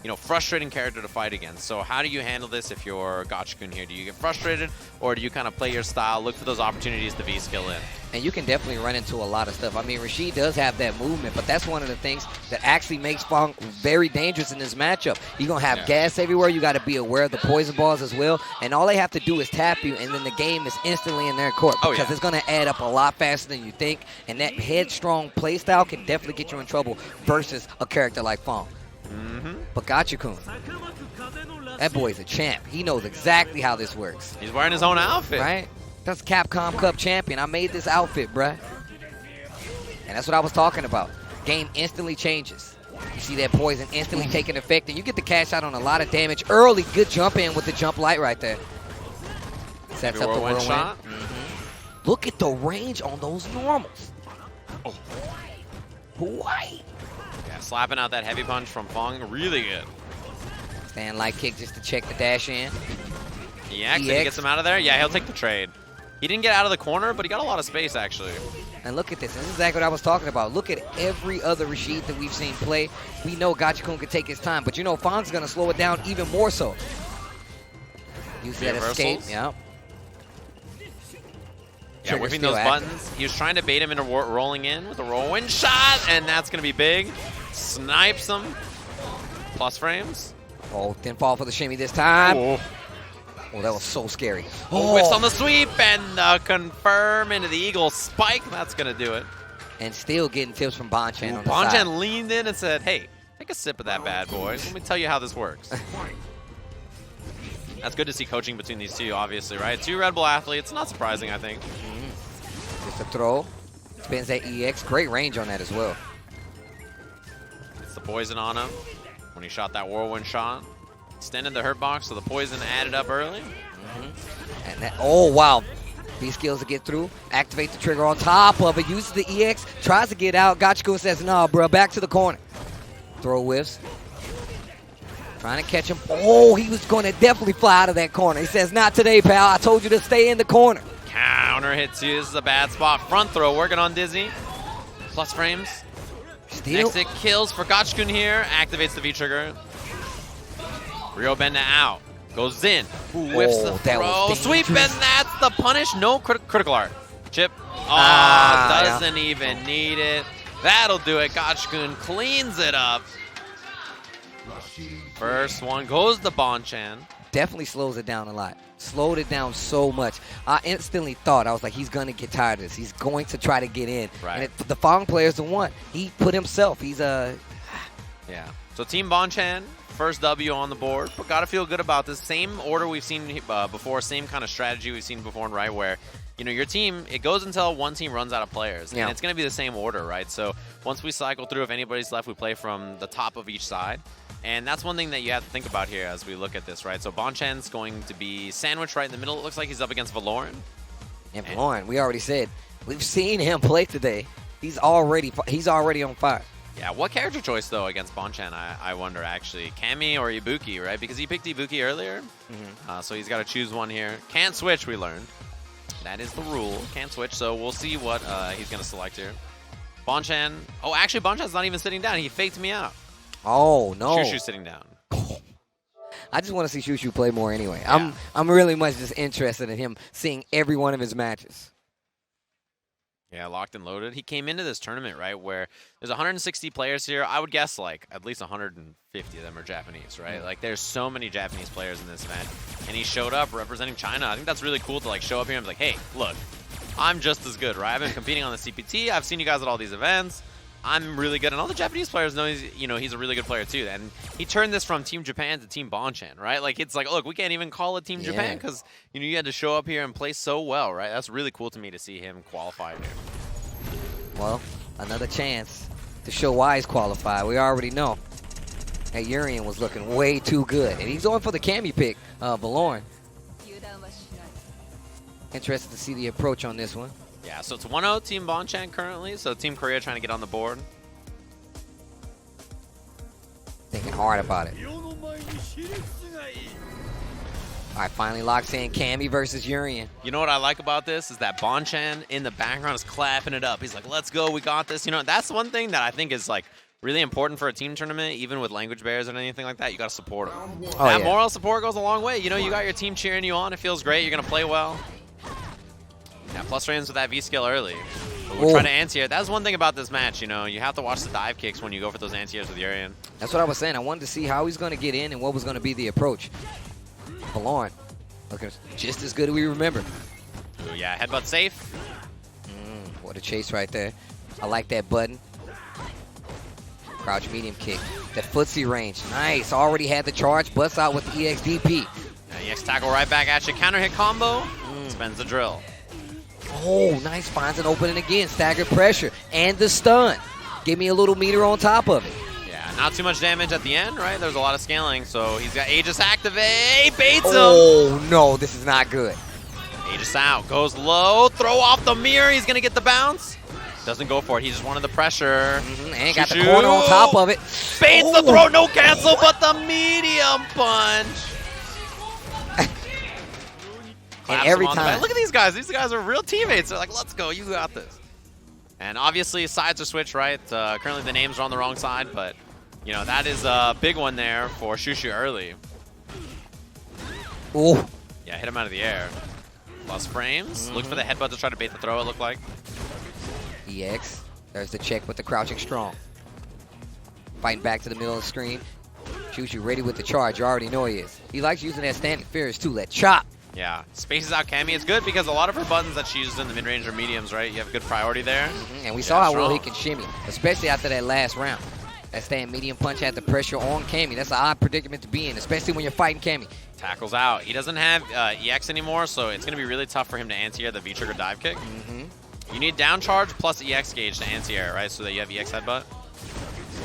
you know, frustrating character to fight against. So how do you handle this if you're Gachikun here? Do you get frustrated, or do you kind of play your style, look for those opportunities to V-skill in? And you can definitely run into a lot of stuff. I mean, Rashid does have that movement, but that's one of the things that actually makes Fong very dangerous in this matchup. You're going to have gas everywhere. You got to be aware of the poison balls as well. And all they have to do is tap you, and then the game is instantly in their court because it's going to add up a lot faster than you think. And that headstrong play style can definitely get you in trouble versus a character like Fong. But Gachikun, that boy's a champ. He knows exactly how this works. He's wearing his own outfit. Right? That's Capcom Cup champion. I made this outfit, bruh. And that's what I was talking about. Game instantly changes. You see that poison instantly taking effect, and you get the cash out on a lot of damage early. Good jump in with the jump light right there. Sets up the whirlwind shot. Look at the range on those normals. Hawaii. Yeah, slapping out that heavy punch from Fong, really good. Stand light kick just to check the dash in. EX, if he gets him out of there, yeah, he'll take the trade. He didn't get out of the corner, but he got a lot of space, actually. And look at this. This is exactly what I was talking about. Look at every other Rashid that we've seen play. We know Gachikun can take his time, but you know Fong's going to slow it down even more so. Use that escape. Yep. Yeah, whipping those buttons. He was trying to bait him into rolling in with a whirlwind shot, and that's going to be big. Snipes him. Plus frames. Oh, thin fall for the shimmy this time. Oh, that was so scary. Oh, whiffs on the sweep and confirm into the eagle spike. That's going to do it. And still getting tips from Bonchan on the Bonchan side. leaned in and said, hey, take a sip of that bad boy. Let me tell you how this works. That's good to see coaching between these two, obviously, right? Two Red Bull athletes. Not surprising, I think. Just a throw. Spins that EX. Great range on that as well. It's the poison on him when he shot that whirlwind shot. Extended the hurt box, so the poison added up early. And that, oh, wow. These skills to get through. Activate the trigger on top of it. Uses the EX. Tries to get out. Gachiko says, nah, bro. Back to the corner. Throw whiffs. Trying to catch him. Oh, he was going to definitely fly out of that corner. He says, not today, pal. I told you to stay in the corner. Counter hit two. This is a bad spot. Front throw working on Dizzy. Plus frames. Still. Next hit kills for Gachikun here. Activates the V-trigger. Rio Benda out. Goes in. Whiffs the throw. Sweep, and that's the punish. No critical art. Chip. Oh, doesn't even need it. That'll do it. Gachikun cleans it up. First one goes to Bonchan. Definitely slows it down a lot. Slowed it down so much. I instantly thought, I was like, he's going to get tired of this. He's going to try to get in. Right. And the following player's the one. He put himself. He's a... Yeah. So Team Bonchan, first W on the board. But got to feel good about this. Same order we've seen before. Same kind of strategy we've seen before, right? Where, you know, your team, it goes until one team runs out of players. Yeah. And it's going to be the same order, right? So once we cycle through, if anybody's left, we play from the top of each side. And that's one thing that you have to think about here as we look at this, right? So Bonchan's going to be sandwiched right in the middle. It looks like he's up against Valoran. And Valoran, we already said, we've seen him play today. He's already on fire. Yeah, what character choice, though, against Bonchan, I wonder, actually? Kami or Ibuki, right? Because he picked Ibuki earlier, so he's got to choose one here. Can't switch, we learned. That is the rule. Can't switch, so we'll see what he's going to select here. Bonchan. Oh, actually, Bonchan's not even sitting down. He faked me out. Oh, no. Shushu sitting down. I just want to see Shushu play more anyway. Yeah. I'm really much just interested in him seeing every one of his matches. Yeah, locked and loaded. He came into this tournament, right, where there's 160 players here. I would guess, like, at least 150 of them are Japanese, right? Like, there's so many Japanese players in this event. And he showed up representing China. I think that's really cool to, like, show up here and be like, hey, look, I'm just as good, right? I've been competing on the CPT. I've seen you guys at all these events. I'm really good, and all the Japanese players know he's a really good player too. And he turned this from Team Japan to Team Bonchan, right? Like, it's like, look, we can't even call it Team Japan because you had to show up here and play so well, right? That's really cool to me to see him qualify here. Well, another chance to show why he's qualified. We already know that Urian was looking way too good, and he's going for the Kami pick, Valoran. Interested to see the approach on this one. Yeah, so it's 1-0 Team Bonchan currently, so Team Korea trying to get on the board. Thinking hard about it. All right, finally locks in Kami versus Urian. You know what I like about this is that Bonchan in the background is clapping it up. He's like, let's go, we got this. You know, that's one thing that I think is like really important for a team tournament, even with language barriers or anything like that. You got to support them. Oh, that moral support goes a long way. You know, you got your team cheering you on. It feels great. You're going to play well. Yeah, plus frames with that V-skill early. But we'll try to anti-air. That's one thing about this match, you know. You have to watch the dive kicks when you go for those anti-airs with Urian. That's what I was saying. I wanted to see how he's going to get in and what was going to be the approach. Valoran looking just as good as we remember. Ooh, yeah, headbutt safe. What a chase right there. I like that button. Crouch medium kick. That footsie range. Nice. Already had the charge. Busts out with the EXDP. EX tackle right back at you. Counter hit combo. Spends the drill. Oh, nice. Finds an opening again. Staggered pressure. And the stun. Give me a little meter on top of it. Yeah, not too much damage at the end, right? There's a lot of scaling, so he's got Aegis activate. Baits him. Oh, no. This is not good. Aegis out. Goes low. Throw off the mirror. He's going to get the bounce. Doesn't go for it. He just wanted the pressure. And got the corner on top of it. Baits the throw. No cancel, but the medium punch. And every time. Look at these guys. These guys are real teammates. They're like, let's go. You got this. And obviously, sides are switched, right? Currently, the names are on the wrong side, but, you know, that is a big one there for Shushu early. Oh. Yeah, hit him out of the air. Plus frames. Look for the headbutt to try to bait the throw, it looked like. EX. There's the check with the crouching strong. Fighting back to the middle of the screen. Choo-Choo ready with the charge. You already know he is. He likes using that standing fierce too. Let chop. Yeah, spaces out Cammy. It's good because a lot of her buttons that she uses in the mid-range or mediums, right? You have good priority there. And we saw how well he can shimmy, especially after that last round. That stand medium punch had the pressure on Cammy. That's an odd predicament to be in, especially when you're fighting Cammy. Tackles out. He doesn't have EX anymore, so it's going to be really tough for him to anti-air the V-trigger dive kick. You need down charge plus EX gauge to anti-air, right? So that you have EX headbutt.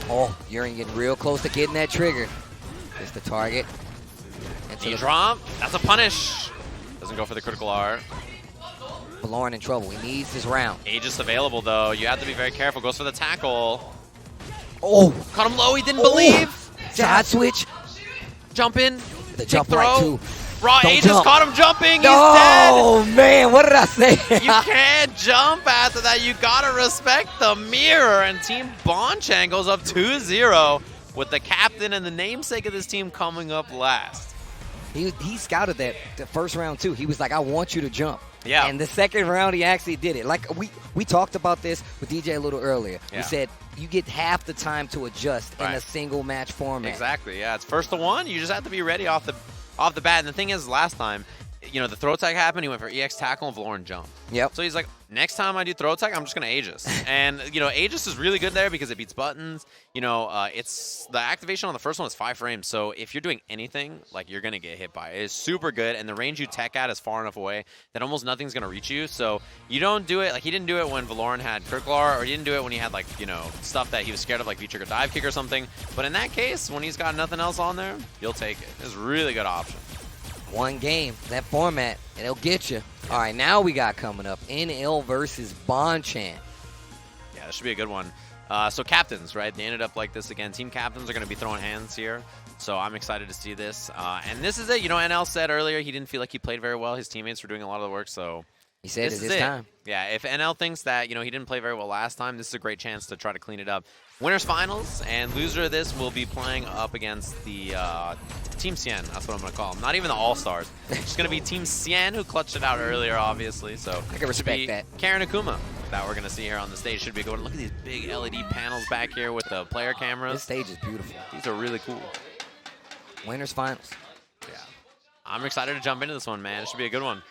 Oh, Urien getting real close to getting that trigger. It's the target. D-drop. That's a punish. Doesn't go for the critical R. Valoran in trouble. He needs his round. Aegis available, though. You have to be very careful. Goes for the tackle. Oh. Caught him low. He didn't believe. Side switch. Jump in. The jump throw. right, too. Raw Don't Aegis jump. caught him jumping. He's Oh, dead. man. What did I say? You can't jump after that. You got to respect the mirror. And Team Bonchan goes up 2-0 with the captain and the namesake of this team coming up last. He scouted that the first round, too. He was like, I want you to jump. Yeah. And the second round, he actually did it. Like, we talked about this with DJ a little earlier. Yeah. We said you get half the time to adjust in a single match format. Exactly, yeah. It's first to one. You just have to be ready off the bat. And the thing is, last time, you know, the throw tag happened. He went for EX tackle and Valoran jump. Yep. So he's like, next time I do throw tag, I'm just going to Aegis. And, you know, Aegis is really good there because it beats buttons. You know, it's the activation on the first one is 5 frames. So if you're doing anything, like, you're going to get hit by it. It's super good. And the range you tech at is far enough away that almost nothing's going to reach you. So you don't do it. Like, he didn't do it when Valoran had critical R, or he didn't do it when he had, like, you know, stuff that he was scared of, like V-trigger dive kick or something. But in that case, when he's got nothing else on there, you'll take it. It's a really good option. One game, that format, and it'll get you. All right, now we got coming up NL versus Bonchan. Yeah, this should be a good one. So captains, right? They ended up like this again. Team captains are going to be throwing hands here. So I'm excited to see this. And this is it. You know, NL said earlier he didn't feel like he played very well. His teammates were doing a lot of the work, so he said it's his time. Yeah, if NL thinks that, you know, he didn't play very well last time, this is a great chance to try to clean it up. Winners finals, and loser of this will be playing up against the Team Cien. That's what I'm going to call them. Not even the All-Stars. It's just going to be Team Cien, who clutched it out earlier, obviously. So I can respect that. Karen Akuma that we're going to see here on the stage should be good. Look at these big LED panels back here with the player cameras. This stage is beautiful. These are really cool. Winners finals. Yeah. I'm excited to jump into this one, man. It should be a good one.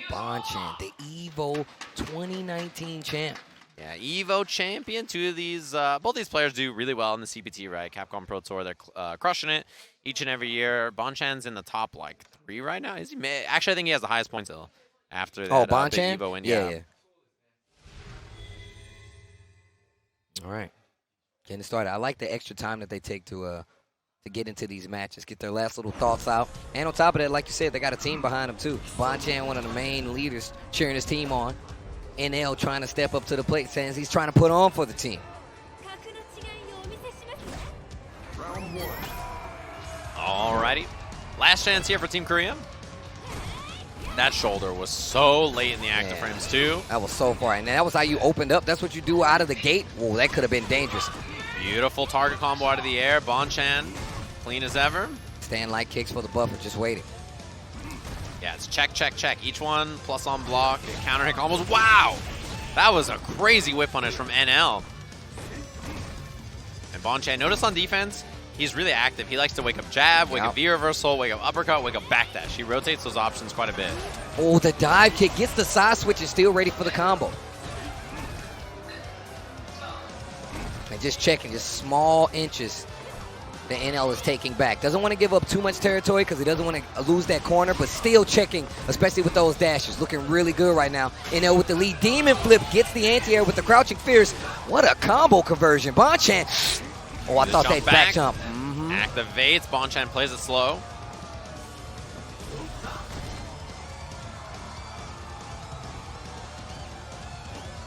Bonchan, the EVO 2019 champ. Yeah, EVO champion. Two of these, both these players do really well in the CPT, right? Capcom Pro Tour, they're crushing it each and every year. Bonchan's in the top, like, 3 right now. Is he? Actually, I think he has the highest points still after that Bonchan? big EVO win. Yeah. All right. Getting started. I like the extra time that they take to get into these matches, get their last little thoughts out. And on top of that, like you said, they got a team behind them, too. Bonchan, one of the main leaders, cheering his team on. NL trying to step up to the plate, saying he's trying to put on for the team. Alrighty. Last chance here for Team Korea. That shoulder was so late in the active frames, too. That was so far. And that was how you opened up. That's what you do out of the gate. Whoa, that could have been dangerous. Beautiful target combo out of the air. Bonchan, clean as ever. Stand light kicks for the buffer, just waiting. Yeah, it's check, check, check. Each one plus on block. Counter hit combos. Wow! That was a crazy whip punish from NL. And Bonchan, notice on defense, he's really active. He likes to wake up jab, wake up V reversal, wake up uppercut, wake up backdash. He rotates those options quite a bit. Oh, the dive kick gets the side switch and still ready for the combo. And just checking, just small inches the NL is taking back. Doesn't want to give up too much territory because he doesn't want to lose that corner, but still checking, especially with those dashes. Looking really good right now. NL with the lead. Demon flip gets the anti-air with the crouching fierce. What a combo conversion. Bonchan. Oh, I thought that back jump. Activates. Bonchan plays it slow.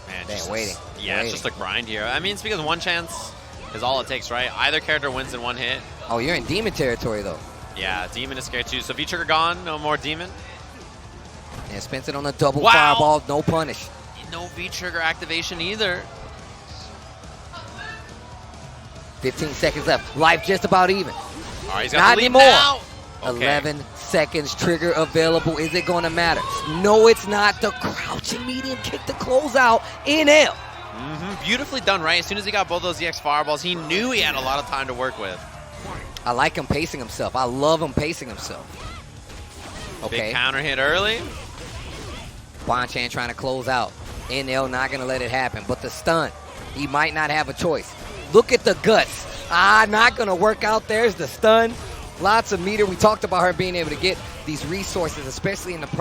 Man, waiting. Yeah, it's just a grind here. I mean, it's because one chance is all it takes, right? Either character wins in one hit. Oh, you're in Demon territory, though. Yeah, Demon is scared too. So V-Trigger gone, no more Demon. And Spencer on the double fireball, no punish. No V-Trigger activation either. 15 seconds left. Life just about even. All right, he's got Not the lead anymore. now. Okay. 11 seconds, trigger available. Is it going to matter? No, it's not. The crouching medium kick to close out. NL. Beautifully done, right? As soon as he got both those EX fireballs, he knew he had a lot of time to work with. I like him pacing himself. I love him pacing himself. Okay. Big counter hit early. Bonchan trying to close out. NL not going to let it happen. But the stun, he might not have a choice. Look at the guts. Not going to work out. There's the stun. Lots of meter. We talked about her being able to get these resources, especially in the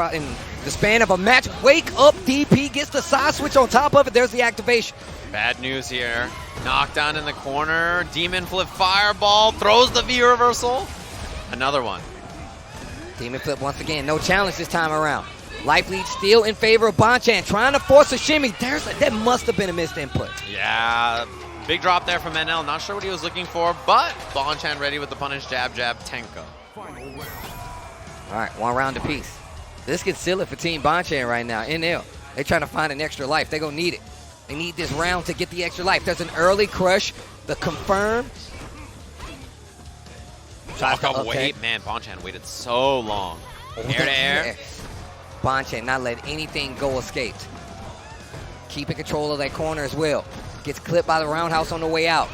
span of a match. Wake up, DP gets the side switch on top of it. There's the activation. Bad news here. Knockdown in the corner. Demon flip fireball. Throws the V reversal. Another one. Demon flip once again. No challenge this time around. Life lead still in favor of Bonchan. Trying to force a shimmy. That must have been a missed input. Yeah. Big drop there from NL. Not sure what he was looking for, but Bonchan ready with the punish. Jab, jab, Tenko. All right, 1 round apiece. This gets silly for Team Bonchan right now. NL, they're trying to find an extra life. They're going to need it. They need this round to get the extra life. There's an early crush. The confirm. Wait, man, Bonchan waited so long. Air to air. Bonchan not letting anything go escaped. Keeping control of that corner as well. Gets clipped by the roundhouse on the way out.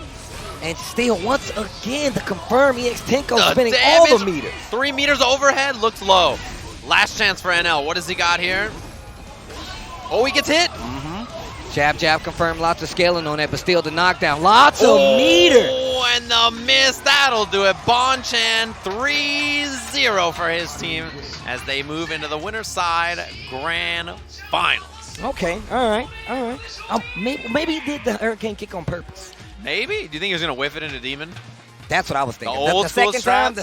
And still, once again, the confirm EX Tenko spinning all the meters. 3 meters overhead, looks low. Last chance for NL. What does he got here? Oh, he gets hit. Jab, jab, confirm. Lots of scaling on that, but still the knockdown. Lots of meter. Oh, and the miss. That'll do it. Bonchan 3-0 for his team as they move into the winner's side grand finals. Okay, all right. Maybe he did the hurricane kick on purpose. Maybe? Do you think he was going to whiff it into Demon? That's what I was thinking. The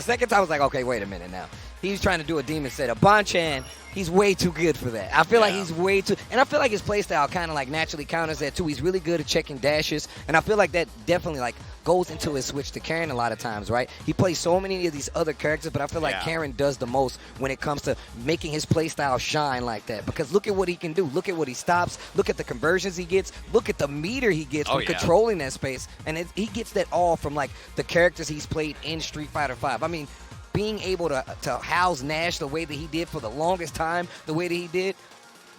second time, I was like, okay, wait a minute now. He's trying to do a Demon setup. Bonchan, he's way too good for that. I feel like he's way too, and I feel like his playstyle kind of like naturally counters that too. He's really good at checking dashes, and I feel like that definitely like goes into his switch to Karen a lot of times, right? He plays so many of these other characters, but I feel like Karen does the most when it comes to making his playstyle shine like that. Because look at what he can do. Look at what he stops. Look at the conversions he gets. Look at the meter he gets from controlling that space, and he gets that all from like the characters he's played in Street Fighter V. I mean, being able to house Nash the way that he did for the longest time, the way that he did,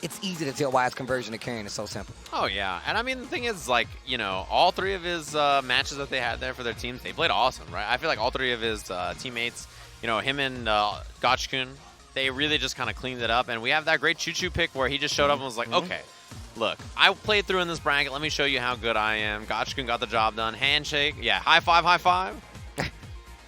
it's easy to tell why his conversion to Karen is so simple. Oh, yeah. And I mean, the thing is, like, you know, all 3 of his matches that they had there for their teams, they played awesome, right? I feel like all 3 of his teammates, you know, him and Gotch-kun, they really just kind of cleaned it up. And we have that great Choo-Choo pick where he just showed up and was like, okay, look, I played through in this bracket. Let me show you how good I am. Gotch-kun got the job done. Handshake. Yeah, high five, high five.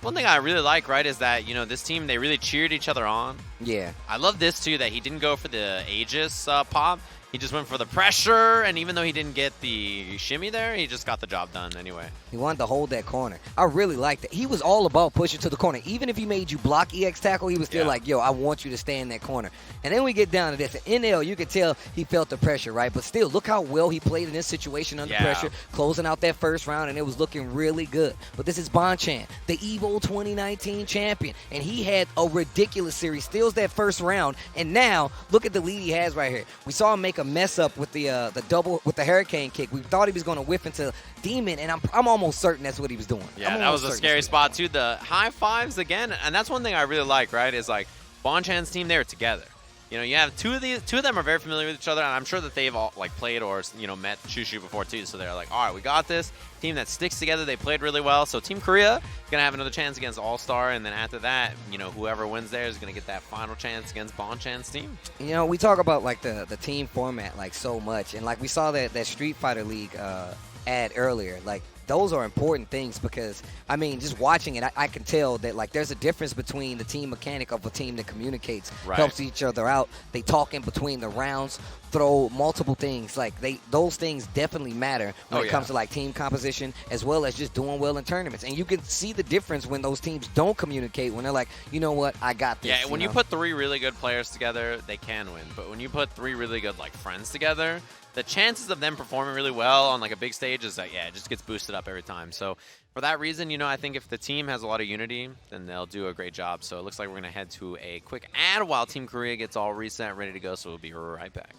One thing I really like, right, is that, you know, this team, they really cheered each other on. Yeah. I love this, too, that he didn't go for the Aegis pop. He just went for the pressure, and even though he didn't get the shimmy there, he just got the job done anyway. He wanted to hold that corner. I really liked it. He was all about pushing to the corner. Even if he made you block EX tackle, he was still like, yo, I want you to stay in that corner. And then we get down to this. At NL, you could tell he felt the pressure, right? But still, look how well he played in this situation under pressure, closing out that first round, and it was looking really good. But this is Bonchan, the EVO 2019 champion, and he had a ridiculous series. Steals that first round, and now look at the lead he has right here. We saw him make a mess up with the double with the hurricane kick. We thought he was going to whiff into Demon, and I'm almost certain that's what he was doing. Yeah, that was a scary spot too. The high fives again, and that's one thing I really like, right? Is like Bonchan's team, they were together. You know, you have two of them are very familiar with each other, and I'm sure that they've all like played or, you know, met Choo-Choo before too. So they're like, all right, we got this team that sticks together. They played really well. So Team Korea is gonna have another chance against All Star, and then after that, you know, whoever wins there is gonna get that final chance against Bonchan's team. You know, we talk about like the team format like so much, and like we saw that Street Fighter League ad earlier, like. Those are important things because, I mean, just watching it, I can tell that, like, there's a difference between the team mechanic of a team that communicates, helps each other out. They talk in between the rounds, throw multiple things. Like, those things definitely matter when it comes to, like, team composition as well as just doing well in tournaments. And you can see the difference when those teams don't communicate, when they're like, you know what, I got this. Yeah, when you put 3 really good players together, they can win. But when you put 3 really good, like, friends together, the chances of them performing really well on like a big stage is that, it just gets boosted up every time. So for that reason, you know, I think if the team has a lot of unity, then they'll do a great job. So it looks like we're going to head to a quick ad while Team Korea gets all reset, ready to go. So we'll be right back.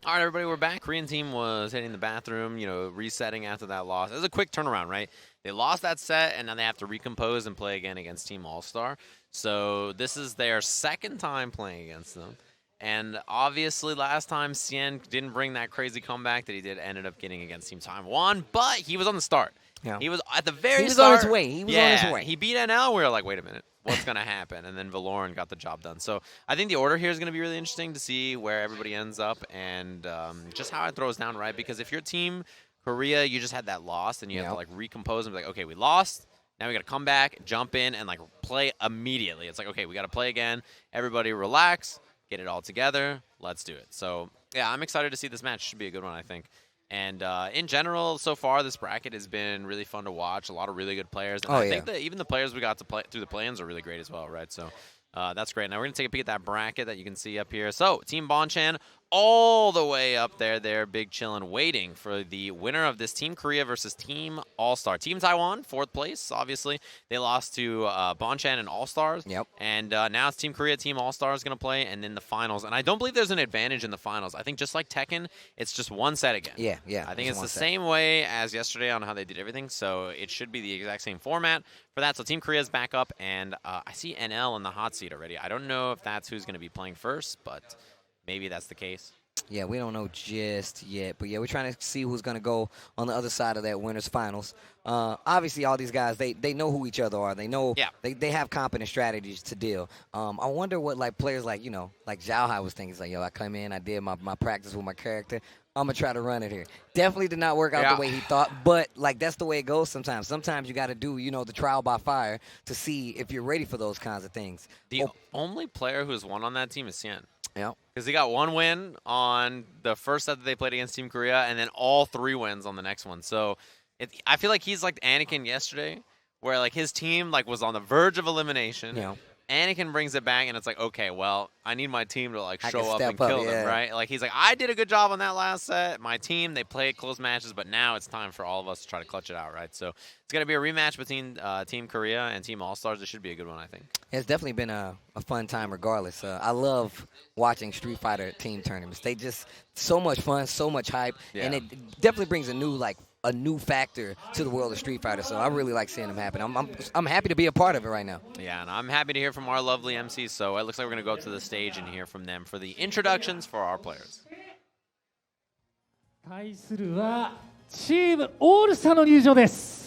All right, everybody, we're back. Korean team was hitting the bathroom, resetting after that loss. It was a quick turnaround, right? They lost that set, and now they have to recompose and play again against Team All-Star. So this is their second time playing against them. And obviously, last time, Sien didn't bring that crazy comeback that he did, ended up getting against Team Taiwan, but he was on the start. Yeah. He was at the very start. He was on his way. He was on his way. He beat NL. We were like, wait a minute. What's going to happen? And then Valoran got the job done. So I think the order here is going to be really interesting to see where everybody ends up and just how it throws down, right? Because if your team, Korea, you just had that loss and you have to recompose and be like, okay, we lost. Now we got to come back, jump in, and play immediately. It's like, okay, we got to play again. Everybody relax, get it all together. Let's do it. So yeah, I'm excited to see this match. Should be a good one, I think. And in general, so far, this bracket has been really fun to watch. A lot of really good players. And I think that even the players we got to play through the play-ins are really great as well, right? So that's great. Now we're going to take a peek at that bracket that you can see up here. So Team Bonchan all the way up there. They're big chillin' waiting for the winner of this Team Korea versus Team All-Star. Team Taiwan, 4th place, obviously. They lost to Bonchan and All-Stars. Yep. And now it's Team Korea, Team All-Stars going to play, and then the finals. And I don't believe there's an advantage in the finals. I think just like Tekken, it's just one set again. Yeah. I think it's the same way as yesterday on how they did everything, so it should be the exact same format for that. So Team Korea's back up, and I see NL in the hot seat already. I don't know if that's who's going to be playing first, but maybe that's the case. Yeah, we don't know just yet. But, yeah, we're trying to see who's going to go on the other side of that winners finals. Obviously, all these guys, they know who each other are. They know they have competent strategies to deal. I wonder what, players like Zhao Hai was thinking. It's like, yo, I come in, I did my practice with my character. I'm going to try to run it here. Definitely did not work out the way he thought. But, that's the way it goes sometimes. Sometimes you got to do, the trial by fire to see if you're ready for those kinds of things. The only player who's won on that team is Sien. Yeah. Because he got one win on the first set that they played against Team Korea, and then all 3 wins on the next one. So I feel like he's like Anakin yesterday, where his team was on the verge of elimination. Yeah. Anakin brings it back, and it's like, okay, well, I need my team to show up and up, kill them, right? He's like, I did a good job on that last set. My team, they played close matches, but now it's time for all of us to try to clutch it out, right? So it's going to be a rematch between Team Korea and Team All-Stars. It should be a good one, I think. It's definitely been a fun time regardless. I love watching Street Fighter team tournaments. They just so much fun, so much hype, and it definitely brings a new factor to the world of Street Fighter. So I really like seeing them happen. I'm happy to be a part of it right now. Yeah, and I'm happy to hear from our lovely MCs. So it looks like we're going to go to the stage and hear from them for the introductions for our players. 対するはチームオールスターの入場です。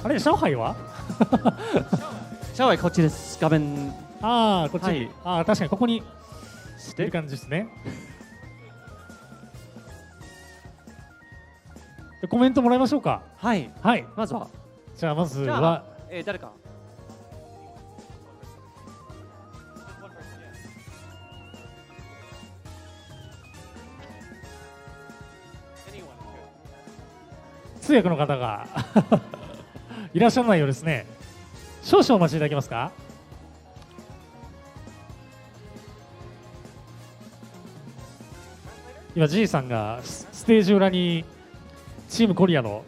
あれ、上海は上海こっちです。画面。ああ、こっち。はい、ああ、確かにここにしてる感じですね。でコメントもらいましょうか。はい。はい。まずは。じゃあまずは。誰か。通訳の方がいらっしゃらないようですね。少々お待ちいただけますか。今 G さんがステージ裏にチームコリアの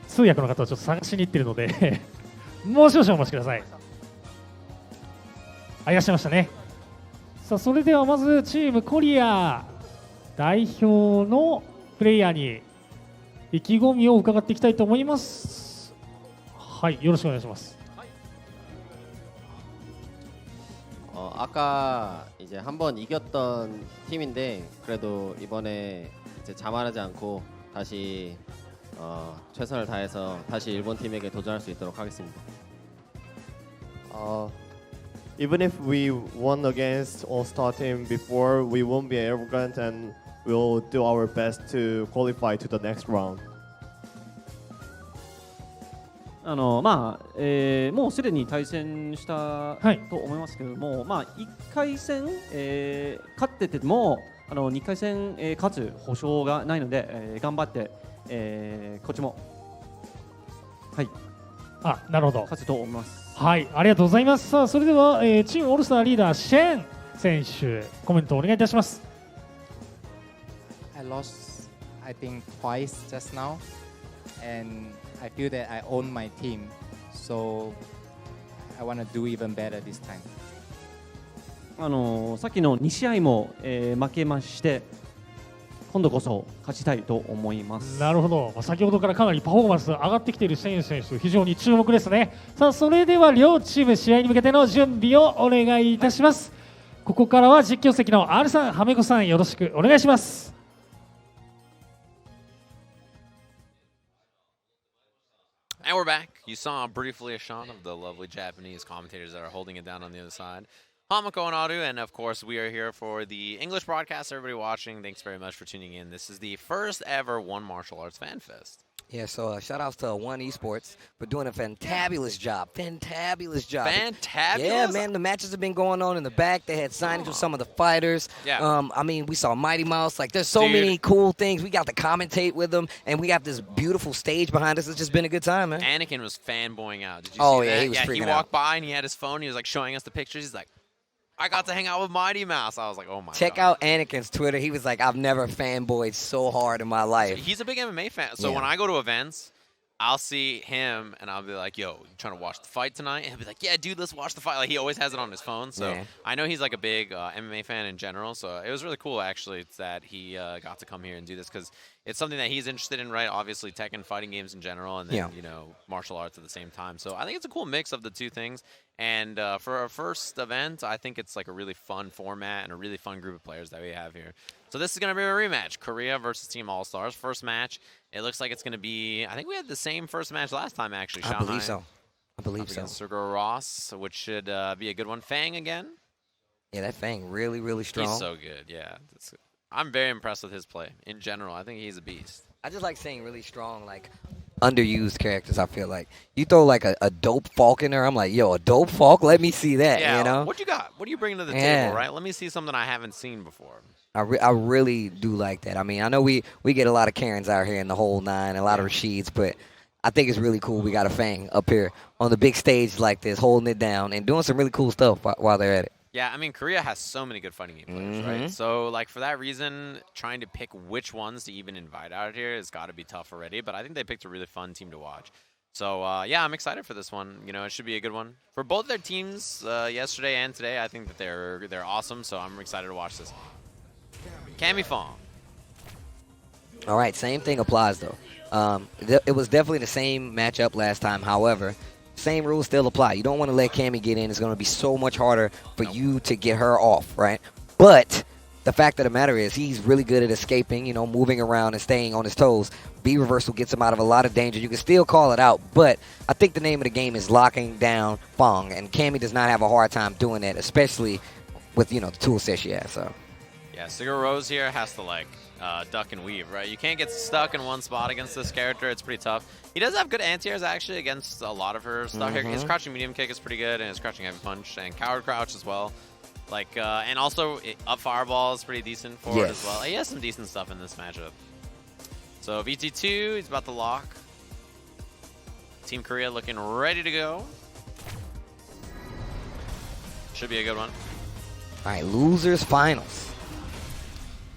通訳の方をちょっと探しに行っているのでもう少々お待ちください。いらっしゃいましたね。さあそれではまずチームコリア代表のプレイヤーに意気込みを伺っていきたいと思います。はい、よろしくお願いします。아까 이제 한번 이겼던 팀인데 그래도 이번에 이제 자만하지 않고 다시 최선을 다해서 다시 일본 팀에게 도전할 수 있도록 하겠습니다. Even if we won against All-Star team before, we won't be arrogant and we'll do our best to qualify to the next round. もうすでに対戦したと思いますけれども、1回戦、勝ってても2回戦、勝つ保証がないので、頑張って、こっちも、なるほど勝つと思います。はい、ありがとうございます。さあ、それでは、チームオールスターリーダーシェーン選手、コメントお願いいたします。I lost, I think, twice just now, and I feel that I own my team, so I want to do even better this time. さっきの2試合も、負けまして、今度こそ勝ちたいと思います。なるほど、先ほどからかなりパフォーマンス上がってきているシェーン選手、非常に注目ですね。さあ、それでは両チーム試合に向けての準備をお願いいたします。ここからは実況席の R さん、はめこさん、よろしくお願いします。And we're back. You saw briefly a shot of the lovely Japanese commentators that are holding it down on the other side. Hamako and Adu, and of course we are here for the English broadcast. Everybody watching, thanks very much for tuning in. This is the first ever One Martial Arts Fan Fest. Yeah, so shout outs to One Esports for doing a fantabulous job. Fantabulous? Yeah, man, the matches have been going on in the back. They had signage with some of the fighters. Yeah. I mean, we saw Mighty Mouse. Like, there's so many cool things. We got to commentate with them, and we got this beautiful stage behind us. It's just been a good time, man. Anakin was fanboying out. Did you see that? He was freaking he walked by and he had his phone. He was like showing us the pictures. He's like, I got to hang out with Mighty Mouse. I was like, oh my god. Check out Anakin's Twitter. He was like, I've never fanboyed so hard in my life. He's a big MMA fan. So when I go to events, I'll see him and I'll be like, yo, you trying to watch the fight tonight? And he'll be like, yeah, dude, let's watch the fight. Like, he always has it on his phone. So I know he's like a big MMA fan in general. So it was really cool, actually, that he got to come here and do this because it's something that he's interested in, right? Obviously, tech and fighting games in general, and then, you know, martial arts at the same time. So I think it's a cool mix of the two things. And for our first event, I think it's like a really fun format and a really fun group of players that we have here. So this is going to be a rematch, Korea versus Team All-Stars. First match. It looks like it's going to be, I think we had the same first match last time, actually. I believe so. Sugar Ross, which should be a good one. Fang again. Yeah, that Fang really, really strong. He's so good, yeah. I'm very impressed with his play in general. I think he's a beast. I just like saying really strong, like, underused characters, I feel like. You throw, like, a dope Falk in there, I'm like, yo, a dope Falk? Let me see that, you know? What you got? What are you bringing to the table, right? Let me see something I haven't seen before. I really do like that. I mean, I know we get a lot of Karens out here in the whole nine, a lot of Rashids, but I think it's really cool we got a Fang up here on the big stage like this, holding it down and doing some really cool stuff while they're at it. Yeah, I mean, Korea has so many good fighting game players, right? So, like, for that reason, trying to pick which ones to even invite out here has got to be tough already, but I think they picked a really fun team to watch. So, yeah, I'm excited for this one. You know, it should be a good one. For both their teams, yesterday and today, I think that they're awesome, so I'm excited to watch this. Cami Fong. All right, same thing applies, though. It was definitely the same matchup last time. However, same rules still apply. You don't want to let Cammy get in. It's going to be so much harder for you to get her off, right? But the fact of the matter is he's really good at escaping, you know, moving around and staying on his toes. B reversal gets him out of a lot of danger. You can still call it out, but I think the name of the game is locking down Fong, and Cammy does not have a hard time doing that, especially with, you know, the tool set she has, so. Yeah, Sigur Rose here has to, like, duck and weave, right? You can't get stuck in one spot against this character. It's pretty tough. He does have good anti-airs, actually, against a lot of her stuff here. His crouching medium kick is pretty good, and his crouching heavy punch, and coward crouch as well. Like, and also, up fireball is pretty decent for it as well. He has some decent stuff in this matchup. So, VT2, he's about to lock. Team Korea looking ready to go. Should be a good one. All right, losers finals.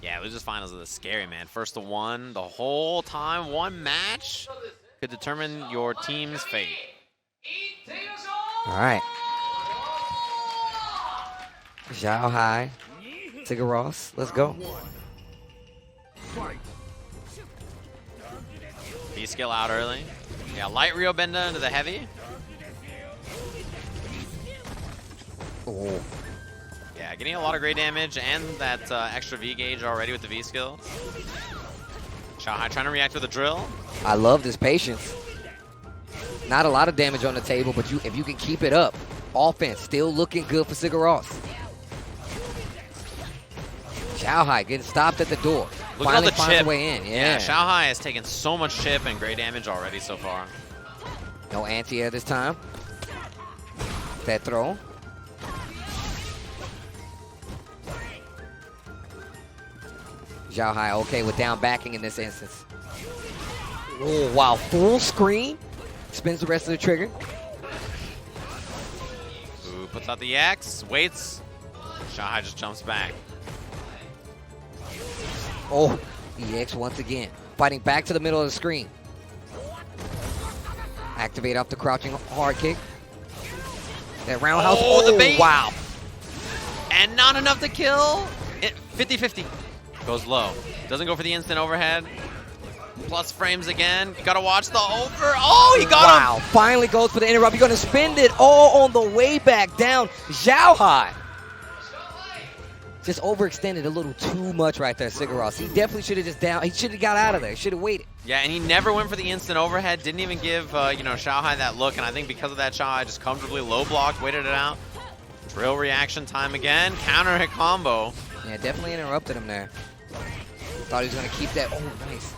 Yeah, losers finals are scary, man. First to one the whole time. One match could determine your team's fate. All right. Zhao Hai, Tigger Ross, let's go. B-skill out early. Yeah, light Rio Benda into the heavy. Oh. Yeah, getting a lot of great damage and that extra V gauge already with the V skill. Xiaohai trying to react with a drill. I love this patience. Not a lot of damage on the table, but if you can keep it up, offense still looking good for Sigur Rós. Xiaohai getting stopped at the door. Look Finally at all the finds chip. a way in. Yeah, Xiaohai has taken so much chip and great damage already so far. No anti-air this time. That throw. Xiaohai okay with down backing in this instance. Oh, wow, full screen. Spins the rest of the trigger. puts out the X, waits. Xiaohai just jumps back. Oh, EX once again. Fighting back to the middle of the screen. Activate off the crouching hard kick. That roundhouse. Oh, the bait. Wow. And not enough to kill. 50-50. Goes low. Doesn't go for the instant overhead. Plus frames again. You gotta watch the over. Oh, he got him. Wow. Finally goes for the interrupt. You're gonna spend it all on the way back down. Xiaohai. Just overextended a little too much right there, Sigaros. He definitely should have just down. He should have got out of there. Should have waited. Yeah, and he never went for the instant overhead. Didn't even give Xiaohai that look. And I think because of that, Xiaohai just comfortably low blocked, waited it out. Drill reaction time again. Counter hit combo. Yeah, definitely interrupted him there. Thought he was gonna keep that. Oh, nice.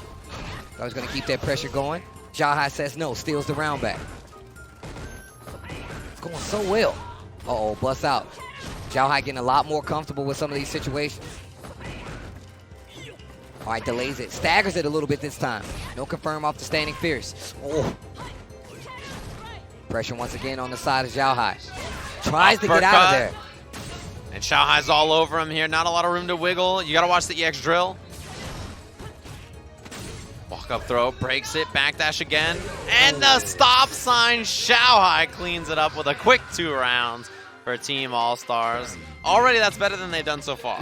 Thought he was gonna keep that pressure going. Xiaohai says no. Steals the round back. It's going so well. Uh-oh, busts out. Xiaohai getting a lot more comfortable with some of these situations. All right, delays it. Staggers it a little bit this time. No confirm off the standing fierce. Oh. Pressure once again on the side of Xiaohai. Tries to get out of there. And Xiaohai's all over him here. Not a lot of room to wiggle. You got to watch the EX drill. Walk up throw, breaks it, backdash again. And the stop sign. Xiaohai cleans it up with a quick 2 rounds. For Team All-Stars. Already that's better than they've done so far.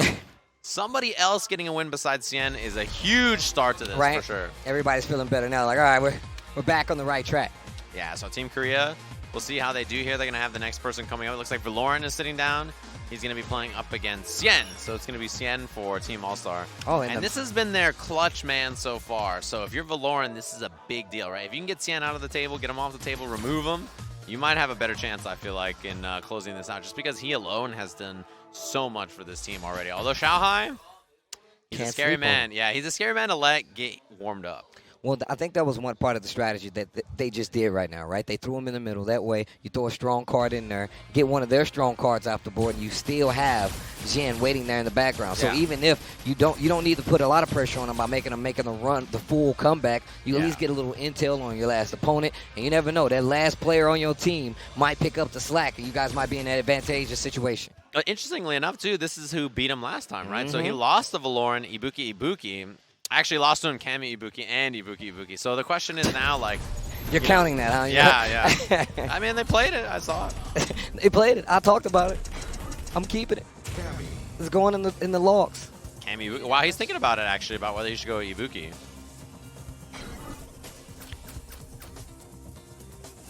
Somebody else getting a win besides Cien is a huge start to this, right? For sure. Everybody's feeling better now. Like, all right, we're back on the right track. Yeah, so Team Korea, we'll see how they do here. They're going to have the next person coming up. It looks like Valoran is sitting down. He's going to be playing up against Cien. So it's going to be Cien for Team All-Star. Oh, and this has been their clutch man so far. So if you're Valoran, this is a big deal, right? If you can get Cien out of the table, get him off the table, remove him, you might have a better chance, I feel like, in closing this out, just because he alone has done so much for this team already. Although Xiaohai, he's a scary man. Yeah, he's a scary man to let get warmed up. Well, I think that was one part of the strategy that they just did right now, right? They threw him in the middle. That way, you throw a strong card in there, get one of their strong cards off the board, and you still have Jin waiting there in the background. So even if you don't need to put a lot of pressure on him by making the run, the full comeback, you at least get a little intel on your last opponent, and you never know. That last player on your team might pick up the slack, and you guys might be in that advantageous situation. Interestingly enough, too, this is who beat him last time, right? So he lost to Valoran, Ibuki. Actually lost to him, Kami Ibuki and Ibuki. So the question is now, like... You're counting that, huh? Yeah. I mean, they played it. I saw it. They played it. I talked about it. I'm keeping it. It's going in the logs. Kami Ibuki. Wow, he's thinking about it, actually, about whether he should go Ibuki.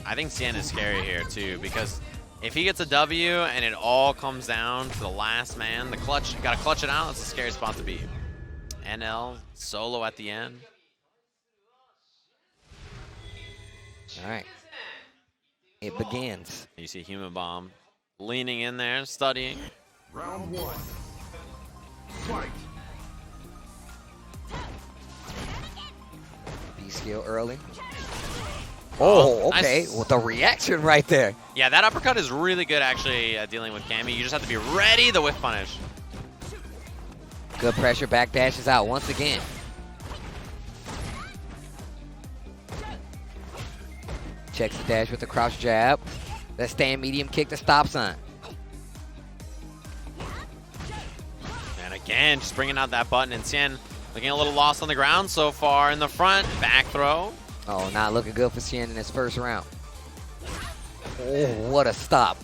I think Cien is scary here, too, because if he gets a W and it all comes down to the last man, the clutch, you got to clutch it out. That's a scary spot to be. NL solo at the end. All right. It begins. You see Human Bomb leaning in there, studying. Round 1. Fight. B-skill early. Oh, okay. Nice. Well, the reaction right there. Yeah, that uppercut is really good, actually, dealing with Kami. You just have to be ready to whiff punish. Good pressure, back dashes out once again. Checks the dash with the crouch jab. That stand medium kick, the stop sign. And again, just bringing out that button. And Cien looking a little lost on the ground so far in the front. Back throw. Oh, not looking good for Cien in his first round. Oh, what a stop.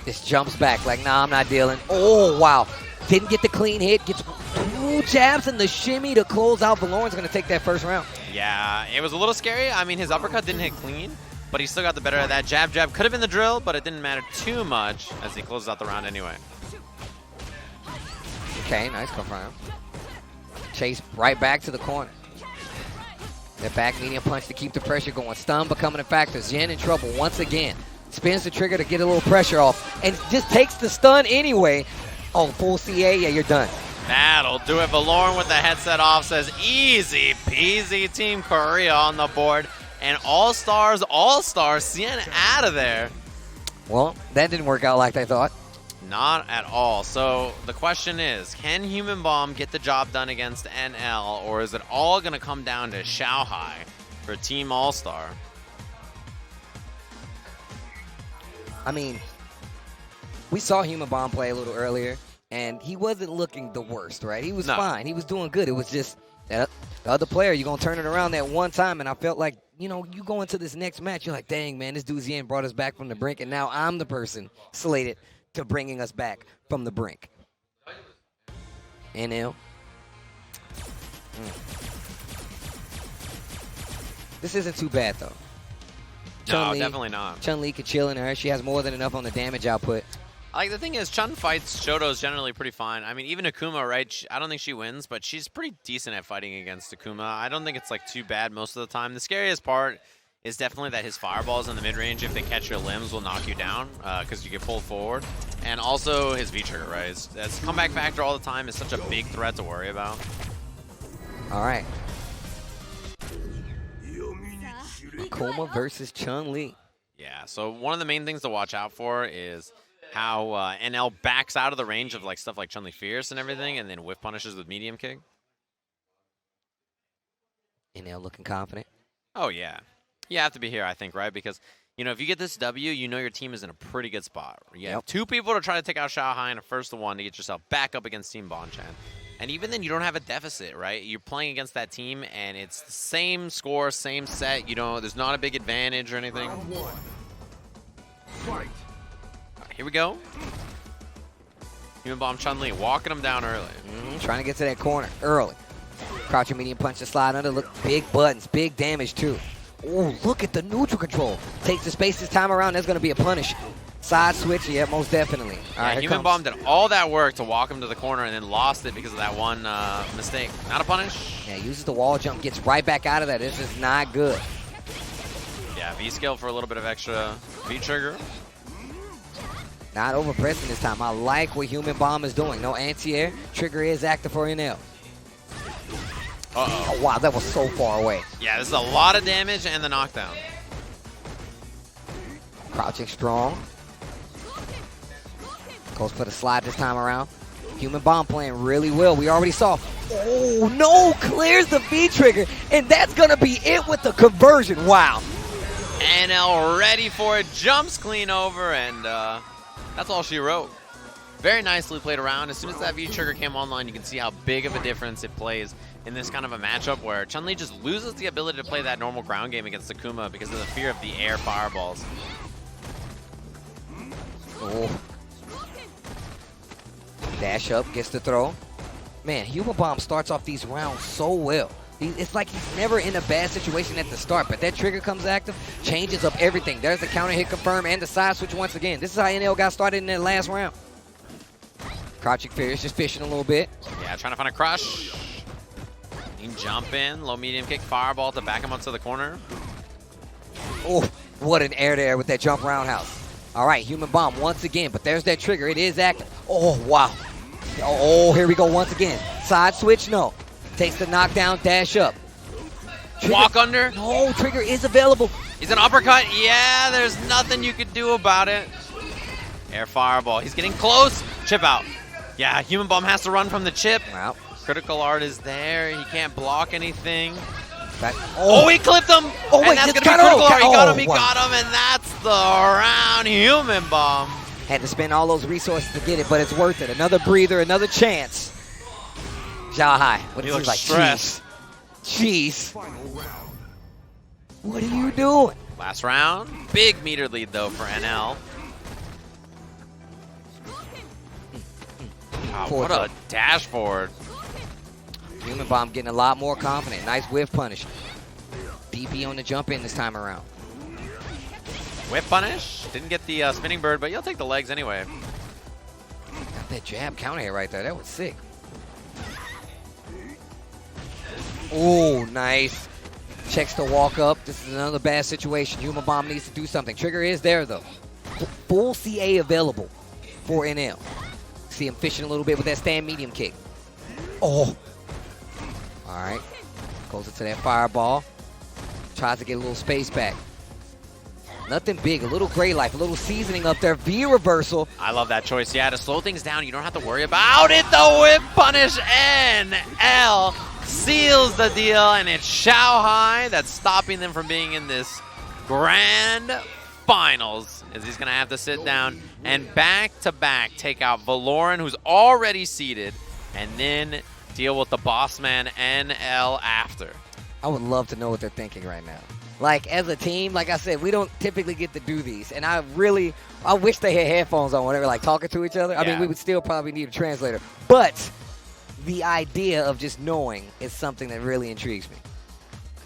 Just jumps back like, nah, I'm not dealing. Oh, wow. Didn't get the clean hit. Gets 2 jabs and the shimmy to close out. Valoran's going to take that first round. Yeah, it was a little scary. I mean, his uppercut didn't hit clean, but he still got the better of that. Jab could have been the drill, but it didn't matter too much as he closes out the round anyway. Okay, nice confirm. Chase right back to the corner. That back medium punch to keep the pressure going. Stun becoming a factor. Jin in trouble once again. Spins the trigger to get a little pressure off and just takes the stun anyway. Oh, full CA, yeah, you're done. That'll do it. Valoran with the headset off says easy peasy Team Korea on the board. And All-Stars, Cien out of there. Well, that didn't work out like they thought. Not at all. So the question is, can Human Bomb get the job done against NL, or is it all going to come down to Xiaohai for Team All-Star? I mean, we saw Human Bomb play a little earlier, and he wasn't looking the worst, right? He was fine. He was doing good. It was just that the other player, you're going to turn it around that one time, and I felt like, you know, you go into this next match, you're like, dang, man, this dude's in, brought us back from the brink, and now I'm the person slated to bringing us back from the brink. NL. This isn't too bad, though. No, definitely not. Chun-Li could chill in her. She has more than enough on the damage output. Like, the thing is, Chun fights Shoto's generally pretty fine. I mean, even Akuma, right? I don't think she wins, but she's pretty decent at fighting against Akuma. I don't think it's, like, too bad most of the time. The scariest part is definitely that his fireballs in the mid-range, if they catch your limbs, will knock you down because you get pulled forward. And also his V-trigger, right? His comeback factor all the time is such a big threat to worry about. All right. Akuma versus Chun-Li. Yeah, so one of the main things to watch out for is how NL backs out of the range of like stuff like Chun-Li Fierce and everything, and then whiff punishes with medium kick. NL looking confident. Oh, yeah. You have to be here, I think, right? Because, you know, if you get this W, you know your team is in a pretty good spot. You have 2 people to try to take out Xiaohai and a first to 1 to get yourself back up against Team Bonchan. And even then, you don't have a deficit, right? You're playing against that team, and it's the same score, same set. You know, there's not a big advantage or anything. Fight. Here we go. Human Bomb Chun-Li walking him down early. Trying to get to that corner early. Crouching medium punch to slide under. Look, big buttons, big damage too. Oh, look at the neutral control. Takes the space this time around. That's going to be a punish. Side switch, yeah, most definitely. All right, Human Bomb did all that work to walk him to the corner and then lost it because of that one mistake. Not a punish. Yeah, uses the wall jump, gets right back out of that. This is not good. Yeah, V-scale for a little bit of extra V-trigger. Not overpressing this time. I like what Human Bomb is doing. No anti-air. Trigger is active for NL. Uh-oh. Oh, wow, that was so far away. Yeah, this is a lot of damage and the knockdown. Crouching strong. Goes for the slide this time around. Human Bomb playing really well. We already saw. Oh, no. Clears the V-trigger. And that's going to be it with the conversion. Wow. NL ready for it. Jumps clean over, and that's all she wrote. Very nicely played around. As soon as that V-trigger came online, you can see how big of a difference it plays in this kind of a matchup where Chun-Li just loses the ability to play that normal ground game against Akuma because of the fear of the air fireballs. Oh. Dash up, gets the throw. Man, Human Bomb starts off these rounds so well. It's like he's never in a bad situation at the start, but that trigger comes active, changes up everything. There's the counter hit confirm and the side switch once again. This is how NL got started in that last round. Crouching Fierce just fishing a little bit. Yeah, trying to find a crush. You can jump in, low medium kick, fireball to back him up to the corner. Oh, what an air-to-air with that jump roundhouse. All right, Human Bomb once again, but there's that trigger. It is active. Oh, wow. Oh, here we go once again. Side switch, no. Takes the knockdown, dash up. Trigger. Walk under. No, trigger is available. He's an uppercut. Yeah, there's nothing you could do about it. Air fireball. He's getting close. Chip out. Yeah, Human Bomb has to run from the chip. Wow. Critical art is there. He can't block anything. Oh, he clipped him. Oh, and wait, that's it's going to be critical art. He got him, he wow. got him, and that's the round. Human Bomb. Had to spend all those resources to get it, but it's worth it. Another breather, another chance. Xiaohai. What He is looks like? stressed. Jeez. What are you doing? Last round. Big meter lead, though, for NL. Wow, what a dash forward. Human Bomb getting a lot more confident. Nice whiff punish. DP on the jump in this time around. Whip punish. Didn't get the spinning bird, but you'll take the legs anyway. Got that jab counter hit right there. That was sick. Oh, nice. Checks the walk up. This is another bad situation. Human Bomb needs to do something. Trigger is there, though. Full CA available for NL. See him fishing a little bit with that stand medium kick. Oh. All right. Goes into that fireball. Tries to get a little space back. Nothing big. A little gray life. A little seasoning up there. V reversal. I love that choice. Yeah, to slow things down, you don't have to worry about it. The whip punish. NL seals the deal, and it's Xiaohai that's stopping them from being in this grand finals, as he's going to have to sit down and back-to-back take out Valoran, who's already seeded, and then deal with the boss man NL after. I would love to know what they're thinking right now. Like, as a team, like I said, we don't typically get to do these. And I wish they had headphones on when they were, like, talking to each other. I mean, we would still probably need a translator. But the idea of just knowing is something that really intrigues me.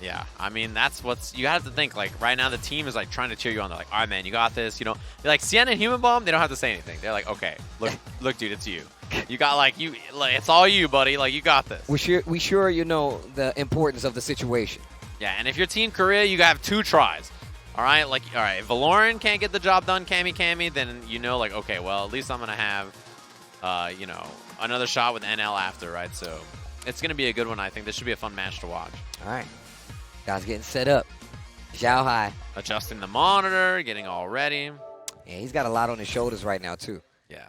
Yeah, I mean, that's what's, you have to think, like, right now the team is, like, trying to cheer you on. They're like, all right, man, you got this, you know. Like, Cien and Human Bomb, they don't have to say anything. They're like, okay, look, dude, it's you. You got, like, it's all you, buddy. Like, you got this. We sure you know the importance of the situation. Yeah, and if you're Team Korea, you have 2 tries. All right, like, all right, if Valoran can't get the job done, Kami, then you know, like, okay, well, at least I'm going to have, you know, another shot with NL after, right? So it's going to be a good one, I think. This should be a fun match to watch. All right. Guys getting set up. Xiao Hai. Adjusting the monitor, getting all ready. Yeah, he's got a lot on his shoulders right now, too. Yeah.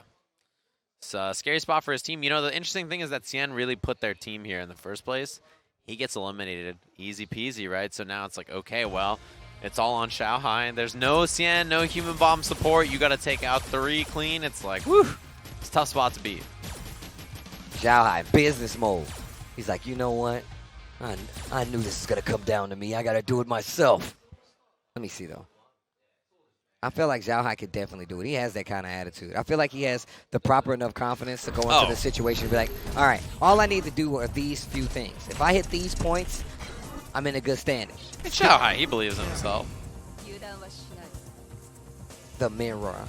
It's a scary spot for his team. You know, the interesting thing is that Cien really put their team here in the first place. He gets eliminated. Easy peasy, right? So now it's like, okay, well, it's all on Xiao Hai. There's no Cien, no Human Bomb support. You got to take out 3 clean. It's like, whew, it's a tough spot to beat. Xiao Hai, business mode. He's like, you know what? I knew this was going to come down to me. I got to do it myself. Let me see, though. I feel like Xiao Hai could definitely do it. He has that kind of attitude. I feel like he has the proper enough confidence to go into the situation and be like, all right, all I need to do are these few things. If I hit these points, I'm in a good standing. It's Xiao Hai. He believes in himself. The mirror.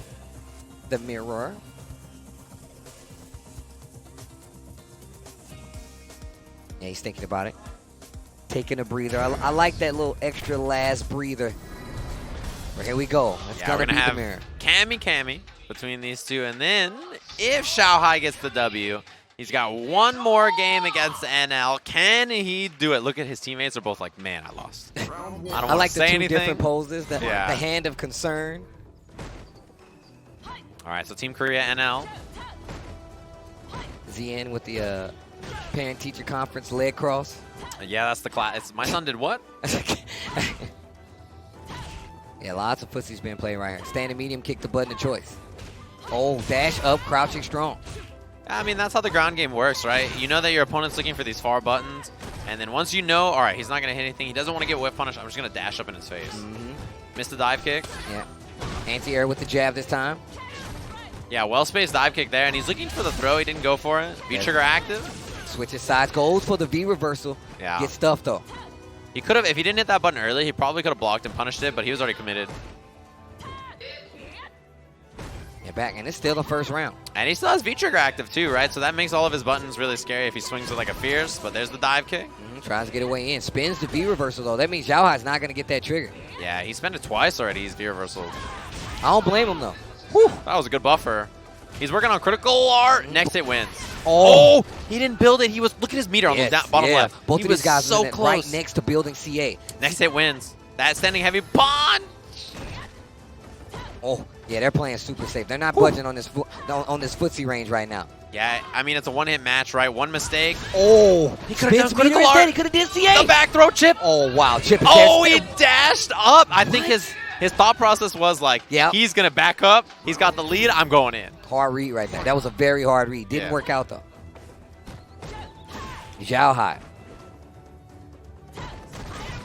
The mirror. Yeah, he's thinking about it. Taking a breather. I like that little extra last breather. But here we go. We're going to have Kami between these two. And then if Xiao Hai gets the W, he's got one more game against NL. Can he do it? Look at his teammates are both like, man, I lost. I don't want I like to say the two anything. different poses. The hand of concern. All right, so Team Korea NL. Zien with the parent-teacher conference leg cross. Yeah, that's the class. My son did what? Yeah, lots of pussy's been playing right here. Standing medium, kick the button of choice. Oh, dash up, crouching strong. I mean, that's how the ground game works, right? You know that your opponent's looking for these far buttons, and then once you know, all right, he's not going to hit anything. He doesn't want to get whip punished. I'm just going to dash up in his face. Missed the dive kick. Yeah. Anti-air with the jab this time. Yeah, well-spaced dive kick there, and he's looking for the throw. He didn't go for it. V-trigger active. Switches sides, goes for the V reversal. Yeah. Gets stuffed, though. He could have, if he didn't hit that button early, he probably could have blocked and punished it, but he was already committed. Yeah, back, and it's still the first round. And he still has V-trigger active too, right? So that makes all of his buttons really scary if he swings with like a fierce, but there's the dive kick. Tries to get away in. Spins the V reversal, though. That means Xiao Hai's not going to get that trigger. Yeah, he spent it twice already, his V reversal. I don't blame him, though. Whew, that was a good buffer. He's working on critical art. Next hit wins. Oh, he didn't build it. He was, look at his meter on the bottom left. Both he of these guys so were close. right next to building CA. Next hit wins. That standing heavy punch. Oh, yeah, they're playing super safe. They're not budging on this footsie range right now. Yeah, I mean, it's a one-hit match, right? One mistake. Oh, he could have done critical art. He could have did CA. The back throw chip. Oh, wow. Chip. Oh, he dashed up. I think his thought process was like, he's going to back up. He's got the lead. I'm going in. Hard read right there. That was a very hard read. Didn't work out, though. Xiao Hai.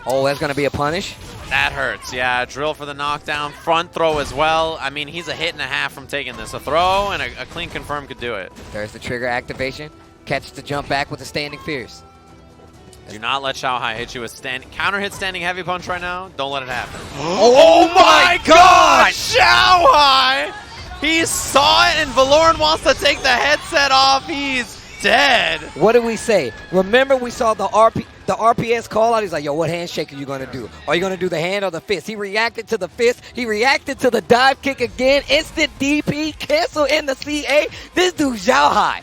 Oh, that's going to be a punish. That hurts. Yeah, drill for the knockdown. Front throw as well. I mean, he's a hit and a half from taking this. A throw and a clean confirm could do it. There's the trigger activation. Catches the jump back with the standing fierce. Do not let Xiao Hai hit you with counter hit standing heavy punch right now. Don't let it happen. Oh my God! Xiao Hai! He saw it and Valoran wants to take the headset off. He's dead. What did we say? Remember we saw the RPS call out? He's like, yo, what handshake are you going to do? Are you going to do the hand or the fist? He reacted to the fist. He reacted to the dive kick again. Instant DP. Cancel in the CA. This dude, Xiao Hai.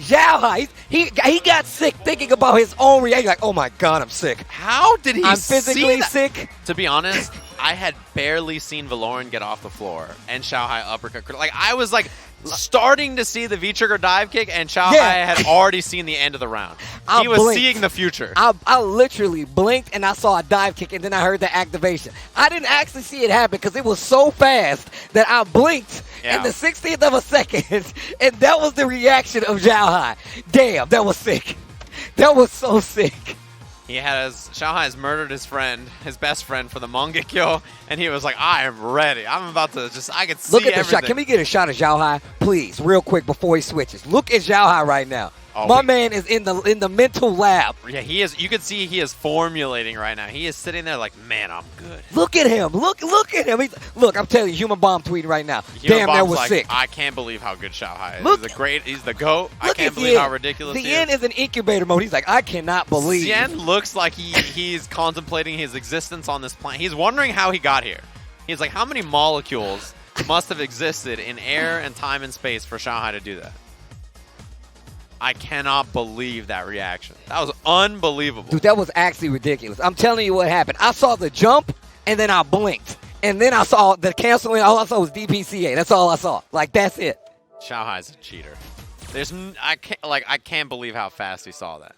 Xiao Hai. He got sick thinking about his own reaction. Like, oh my God, I'm sick. How did he I'm physically sick. To be honest, I had barely seen Valoran get off the floor and Xiao Hai uppercut. Like, I was like, starting to see the V-trigger dive kick, and Xiao Hai had already seen the end of the round. He was seeing the future. I literally blinked, and I saw a dive kick, and then I heard the activation. I didn't actually see it happen because it was so fast that I blinked in the 16th of a second, and that was the reaction of Xiao Hai. Damn, that was sick. That was so sick. Xiao Hai has murdered his friend, his best friend, for the Mongekyo, and he was like, I am ready. I'm about to I can see Look at everything. the shot. Can we get a shot of Xiao Hai, please, real quick before he switches? Look at Xiao Hai right now. My man is in the mental lab. Yeah, he is. You can see he is formulating right now. He is sitting there like, man, I'm good. Look at him. Look at him. Look, I'm telling you, Human Bomb tweeting right now. Damn, that was like, sick. I can't believe how good Xiao Hai is. Look, He's the GOAT. I can't believe how ridiculous he is. Zien is in incubator mode. He's like, I cannot believe. Zien looks like he's contemplating his existence on this planet. He's wondering how he got here. He's like, how many molecules must have existed in air and time and space for Xiao Hai to do that? I cannot believe that reaction. That was unbelievable. Dude, that was actually ridiculous. I'm telling you what happened. I saw the jump, and then I blinked. And then I saw the canceling. All I saw was DPCA. That's all I saw. Like, that's it. Xiao Hai's a cheater. I can't believe how fast he saw that.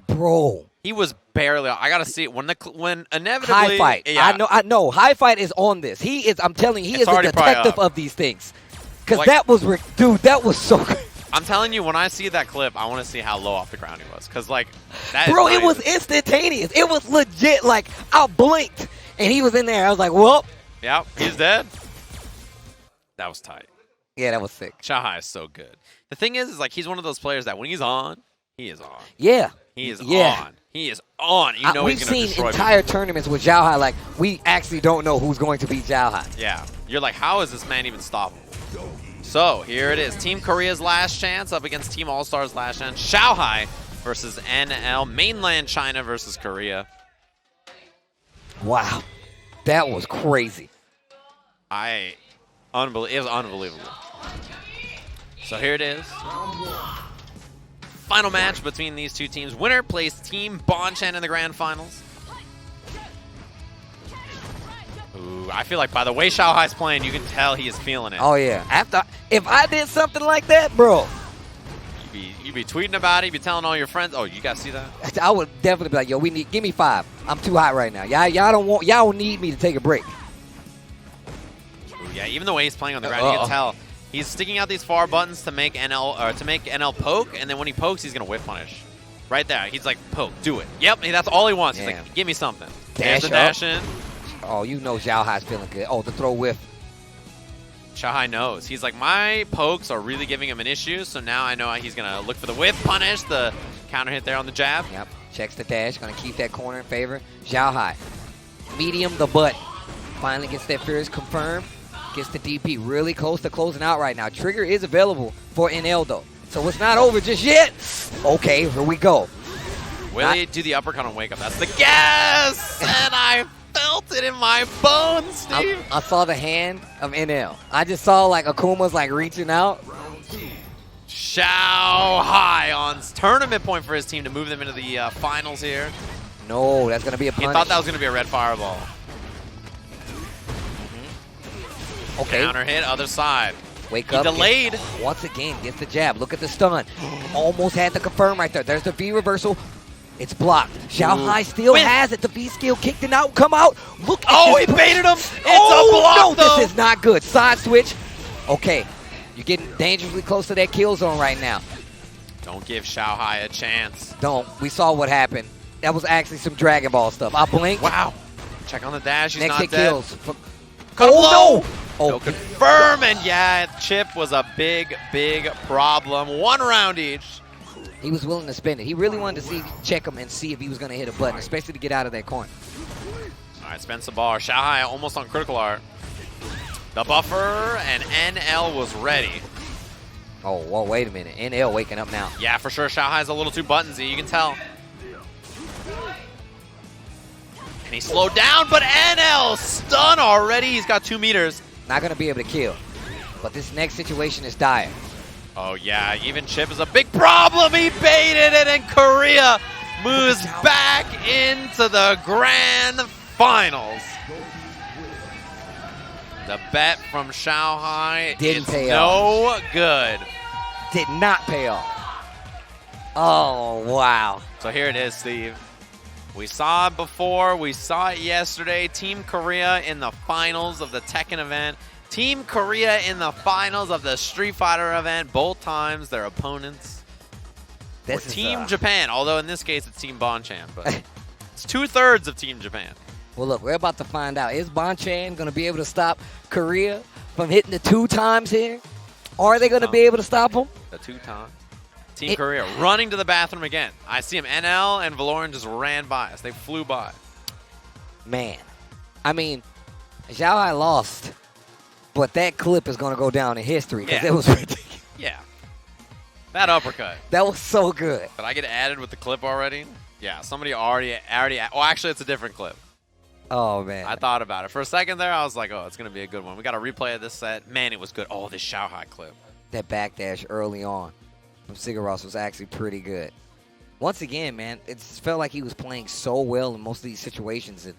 Bro. He was barely. I gotta see it when inevitably. High fight. Yeah. I know. High fight is on this. He is. I'm telling you, he is a detective of these things. Because that was, dude. That was so good. I'm telling you, when I see that clip, I want to see how low off the ground he was. Because, like, that Bro, it was instantaneous. It was legit. Like, I blinked, and he was in there. I was like, well. Yep, he's dead. That was tight. Yeah, that was sick. Xiao Hai is so good. The thing is like, he's one of those players that when he's on, he is on. Yeah. He is on. He is on. You know we've he's going to seen destroy entire people. tournaments with Xiao Hai. Like, we actually don't know who's going to beat Xiao Hai. Yeah. You're like, how is this man even stoppable? So, here it is. Team Korea's last chance up against Team All-Stars' last chance. Xiao Hai versus NL. Mainland China versus Korea. Wow. That was crazy. It was unbelievable. So, here it is. Final match between these two teams. Winner plays Team Bonchan in the grand finals. Ooh, I feel like by the way Xiao Hai's playing, you can tell he is feeling it. Oh, yeah. If I did something like that, bro. You'd be tweeting about it. You'd be telling all your friends. Oh, you guys see that? I would definitely be like, yo, give me 5. I'm too hot right now. Y'all don't need me to take a break. Ooh, yeah, even the way he's playing on the ground, you can tell. He's sticking out these far buttons to make NL poke, and then when he pokes, he's gonna whiff punish. Right there. He's like, poke, do it. Yep, that's all he wants. He's like, give me something. There's the dash in. Oh, you know Xiao Hai's feeling good. Oh, the throw whiff. Xiao Hai knows. He's like, my pokes are really giving him an issue, so now I know he's going to look for the whiff punish, the counter hit there on the jab. Yep, checks the dash, going to keep that corner in favor. Xiao Hai, medium the butt. Finally gets that fierce confirmed. Gets the DP really close to closing out right now. Trigger is available for NL, though. So it's not over just yet. Okay, here we go. Will he do the uppercut on wake up? That's the guess! And I felt it in my bones, Steve. I saw the hand of NL. I just saw like Akuma's like reaching out. Xiao Hai on tournament point for his team to move them into the finals here. No, that's going to be a punish. He thought that was going to be a red fireball. Okay. Counter hit, other side. Wake he up. Delayed. Once again, gets the jab. Look at the stun. Almost had to confirm right there. There's the V reversal. It's blocked. Xiao Hai still has it. The V skill kicked it out. Come out. Look at he baited him. It's a block, no, this is not good. Side switch. Okay. You're getting dangerously close to that kill zone right now. Don't give Xiao Hai a chance. Don't. We saw what happened. That was actually some Dragon Ball stuff. I blinked. Wow. Check on the dash. He's Next not hit dead. kills. Oh, no. No confirm, and yeah, Chip was a big, big problem. 1 round each. He was willing to spend it. He really wanted to check him and see if he was going to hit a button, especially to get out of that corner. All right, spends the bar. Xiao Hai almost on critical art. The buffer, and NL was ready. Oh, well, wait a minute. NL waking up now. Yeah, for sure. Xiao Hai's a little too buttonsy. You can tell. And he slowed down, but NL stun already. He's got 2 meters. Not going to be able to kill. But this next situation is dire. Oh, yeah. Even Chip is a big problem. He baited it, and Korea moves back into the grand finals. The bet from Shanghai Didn't is pay no good. Did not pay off. Oh, wow. So here it is, Steve. We saw it before. We saw it yesterday. Team Korea in the finals of the Tekken event. Team Korea in the finals of the Street Fighter event. Both times their opponents were Team Japan. Although in this case it's Team Bonchan. But it's 2/3 of Team Japan. Well, look, we're about to find out. Is Bonchan going to be able to stop Korea from hitting the 2 times here? Or are they going to be able to stop them? The 2 times. Team Korea running to the bathroom again. I see him. NL and Valoran just ran by us. They flew by. Man. I mean, Xiaohai lost, but that clip is going to go down in history because it was ridiculous. Yeah. That uppercut. That was so good. Did I get added with the clip already? Yeah, somebody already. Well, actually, it's a different clip. Oh, man. I thought about it. For a second there, I was like, oh, it's going to be a good one. We got a replay of this set. Man, it was good. Oh, this Xiaohai clip. That backdash early on from Sigaros was actually pretty good. Once again, man, it felt like he was playing so well in most of these situations and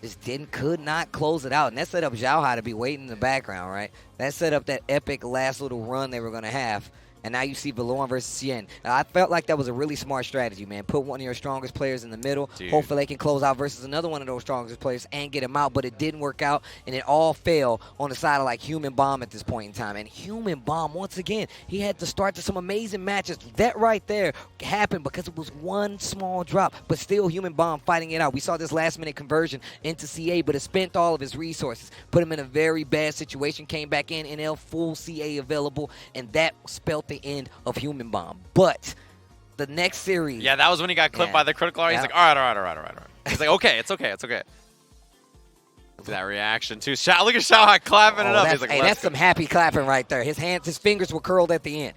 just could not close it out. And that set up Xiaohai to be waiting in the background, right? That set up that epic last little run they were going to have. And now you see Valoran versus Xian. I felt like that was a really smart strategy, man. Put one of your strongest players in the middle. Dude. Hopefully they can close out versus another one of those strongest players and get him out. But it didn't work out, and it all fell on the side of, like, Human Bomb at this point in time. And Human Bomb, once again, he had to start to some amazing matches. That right there happened because it was one small drop. But still, Human Bomb fighting it out. We saw this last-minute conversion into CA, but it spent all of his resources. Put him in a very bad situation. Came back in, NL full CA available, and that spelled the end of Human Bomb. But the next series. Yeah, that was when he got clipped by the critical art. He's like, all right. He's like, okay, it's okay. That reaction, too. Look at Xiaohai clapping it up. He's like, that's some happy clapping right there. His fingers were curled at the end.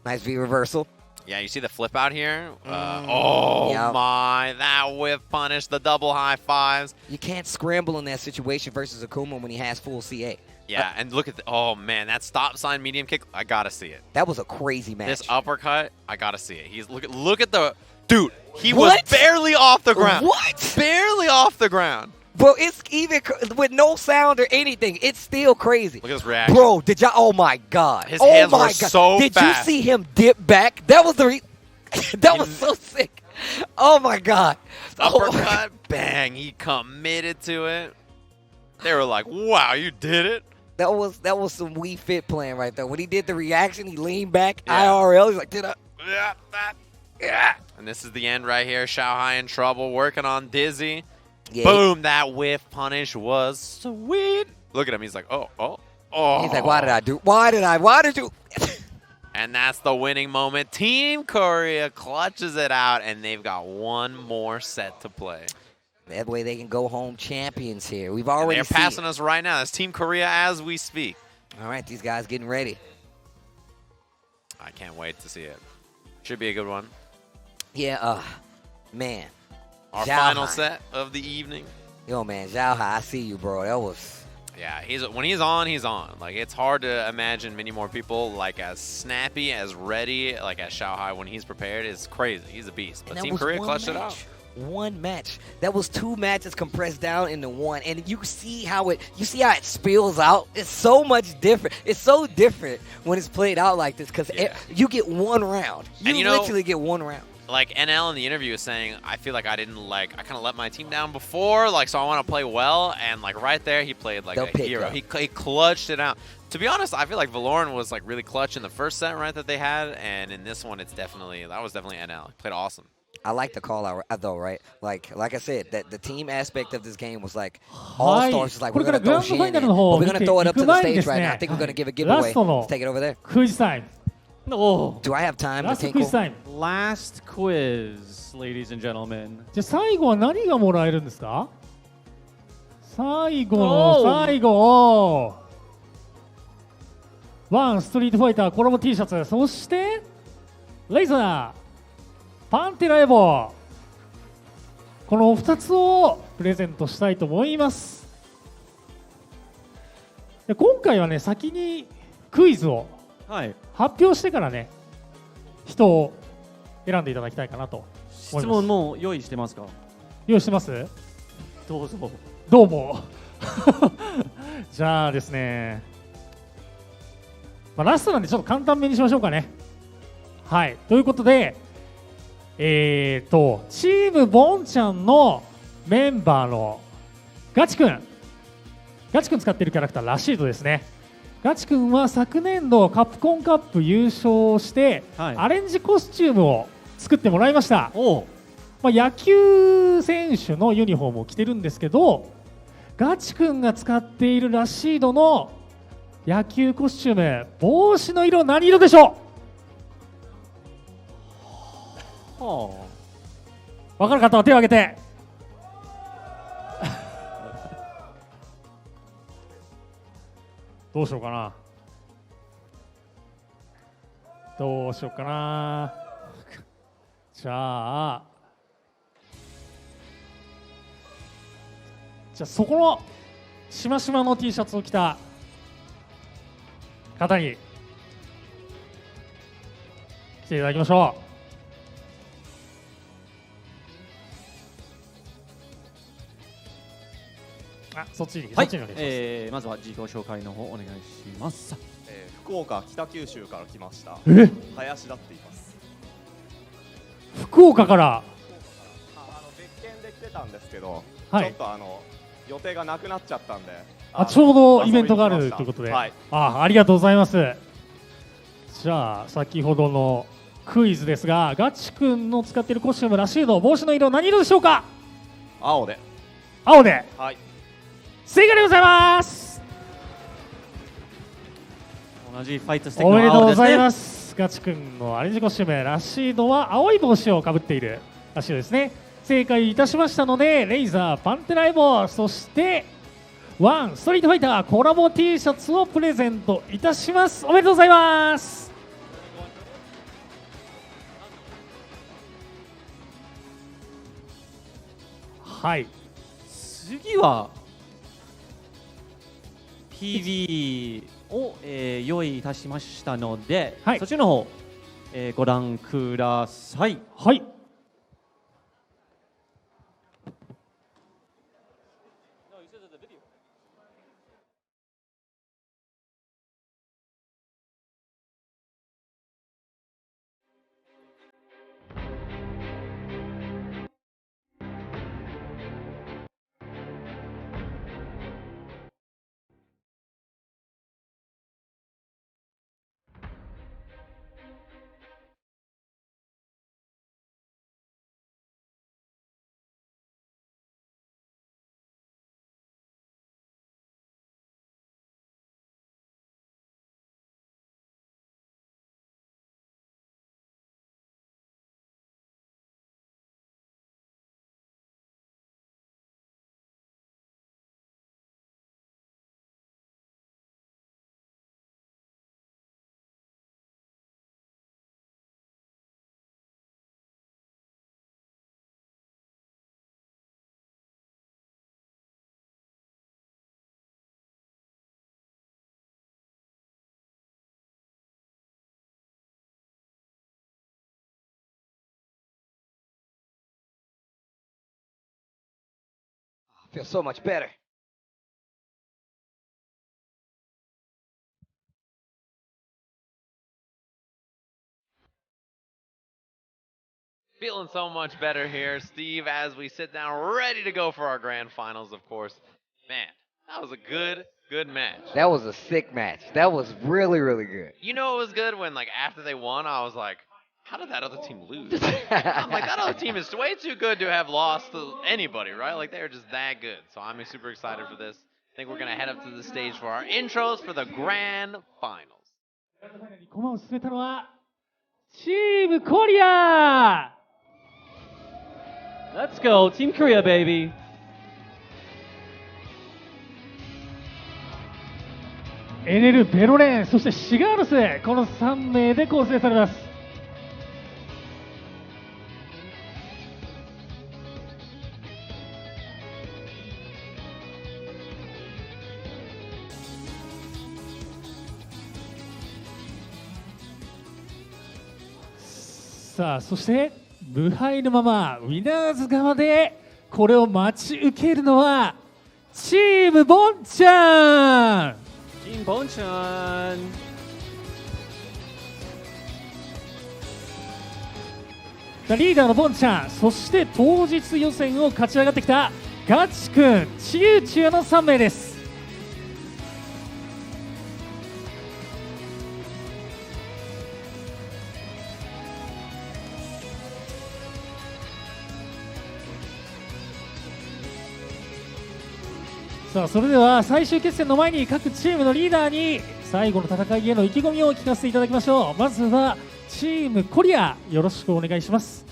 Nice V reversal. Yeah, you see the flip out here? My, that whip punish, the double high fives. You can't scramble in that situation versus Akuma when he has full CA. Yeah, and look at oh man, that stop sign medium kick, I gotta see it. That was a crazy match. This uppercut, I gotta see it. He's look at the dude. He was barely off the ground. What? Barely off the ground. Bro, it's even with no sound or anything. It's still crazy. Look at his reaction. Bro, did y'all? Oh my god. His hands were so Did fast. you see him dip back? That was that was so sick. Oh my god. Uppercut, bang. He committed to it. They were like, "Wow, you did it." That was some Wii Fit playing right there. When he did the reaction, he leaned back, IRL. He's like, did I? Yeah. And this is the end right here. Xiaohai in trouble, working on Dizzy. Yeah, boom, that whiff punish was sweet. Look at him. He's like, oh. He's like, why did I do? Why did you? And that's the winning moment. Team Korea clutches it out, and they've got one more set to play. That way they can go home champions here. We've already They're passing us right now. It's Team Korea as we speak. All right, these guys getting ready. I can't wait to see it. Should be a good one. Yeah, man. Our Xiaohai. final set of the evening. Yo, man, Xiaohai, I see you, bro. That was... Yeah, when he's on, he's on. Like, it's hard to imagine many more people, like, as snappy, as ready, like, as Xiaohai when he's prepared. It's crazy. He's a beast. But Team Korea clutched it out. One match. That was 2 matches compressed down into one, and you see how it spills out. It's so much different. It's so different when it's played out like this because you get one round. You literally get one round. Like NL in the interview was saying, I feel like I kind of let my team down before, like, so I want to play well, and like right there he played like a hero. He clutched it out. To be honest, I feel like Valoran was like really clutch in the first set, right, that they had, and in this one that was definitely NL. He played awesome. I like the call out though, right? Like I said, that the team aspect of this game was like all stars. Like we're gonna throw Shin in, but we're gonna throw it up to the stage right now. I think we're gonna give a giveaway. Let's take it over there. Quiz time. No. Do I have time to tinkle? Last quiz, ladies and gentlemen. じゃあ最後は何がもらえるんですか？最後の最後。ワンストリートファイターコラボ T シャツ、そしてレイザー、パンテラエボ、この2つをプレゼントしたいと思います。で今回はね、先にクイズを発表してからね、人を選んでいただきたいかなと思います。質問も用意してますか？用意してます？どうぞ。どうも。じゃあですね、ラストなんでちょっと簡単めにしましょうかね。はい、ということで、チームボンちゃんのメンバーのガチ君使っているキャラクターラシードですね。ガチ君は昨年度カプコンカップ優勝して、アレンジコスチュームを作ってもらいました。野球選手のユニフォームを着てるんですけど、ガチ君が使っているラシードの野球コスチューム、帽子の色何色でしょう？分かる方は手を挙げて。どうしようかな。じゃあそこのしましまの T シャツを着た方に来ていただきましょう。そっちにお願いします。まずは自己紹介の方お願いします。福岡北九州から来ました林田って言います。福岡から別件で来てたんですけど、はい、ちょっと予定がなくなっちゃったんで、ちょうどイベントがあるということで、はい、ありがとうございます。じゃあ先ほどのクイズですが、ガチ君の使っているコスチュームラシード、帽子の色何色でしょうか？青で。青で、はい、正解でございます。同じファイトスティックおめでとうございます。す。ガチ君のアレンジコスチュームラシードは青い帽子をかぶっているラシードですね。正解いたしましたので、レイザーパンテライボ、そしてワンストリートファイターコラボ T シャツをプレゼントいたします。おめでとうございます。はい、次は PV を、用意いたしましたので、そっちの方、ご覧ください。はい。Feels so much better. Feeling so much better here, Steve, as we sit down ready to go for our grand finals, of course. Man, that was a good match. That was a sick match. That was really, really good. You know it was good when, like, after they won, I was like, how did that other team lose? I'm like, that other team is way too good to have lost to anybody, right? Like, they're just that good. So I'm super excited for this. I think we're going to head up to the stage for our intros for the grand finals. 駒を進めたのはチームコリア。 Let's go, Team Korea, baby. エネル、ベロレーン、そしてシガールス、この3名で構成されます。さあ、そして無敗のままウィナーズ側でこれを待ち受けるのはチームボンちゃん。チームボンちゃん。リーダーのボンちゃん、そして当日予選を勝ち上がってきたガチ君、チユーチューの3名です。さあ、それでは最終決戦の前に各チームのリーダーに最後の戦いへの意気込みを聞かせていただきましょう。まずはチームコリア、よろしくお願いします。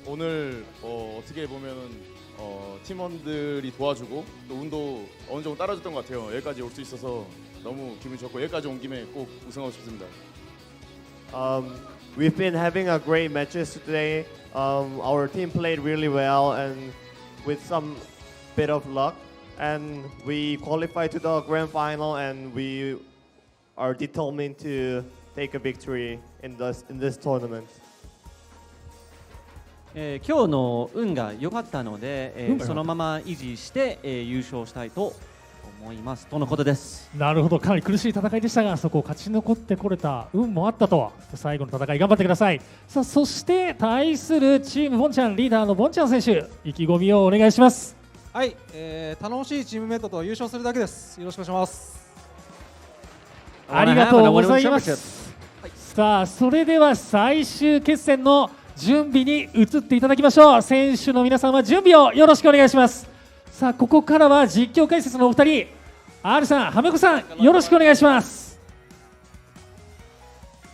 오늘 어떻게 보면은 팀원들이 도와주고 또 운도 어느 정도 따라줬던 것 같아요. 여기까지 올 수 있어서 너무 기분 좋고 여기까지 온 김에 꼭 우승하고 싶습니다. We've been having a great matches today. Our team played really well and with some bit of luck, and we qualified to the grand final, and we are determined to take a victory in this tournament. 今日の運が良かったので、そのまま維持して、優勝したいと思いますとのことです。なるほど、かなり苦しい戦いでしたが、そこを勝ち残ってこれた運もあったと。最後の戦い頑張ってください。さあ、そして対するチームボンちゃん、リーダーのボンちゃん選手、意気込みをお願いします。はい、楽しいチームメイトと優勝するだけです。よろしくお願いします。ありがとうございます。さあ、それでは最終決戦の準備に移っていただきましょう。選手の皆さんは準備をよろしくお願いします。さあ、ここからは実況解説のお二人、R さん、はめこさん、よろしくお願いします。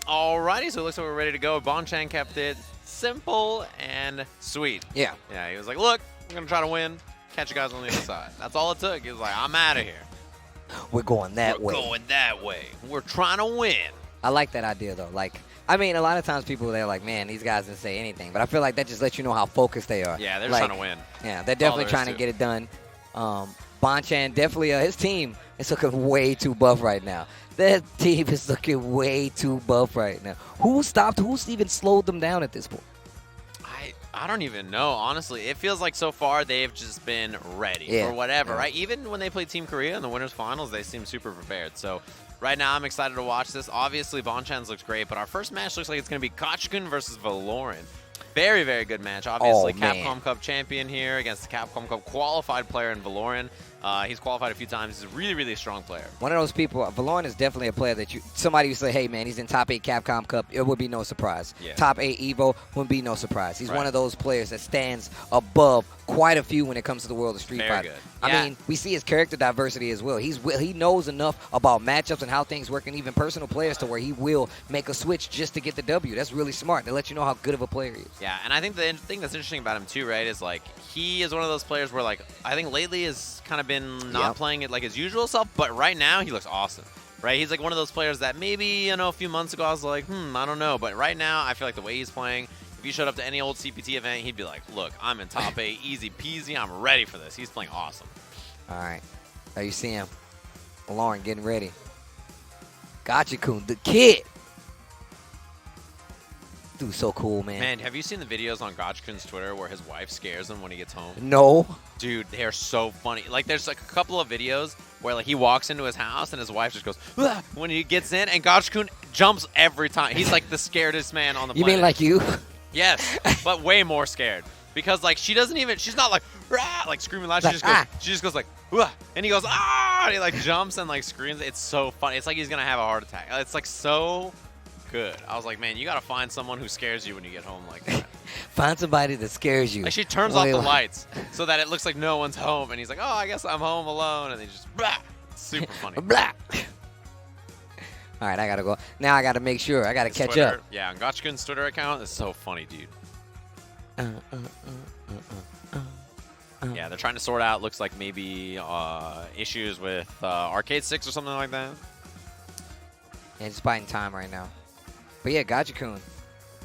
Alrighty, so it looks like we're ready to go. Bonchan kept it simple and sweet. Yeah. Yeah, he was like, look, I'm going to try to win. Catch you guys on the other side. That's all it took. He was like, I'm out of here. We're going that way. We're going that way. We're trying to win. I like that idea, though. Like, I mean, a lot of times people, they're like, man, these guys didn't say anything. But I feel like that just lets you know how focused they are. Yeah, they're like, trying to win. Yeah, they're definitely trying to get it done. Bonchan, definitely, his team is looking way too buff right now. Their team is looking way too buff right now. Who's even slowed them down at this point? I don't even know, honestly. It feels like so far they've just been ready for whatever, right? Even when they played Team Korea in the winners finals, they seem super prepared. So right now I'm excited to watch this. Obviously, Bonchan's looks great, but our first match looks like it's going to be Kochkun versus Valoran. Very, very good match. Obviously, Capcom Cup champion here against the Capcom Cup qualified player in Valoran. He's qualified a few times. He's a really, really strong player. One of those people, Valoran is definitely a player that somebody would say, hey, man, he's in top 8 Capcom Cup. It would be no surprise. Yeah. Top 8 Evo would be no surprise. He's one of those players that stands above quite a few when it comes to the world of Street Fighter. Good. I mean, we see his character diversity as well. He knows enough about matchups and how things work, and even personal players to where he will make a switch just to get the W. That's really smart. They let you know how good of a player he is. Yeah, and I think the thing that's interesting about him too, right, is like he is one of those players where like I think lately has kind of been not playing it like his usual self, but right now he looks awesome. Right, he's like one of those players that maybe, a few months ago I was like, I don't know, but right now I feel like the way he's playing, if he showed up to any old CPT event, he'd be like, look, I'm in top 8, easy peasy, I'm ready for this. He's playing awesome. All right, there you see him, Lauren getting ready. Gotcha-kun, the kid. Dude's so cool, man. Man, have you seen the videos on Gotchkun's Twitter where his wife scares him when he gets home? No. Dude, they're so funny. Like, there's like a couple of videos where like he walks into his house and his wife just goes, "Ugh," when he gets in, and Gotchkun jumps every time. He's like the scaredest man on the planet. You mean like you? Yes, but way more scared. Because like she's not like, "Rah," like screaming loud. She just goes like, "Ugh," and he goes, "Ah!" And he like jumps and like screams. It's so funny. It's like he's gonna have a heart attack. It's like so good. I was like, man, you gotta find someone who scares you when you get home like that. Find somebody that scares you. Like she turns off the lights so that it looks like no one's home, and he's like, oh, I guess I'm home alone, and he just blah. Super funny. Blah. All right, I gotta go. Now I gotta make sure. I gotta catch up. Yeah, and Gotchkun's Twitter account is so funny, dude. Yeah, they're trying to sort out, looks like maybe issues with Arcade 6 or something like that. Yeah, just biding time right now. But yeah, Gotcha-kun,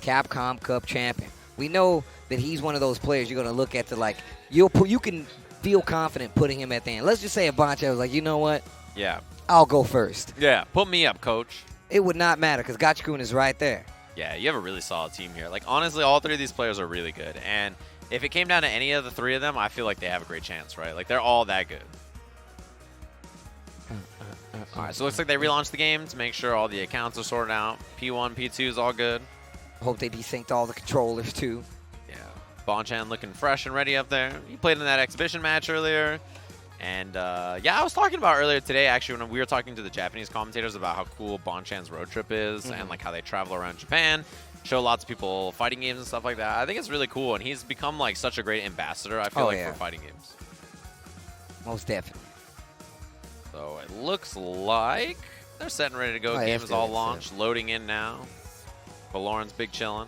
Capcom Cup champion. We know that he's one of those players you're going to look at to like, you can feel confident putting him at the end. Let's just say a Bonchan was like, you know what? Yeah. I'll go first. Yeah, put me up, coach. It would not matter because Gotcha-kun is right there. Yeah, you have a really solid team here. Like, honestly, all three of these players are really good. And if it came down to any of the three of them, I feel like they have a great chance, right? Like, they're all that good. All right, so it looks like they relaunched the game to make sure all the accounts are sorted out. P1, P2 is all good. Hope they desynced all the controllers, too. Yeah. Bonchan looking fresh and ready up there. He played in that exhibition match earlier. And, yeah, I was talking about earlier today, actually, when we were talking to the Japanese commentators about how cool Bonchan's road trip is and, like, how they travel around Japan, show lots of people fighting games and stuff like that. I think it's really cool, and he's become, like, such a great ambassador, I feel like, for fighting games. Most definitely. So it looks like they're set and ready to go. Game is all launched, loading in now. Valoran's big chillin'.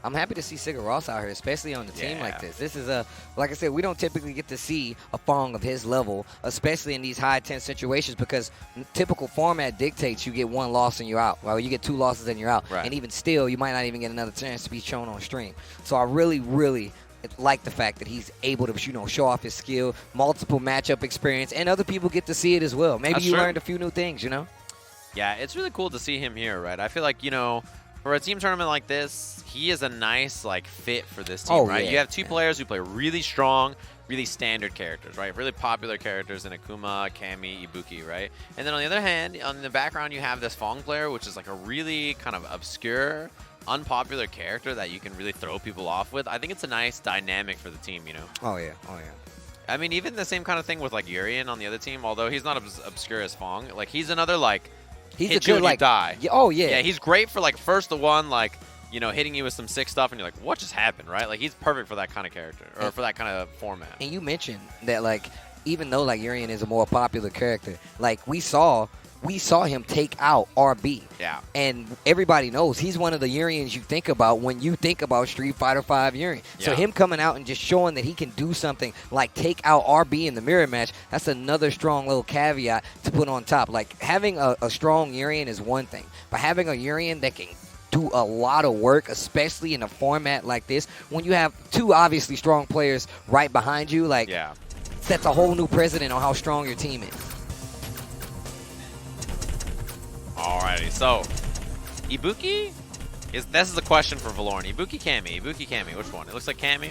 I'm happy to see Sigur Rós out here, especially on a team like this. This is like I said, we don't typically get to see a Fong of his level, especially in these high tense situations, because typical format dictates you get one loss and you're out. Well, you get two losses and you're out. Right. And even still, you might not even get another chance to be shown on stream. So I really, really like the fact that he's able to, show off his skill, multiple matchup experience, and other people get to see it as well. Maybe you learned a few new things, Yeah, it's really cool to see him here, right? I feel like, for a team tournament like this, he is a nice, fit for this team, right? You have two players who play really strong, really standard characters, right? Really popular characters in Akuma, Kami, Ibuki, right? And then on the other hand, on the background, you have this Fong player, which is like a really kind of obscure, unpopular character that you can really throw people off with. I think it's a nice dynamic for the team, Oh, yeah. I mean, even the same kind of thing with, Urian on the other team, although he's not as obscure as Fong. He's another, he's hit a you good, and you die. Oh, yeah. Yeah, he's great for, first to one, hitting you with some sick stuff, and you're like, what just happened, right? He's perfect for that kind of character, or for that kind of format. And you mentioned that, even though, Urian is a more popular character, we saw him take out RB. Yeah. And everybody knows he's one of the Urians you think about when you think about Street Fighter V Urian. Yeah. So him coming out and just showing that he can do something like take out RB in the mirror match, that's another strong little caveat to put on top. Having a strong Urian is one thing, but having a Urian that can do a lot of work, especially in a format like this, when you have two obviously strong players right behind you, sets a whole new precedent on how strong your team is. Alrighty, so Ibuki this is a question for Valoran. Ibuki Kami, which one? It looks like Kami.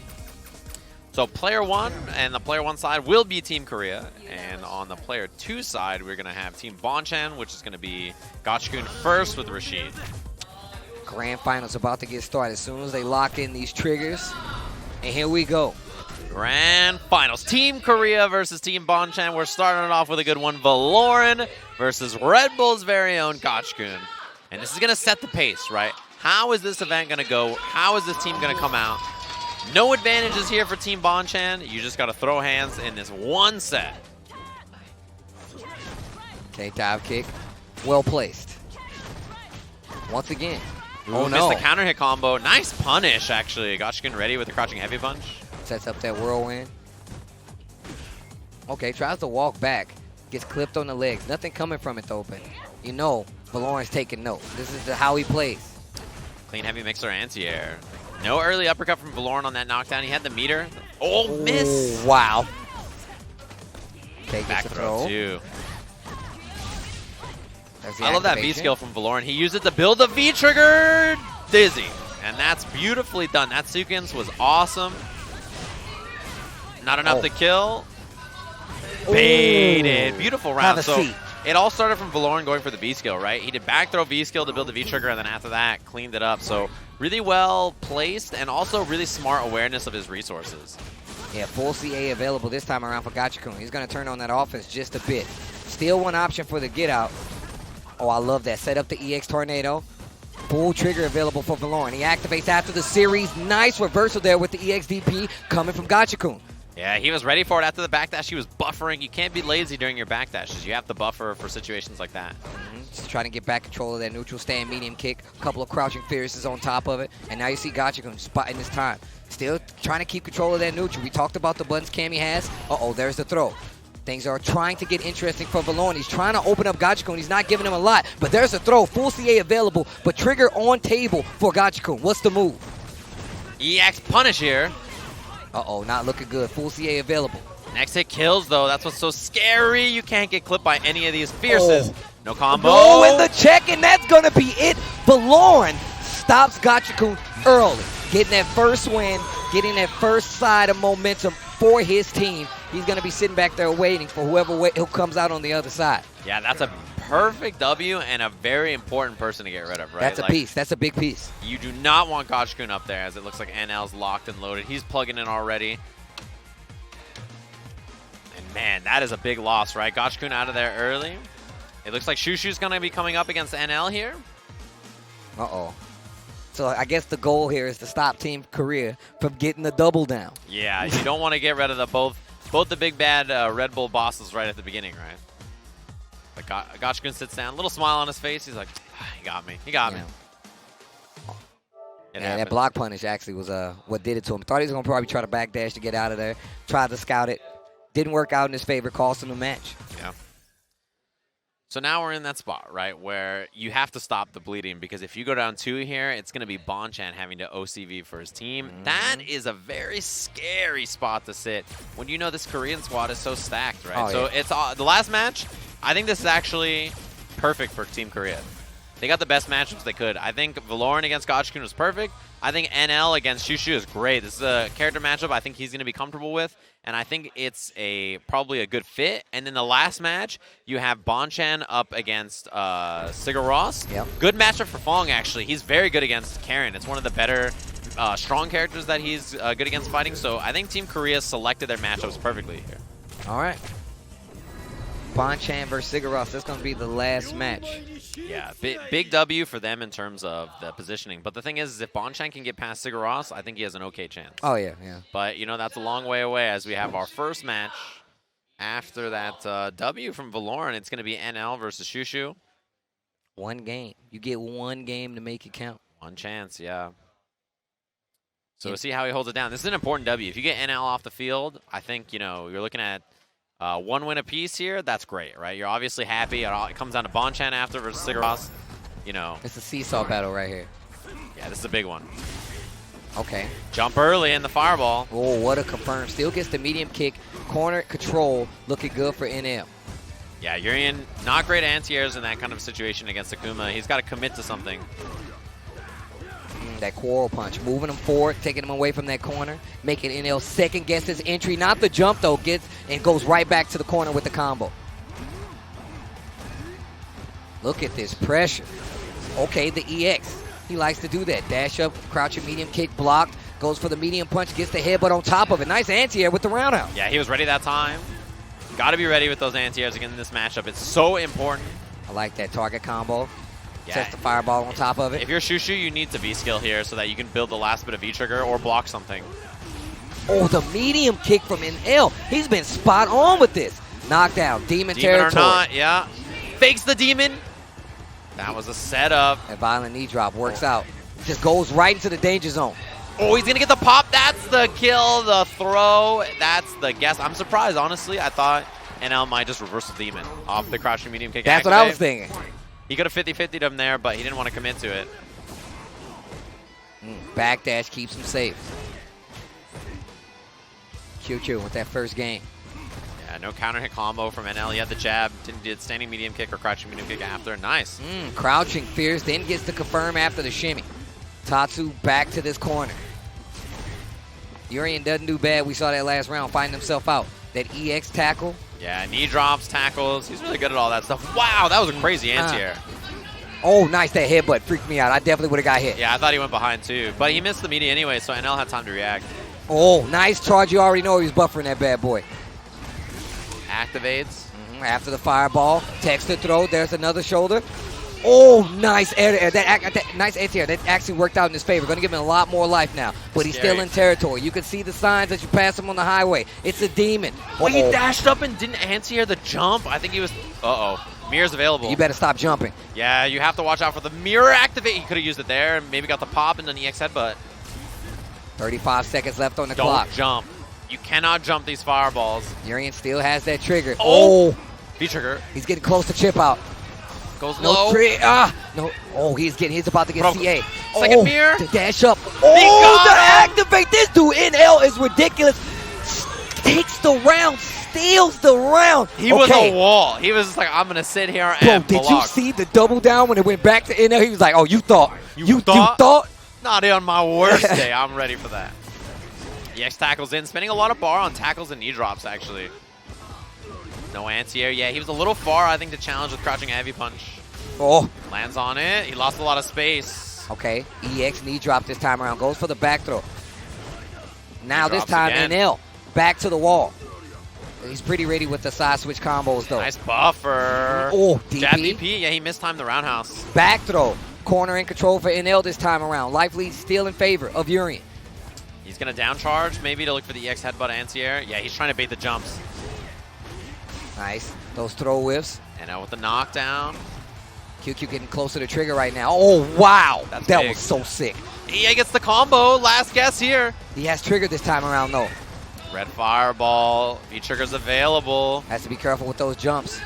So player one and the player one side will be Team Korea, and on the player two side we're gonna have Team Bonchan, which is gonna be Gachikun first with Rashid. Grand Finals about to get started as soon as they lock in these triggers, and here we go. Grand Finals. Team Korea versus Team Bonchan. We're starting it off with a good one. Valoran versus Red Bull's very own Gachikun. And this is going to set the pace, right? How is this event going to go? How is this team going to come out? No advantages here for Team Bonchan. You just got to throw hands in this one set. Okay, dive kick. Well placed. Once again. Ooh, missed the counter hit combo. Nice punish, actually. Gachikun ready with the crouching heavy punch. Sets up that whirlwind. Okay, tries to walk back. Gets clipped on the legs. Nothing coming from it, though, but Valoran's taking note. This is how he plays. Clean heavy mixer anti-air. No early uppercut from Valoran on that knockdown. He had the meter. Oh, miss. Wow. Okay, back throw, too. I love that V-skill from Valoran. He used it to build the V-trigger dizzy. And that's beautifully done. That sequence was awesome. Not enough to kill. Baited. Beautiful round. So it all started from Valoran going for the V-skill, right? He did back throw V-skill to build the V-trigger, and then after that, cleaned it up. So really well placed, and also really smart awareness of his resources. Yeah, full CA available this time around for Gachikun. He's going to turn on that offense just a bit. Still one option for the get out. Oh, I love that. Set up the EX Tornado. Full trigger available for Valoran. He activates after the series. Nice reversal there with the EXDP coming from Gachikun. Yeah, he was ready for it. After the backdash, he was buffering. You can't be lazy during your backdashes. You have to buffer for situations like that. Just trying to get back control of that neutral stand medium kick. A couple of crouching fierces on top of it. And now you see Gachikun spotting this time. Still trying to keep control of that neutral. We talked about the buttons Kami has. Uh-oh, there's the throw. Things are trying to get interesting for Valoran. He's trying to open up Gachikun. He's not giving him a lot. But there's a throw. Full CA available. But trigger on table for Gachikun. What's the move? EX punish here. Uh-oh, not looking good. Full CA available. Next hit kills, though. That's what's so scary. You can't get clipped by any of these fierces. No combo. No in the check, and that's going to be it. Valorn stops Gachikun early. Getting that first win, getting that first side of momentum for his team. He's going to be sitting back there waiting for who comes out on the other side. Yeah, that's a perfect W and a very important person to get rid of, right? That's a piece. That's a big piece. You do not want Gachikun up there, as it looks like NL's locked and loaded. He's plugging in already. And man, that is a big loss, right? Gachikun out of there early. It looks like Shushu's going to be coming up against NL here. Uh-oh. So I guess the goal here is to stop Team Korea from getting the double down. Yeah, you don't want to get rid of both the big bad Red Bull bosses right at the beginning, right? But Gachikun sits down, little smile on his face. He's like, he got me. He got me. Yeah, that block punish actually was what did it to him. Thought he was going to probably try to backdash to get out of there. Tried to scout it. Didn't work out in his favor. Cost him the match. Yeah. So now we're in that spot, right, where you have to stop the bleeding, because if you go down 2 here, it's going to be Bonchan having to OCV for his team. That is a very scary spot to sit when you know this Korean squad is so stacked, right? Oh, so yeah. it's the last match. I think this is actually perfect for Team Korea. They got the best matchups they could. I think Valorn against Gachikun was perfect. I think NL against Shushu is great. This is a character matchup I think he's going to be comfortable with, and I think it's probably a good fit. And then the last match, you have Bonchan up against Sigur Rós. Yep. Good matchup for Fong, actually. He's very good against Karen. It's one of the better strong characters that he's good against fighting. So I think Team Korea selected their matchups perfectly here. All right. Bonchan versus Sigur Rós. That's going to be the last match. Yeah, big W for them in terms of the positioning. But the thing is if Bonchan can get past Sigur Rós, I think he has an okay chance. Oh, yeah, yeah. But, you know, that's a long way away as we have our first match after that W from Valorn. It's going to be NL versus Shushu. One game. You get one game to make it count. One chance, yeah. So we'll see how he holds it down. This is an important W. If you get NL off the field, I think, you know, you're looking at one win apiece here. That's great, right? You're obviously happy. It comes down to Bonchan after versus Sigur Rós. You know. It's a seesaw battle right here. Yeah, this is a big one. Okay. Jump early in the fireball. Oh, what a confirm. Still gets the medium kick. Corner control. Looking good for NM. Yeah, Urian, not great anti-airs in that kind of situation against Akuma. He's got to commit to something. That quarrel punch. Moving him forward, taking him away from that corner. Making NL second guess his entry. Not the jump, though. Gets and goes right back to the corner with the combo. Look at this pressure. Okay, the EX. He likes to do that. Dash up, crouching medium kick, blocked. Goes for the medium punch, gets the headbutt on top of it. Nice anti-air with the roundhouse. Yeah, he was ready that time. Got to be ready with those anti-airs again in this matchup. It's so important. I like that target combo. Yeah. Sets the fireball on top of it. If you're Shushu, you need to V-skill here so that you can build the last bit of V-trigger or block something. Oh, the medium kick from NL. He's been spot on with this. Knockdown, demon territory. Or not, yeah. Fakes the demon. That was a setup. That violent knee drop works out. Just goes right into the danger zone. Oh, he's going to get the pop. That's the kill, the throw. That's the guess. I'm surprised, honestly. I thought NL might just reverse the demon off the crouching medium kick. That's what I was thinking. He could have 50-50'd him there, but he didn't want to commit to it. Backdash keeps him safe. Q with that first game. Yeah, no counter hit combo from NL. He had the jab, did standing medium kick or crouching medium kick after. Nice. Crouching fierce, then gets to confirm after the shimmy. Tatsu back to this corner. Urian doesn't do bad. We saw that last round, finding himself out. That EX tackle. Yeah, knee drops, tackles. He's really good at all that stuff. Wow, that was a crazy anti-air. Oh, nice. That headbutt freaked me out. I definitely would have got hit. Yeah, I thought he went behind too. But he missed the media anyway, so NL had time to react. Oh, nice charge. You already know he was buffering that bad boy. Activates. After the fireball. Text to throw. There's another shoulder. Oh, nice air. That nice anti-air. That actually worked out in his favor. Going to give him a lot more life now. But he's still in territory. You can see the signs as you pass him on the highway. It's a demon. Wait, he dashed up and didn't anti-air the jump? I think he was... Uh-oh. Mirror's available. You better stop jumping. Yeah, you have to watch out for the mirror activate. He could have used it there and maybe got the pop and then EX headbutt. 35 seconds left on the clock. Don't jump. You cannot jump these fireballs. Urian still has that trigger. Oh! V-trigger. He's getting close to chip out. Goes low. No. Oh, he's about to get CA. Second mirror. The dash up. Oh, to activate. This dude NL is ridiculous. Takes the round steals the round. He was a wall. He was just like, I'm going to sit here and Bro, did block. you see the double down when it went back to NL? He was like, oh, you thought? You thought? Not on my worst day. I'm ready for that. EX tackles in, spending a lot of bar on tackles and knee drops, actually. No anti-air. Yeah, he was a little far, I think, to challenge with crouching heavy punch. Oh. Lands on it. He lost a lot of space. Okay, EX knee drop this time around. Goes for the back throw. Now this time, again. NL. Back to the wall. He's pretty ready with the side switch combos, though. Nice buffer. Oh, DP. Jab DP. Yeah, he mistimed the roundhouse. Back throw. Corner in control for NL this time around. Life lead still in favor of Urian. He's going to down charge, maybe to look for the EX headbutt anti-air. Yeah, he's trying to bait the jumps. Nice. Those throw whiffs. And now with the knockdown. QQ getting closer to trigger right now. Oh, wow. That was so sick. EA gets the combo. Last guess here. He has trigger this time around, though. Red fireball. V-trigger's available. Has to be careful with those jumps.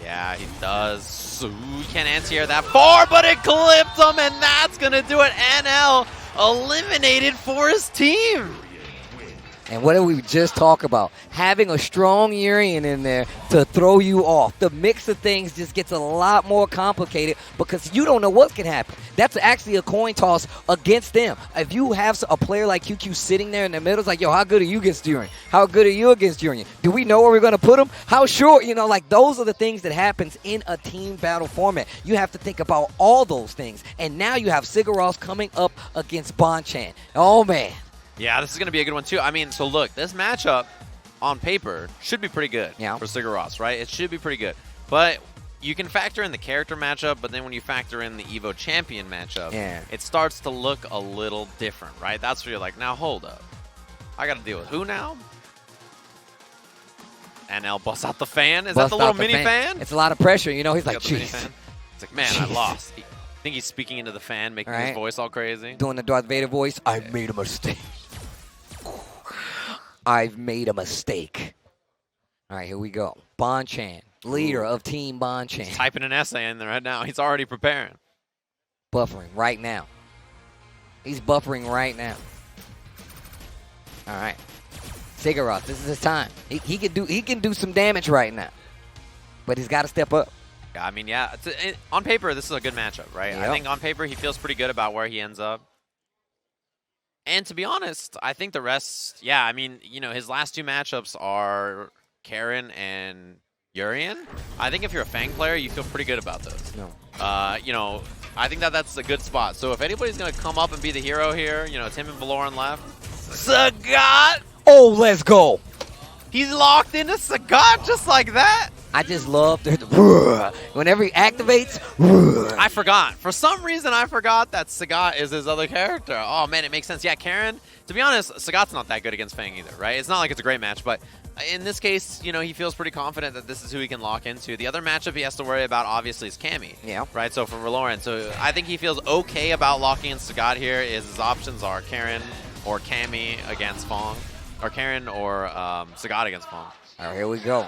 Yeah, he does. So he can't anti-air that far, but it clipped him, and that's going to do it. NL eliminated for his team. And what did we just talk about? Having a strong Urian in there to throw you off. The mix of things just gets a lot more complicated because you don't know what can happen. That's actually a coin toss against them. If you have a player like QQ sitting there in the middle, it's like, yo, how good are you against Urian? How good are you against Urian? Do we know where we're going to put him? How sure? You know, like those are the things that happens in a team battle format. You have to think about all those things. And now you have Sigaros coming up against Bonchan. Oh, man. Yeah, this is going to be a good one, too. I mean, so look, this matchup on paper should be pretty good for Sigaros, right? It should be pretty good. But you can factor in the character matchup, but then when you factor in the EVO champion matchup, it starts to look a little different, right? That's where you're like, now hold up. I got to deal with who now? NL busts out the fan? Is that the little mini fan? It's a lot of pressure, you know? He's like, jeez. It's like, man, I lost. I think he's speaking into the fan, making his voice all crazy. Doing the Darth Vader voice. I made a mistake. I've made a mistake. All right, here we go. Bonchan, leader of Team Bonchan. He's typing an essay in there right now. He's already preparing. Buffering right now. He's buffering right now. All right. Sigaros, this is his time. He can do some damage right now. But he's got to step up. Yeah, I mean, yeah. On paper, this is a good matchup, right? Yep. I think on paper, he feels pretty good about where he ends up. And to be honest, I think the rest, yeah, I mean, you know, his last two matchups are Karen and Urian. I think if you're a Fang player, you feel pretty good about those. No. You know, I think that's a good spot. So if anybody's going to come up and be the hero here, you know, it's him and Valoran left. Sagat! Oh, let's go. He's locked into Sagat just like that. I just love whenever he activates. I forgot. For some reason, I forgot that Sagat is his other character. Oh, man, it makes sense. Yeah, Karen, to be honest, Sagat's not that good against Fang either, right? It's not like it's a great match, but in this case, you know, he feels pretty confident that this is who he can lock into. The other matchup he has to worry about, obviously, is Cammy. Yeah. Right, so for Valoran. So I think he feels okay about locking in Sagat here. His options are Karen or Cammy against Fong. Or Karen or Sagat against Fong. All right, here we go.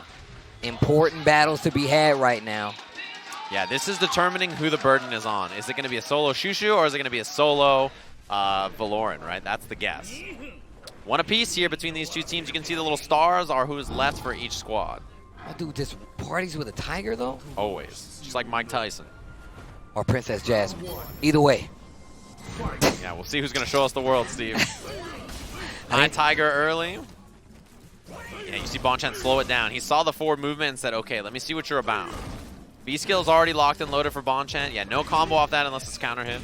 Important battles to be had right now. Yeah, this is determining who the burden is on. Is it going to be a solo Shushu or is it going to be a solo Valoran, right? That's the guess. One apiece here between these two teams. You can see the little stars are who's left for each squad. Oh, dude, this parties with a tiger, though? Always. Just like Mike Tyson. Or Princess Jasmine. Either way. Yeah, we'll see who's going to show us the world, Steve. High Tiger early. Yeah, you see Bonchan slow it down. He saw the forward movement and said, okay, let me see what you're about. B-skill's already locked and loaded for Bonchan. Yeah, no combo off that unless it's counter hit.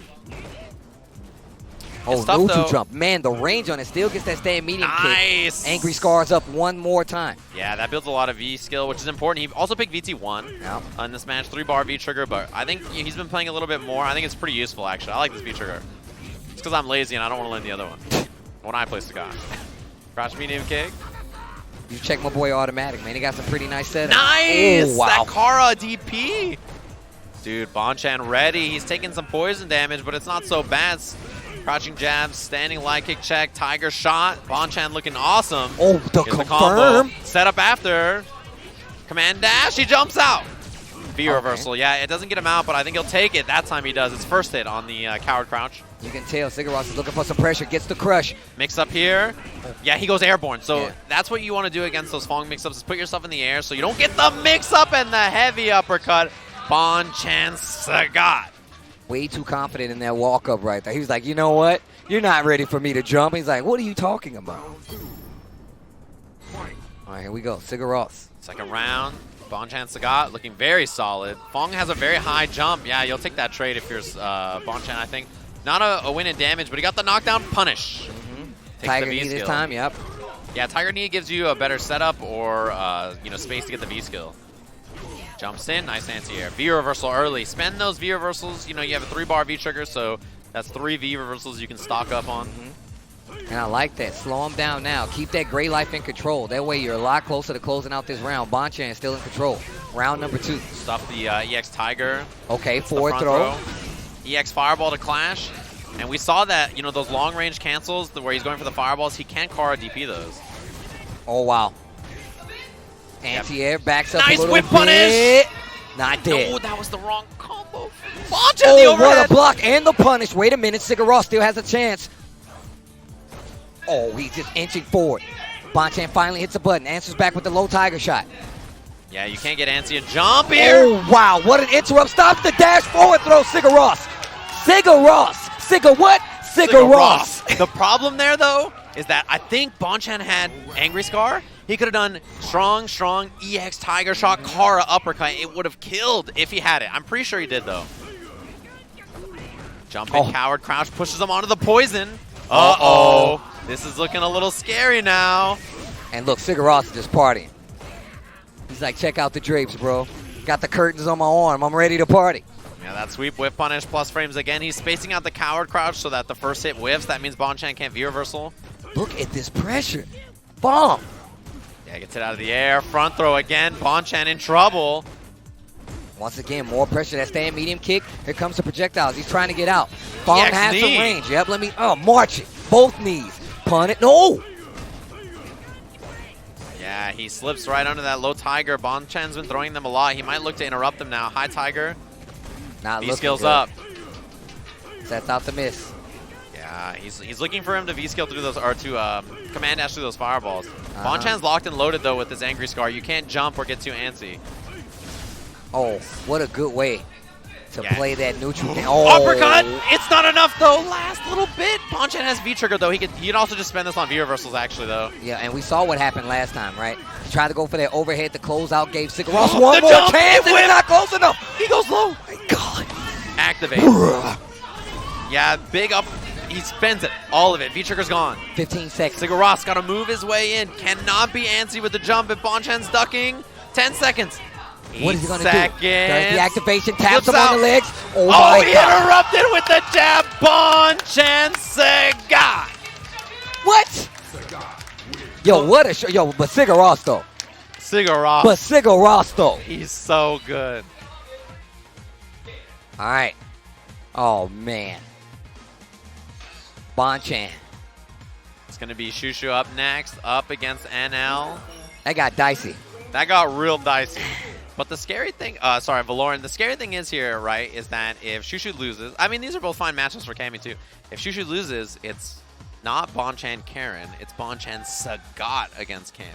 Oh, neutral jump. Man, the range on it still gets that stand medium kick. Angry Scars up one more time. Yeah, that builds a lot of V-skill, which is important. He also picked VT1 in this match, 3-bar V-trigger, but I think he's been playing a little bit more. I think it's pretty useful, actually. I like this V-trigger. It's because I'm lazy and I don't want to learn the other one. When I play Sagat. Crouch medium kick. You check my boy Automatic, man. He got some pretty nice setups. Nice! Oh, wow. That Kara DP. Dude, Bonchan ready. He's taking some poison damage, but it's not so bad. Crouching jabs, standing light kick check, tiger shot. Bonchan looking awesome. Oh, the confirm. Set up after. Command dash. He jumps out. V reversal. Yeah, it doesn't get him out, but I think he'll take it. That time he does. It's first hit on the coward crouch. You can tell Sigaros is looking for some pressure. Gets the crush. Mix up here. Yeah, he goes airborne. So that's what you want to do against those Fong mix-ups is put yourself in the air so you don't get the mix-up and the heavy uppercut. Bonchan Sagat. Way too confident in that walk-up right there. He was like, you know what? You're not ready for me to jump. He's like, what are you talking about? All right, here we go. Sigur Rós. Second round. Bonchan Sagat looking very solid. Fong has a very high jump. Yeah, you'll take that trade if you're Bonchan, I think. Not a win in damage, but he got the knockdown punish. Tiger knee this time, yep. Yeah, Tiger knee gives you a better setup or space to get the V skill. Jumps in, nice anti-air. V reversal early. Spend those V reversals. You have a 3-bar V trigger, so that's 3 V reversals you can stock up on. And I like that. Slow him down now. Keep that gray life in control. That way you're a lot closer to closing out this round. Bonchan is still in control. Round number 2. Stuff the EX Tiger. Okay, forward throw. EX Fireball to clash. And we saw that, those long-range cancels where he's going for the fireballs, he can't Kara DP those. Oh, wow. Anti-air backs up nice a little whip bit. Punish! Not dead. No, that was the wrong combo. Bonchan, the overhead. What a block and the punish. Wait a minute. Sigur Rós still has a chance. Oh, he's just inching forward. Bonchan finally hits a button. Answers back with the low Tiger shot. Yeah, you can't get Ansi a jump here. Oh, wow. What an interrupt. Stops the dash forward throw. Sigur Rós. Sigur Rós. Sigur what? Sigur Rós. The problem there, though, is that I think Bonchan had Angry Scar. He could have done strong EX Tiger Shot, Kara uppercut. It would have killed if he had it. I'm pretty sure he did, though. Jumping coward crouch pushes him onto the poison. Uh-oh. This is looking a little scary now. And look, Sigur Rós is just partying. He's like, check out the drapes, bro. Got the curtains on my arm. I'm ready to party. Yeah, that sweep whip punish plus frames again. He's spacing out the coward crouch so that the first hit whiffs. That means Bonchan can't V reversal. Look at this pressure. Bomb. Yeah, gets it out of the air. Front throw again. Bonchan in trouble. Once again, more pressure. That stand medium kick. Here comes the projectiles. He's trying to get out. Fong has some range. Yep, march it. Both knees. Punt it. No. Yeah, he slips right under that low Tiger. Bonchan's been throwing them a lot. He might look to interrupt them now. High Tiger. Not V skills up. That's out the miss. Yeah, he's looking for him to V skill through those, or to command dash through those fireballs. Bonchan's locked and loaded though with this Angry Scar. You can't jump or get too antsy. Oh, what a good way to play that neutral. Uppercut! It's not enough though. Last little bit. Bonchan has V trigger though. He can also just spend this on V reversals actually though. Yeah, and we saw what happened last time, right? He tried to go for that overhead to close out. Gave Sigur Rós one more chance, and it's not close enough. He goes low. Oh my God. Activate. Yeah, big up. He spends it. All of it. V-trigger's gone. 15 seconds. Sigur Rós got to move his way in. Cannot be antsy with the jump if Bonchan's ducking. 10 seconds. What is he going to do? Does the activation, taps him out on the legs. Oh, he interrupted with the jab. Bonchan Sagat. What? Yo, what a show. Yo, but Sigur Rós, though. Sigur Rós. But Sigur Rós, though. He's so good. All right. Oh, man. Bonchan. It's going to be Shushu up next, up against NL. That got dicey. That got real dicey. But the scary thing, Valoran, the scary thing is here, right, is that if Shushu loses, I mean, these are both fine matches for Cammy, too. If Shushu loses, it's not Bonchan Karen, it's Bonchan Sagat against Cammy.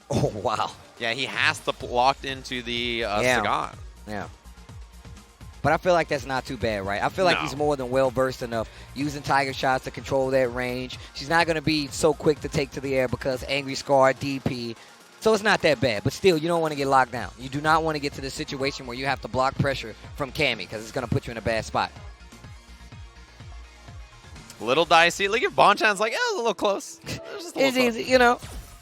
Oh, wow. Yeah, he has to locked into the Sagat. Yeah. But I feel like that's not too bad, right? I feel like he's more than well-versed enough using Tiger shots to control that range. She's not going to be so quick to take to the air because Angry Scar, DP. So it's not that bad. But still, you don't want to get locked down. You do not want to get to the situation where you have to block pressure from Cammy because it's going to put you in a bad spot. Little dicey. Look at Bonchan's like, it was a little close. It's easy,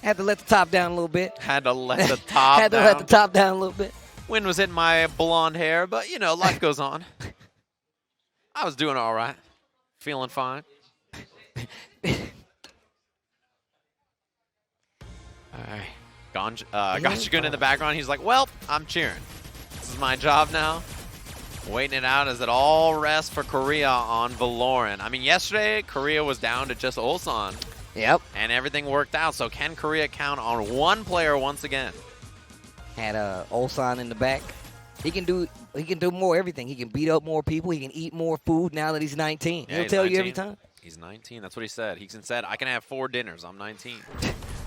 Had to let the top down a little bit. Had to let the top Had to let the top down a little bit. Wind was hitting my blonde hair, but, life goes on. I was doing all right. Feeling fine. All right. Gachikun in the background. He's like, well, I'm cheering. This is my job now. Waiting it out as it all rests for Korea on Valoran. I mean, yesterday, Korea was down to just Ulsan. Yep. And everything worked out. So can Korea count on one player once again? Had Ulsan in the back. He can do more everything. He can beat up more people. He can eat more food now that he's 19. Yeah, He'll he's tell 19. you every time. He's 19. That's what he said. He said, I can have 4 dinners. I'm 19.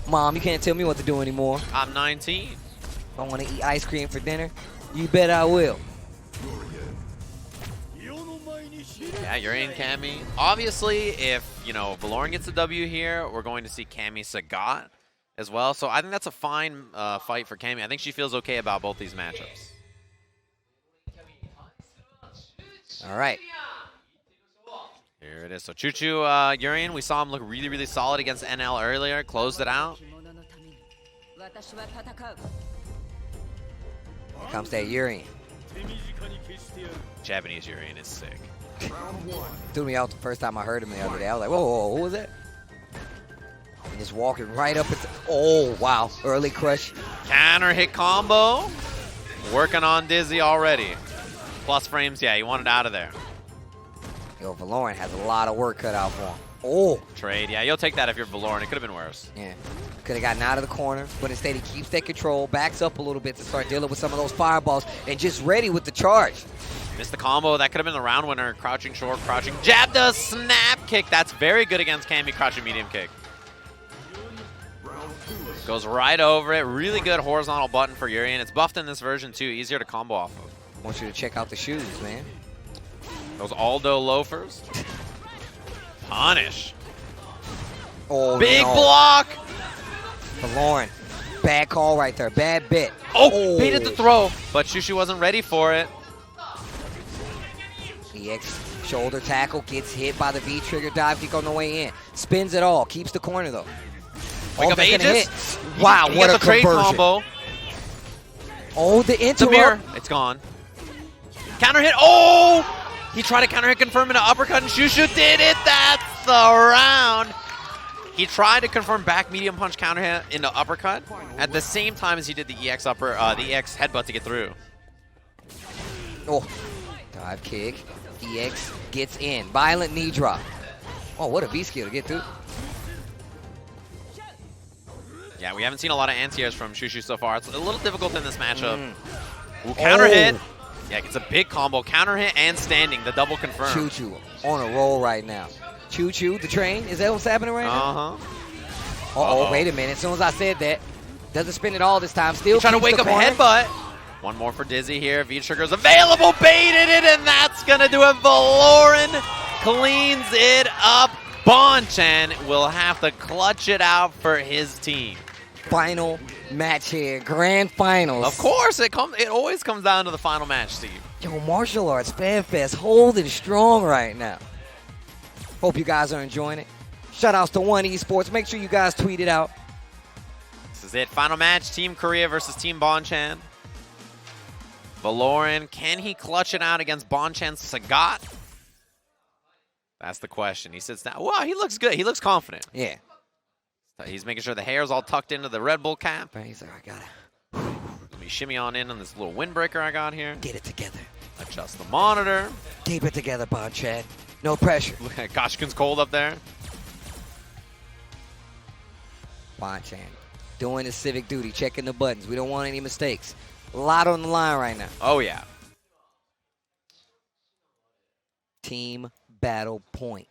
Mom, you can't tell me what to do anymore. I'm 19. I want to eat ice cream for dinner. You bet I will. Yeah, Urian, Cammy. Obviously, if, Valoran gets the W here, we're going to see Cammy Sagat as well. So I think that's a fine fight for Cammy. I think she feels okay about both these matchups. All right. Here it is. So Choo-Choo, Urian, we saw him look really, really solid against NL earlier. Closed it out. Here comes that Urian. Japanese Urian is sick. Threw me out the first time I heard him the other day. I was like, whoa, what was that? And just walking right up into, oh, wow. Early crush. Counter hit combo. Working on Dizzy already. Plus frames, yeah, he wanted out of there. Yo, Valoran has a lot of work cut out for him. Oh. Trade, yeah, you'll take that if you're Valoran. It could have been worse. Yeah. Could have gotten out of the corner, but instead he keeps that control, backs up a little bit to start dealing with some of those fireballs, and just ready with the charge. Missed the combo. That could have been the round winner. Crouching short, crouching jab, does snap kick. That's very good against Cammy. Crouching medium kick. Goes right over it. Really good horizontal button for Urian. It's buffed in this version too. Easier to combo off of. I want you to check out the shoes, man. Those Aldo loafers. Punish. Oh, big no. block. Valoran. Bad call right there. Bad bit. Oh, baited the throw. But Shushu wasn't ready for it. EX shoulder tackle, gets hit by the V-trigger dive kick on the way in. Spins it all, keeps the corner though. Wake up Aegis. Wow, he what gets a the trade conversion. combo. Oh, the interrupt. Mirror. It's gone. Counter hit. Oh! He tried to counter hit confirm into uppercut and Shushu did it. That's the round. He tried to confirm back medium punch counter hit into uppercut at the same time as he did the EX the EX headbutt to get through. Oh, dive kick. EX gets in. Violent knee drop. Oh, what a V-skill to get through. Yeah, we haven't seen a lot of anti-airs from Shushu so far. It's a little difficult in this matchup. Ooh, counter hit. Yeah, it's a big combo. Counter hit and standing, the double confirm. Choo-Choo on a roll right now. Choo-Choo, the train. Is that what's happening right now? Uh-oh, wait a minute. As soon as I said that, doesn't spin it all this time. Still trying to wake up a headbutt. One more for Dizzy here. V-trigger's available. Baited it, and that's going to do it. Valoran cleans it up. Bonchan will have to clutch it out for his team. Final match here. Grand finals. Of course. It always comes down to the final match, Steve. Yo, Martial Arts Fan Fest holding strong right now. Hope you guys are enjoying it. Shoutouts to One Esports. Make sure you guys tweet it out. This is it. Final match. Team Korea versus Team Bonchan. Valoran, can he clutch it out against Bonchan Sagat? That's the question. He sits down. Wow, he looks good. He looks confident. Yeah. So he's making sure the hair's all tucked into the Red Bull cap. He's like, I got it. Let me shimmy on this little windbreaker I got here. Get it together. Adjust the monitor. Keep it together, Bonchan. No pressure. Look at Koshkun's cold up there. Bonchan doing his civic duty, checking the buttons. We don't want any mistakes. A lot on the line right now. Oh, yeah. Team battle point.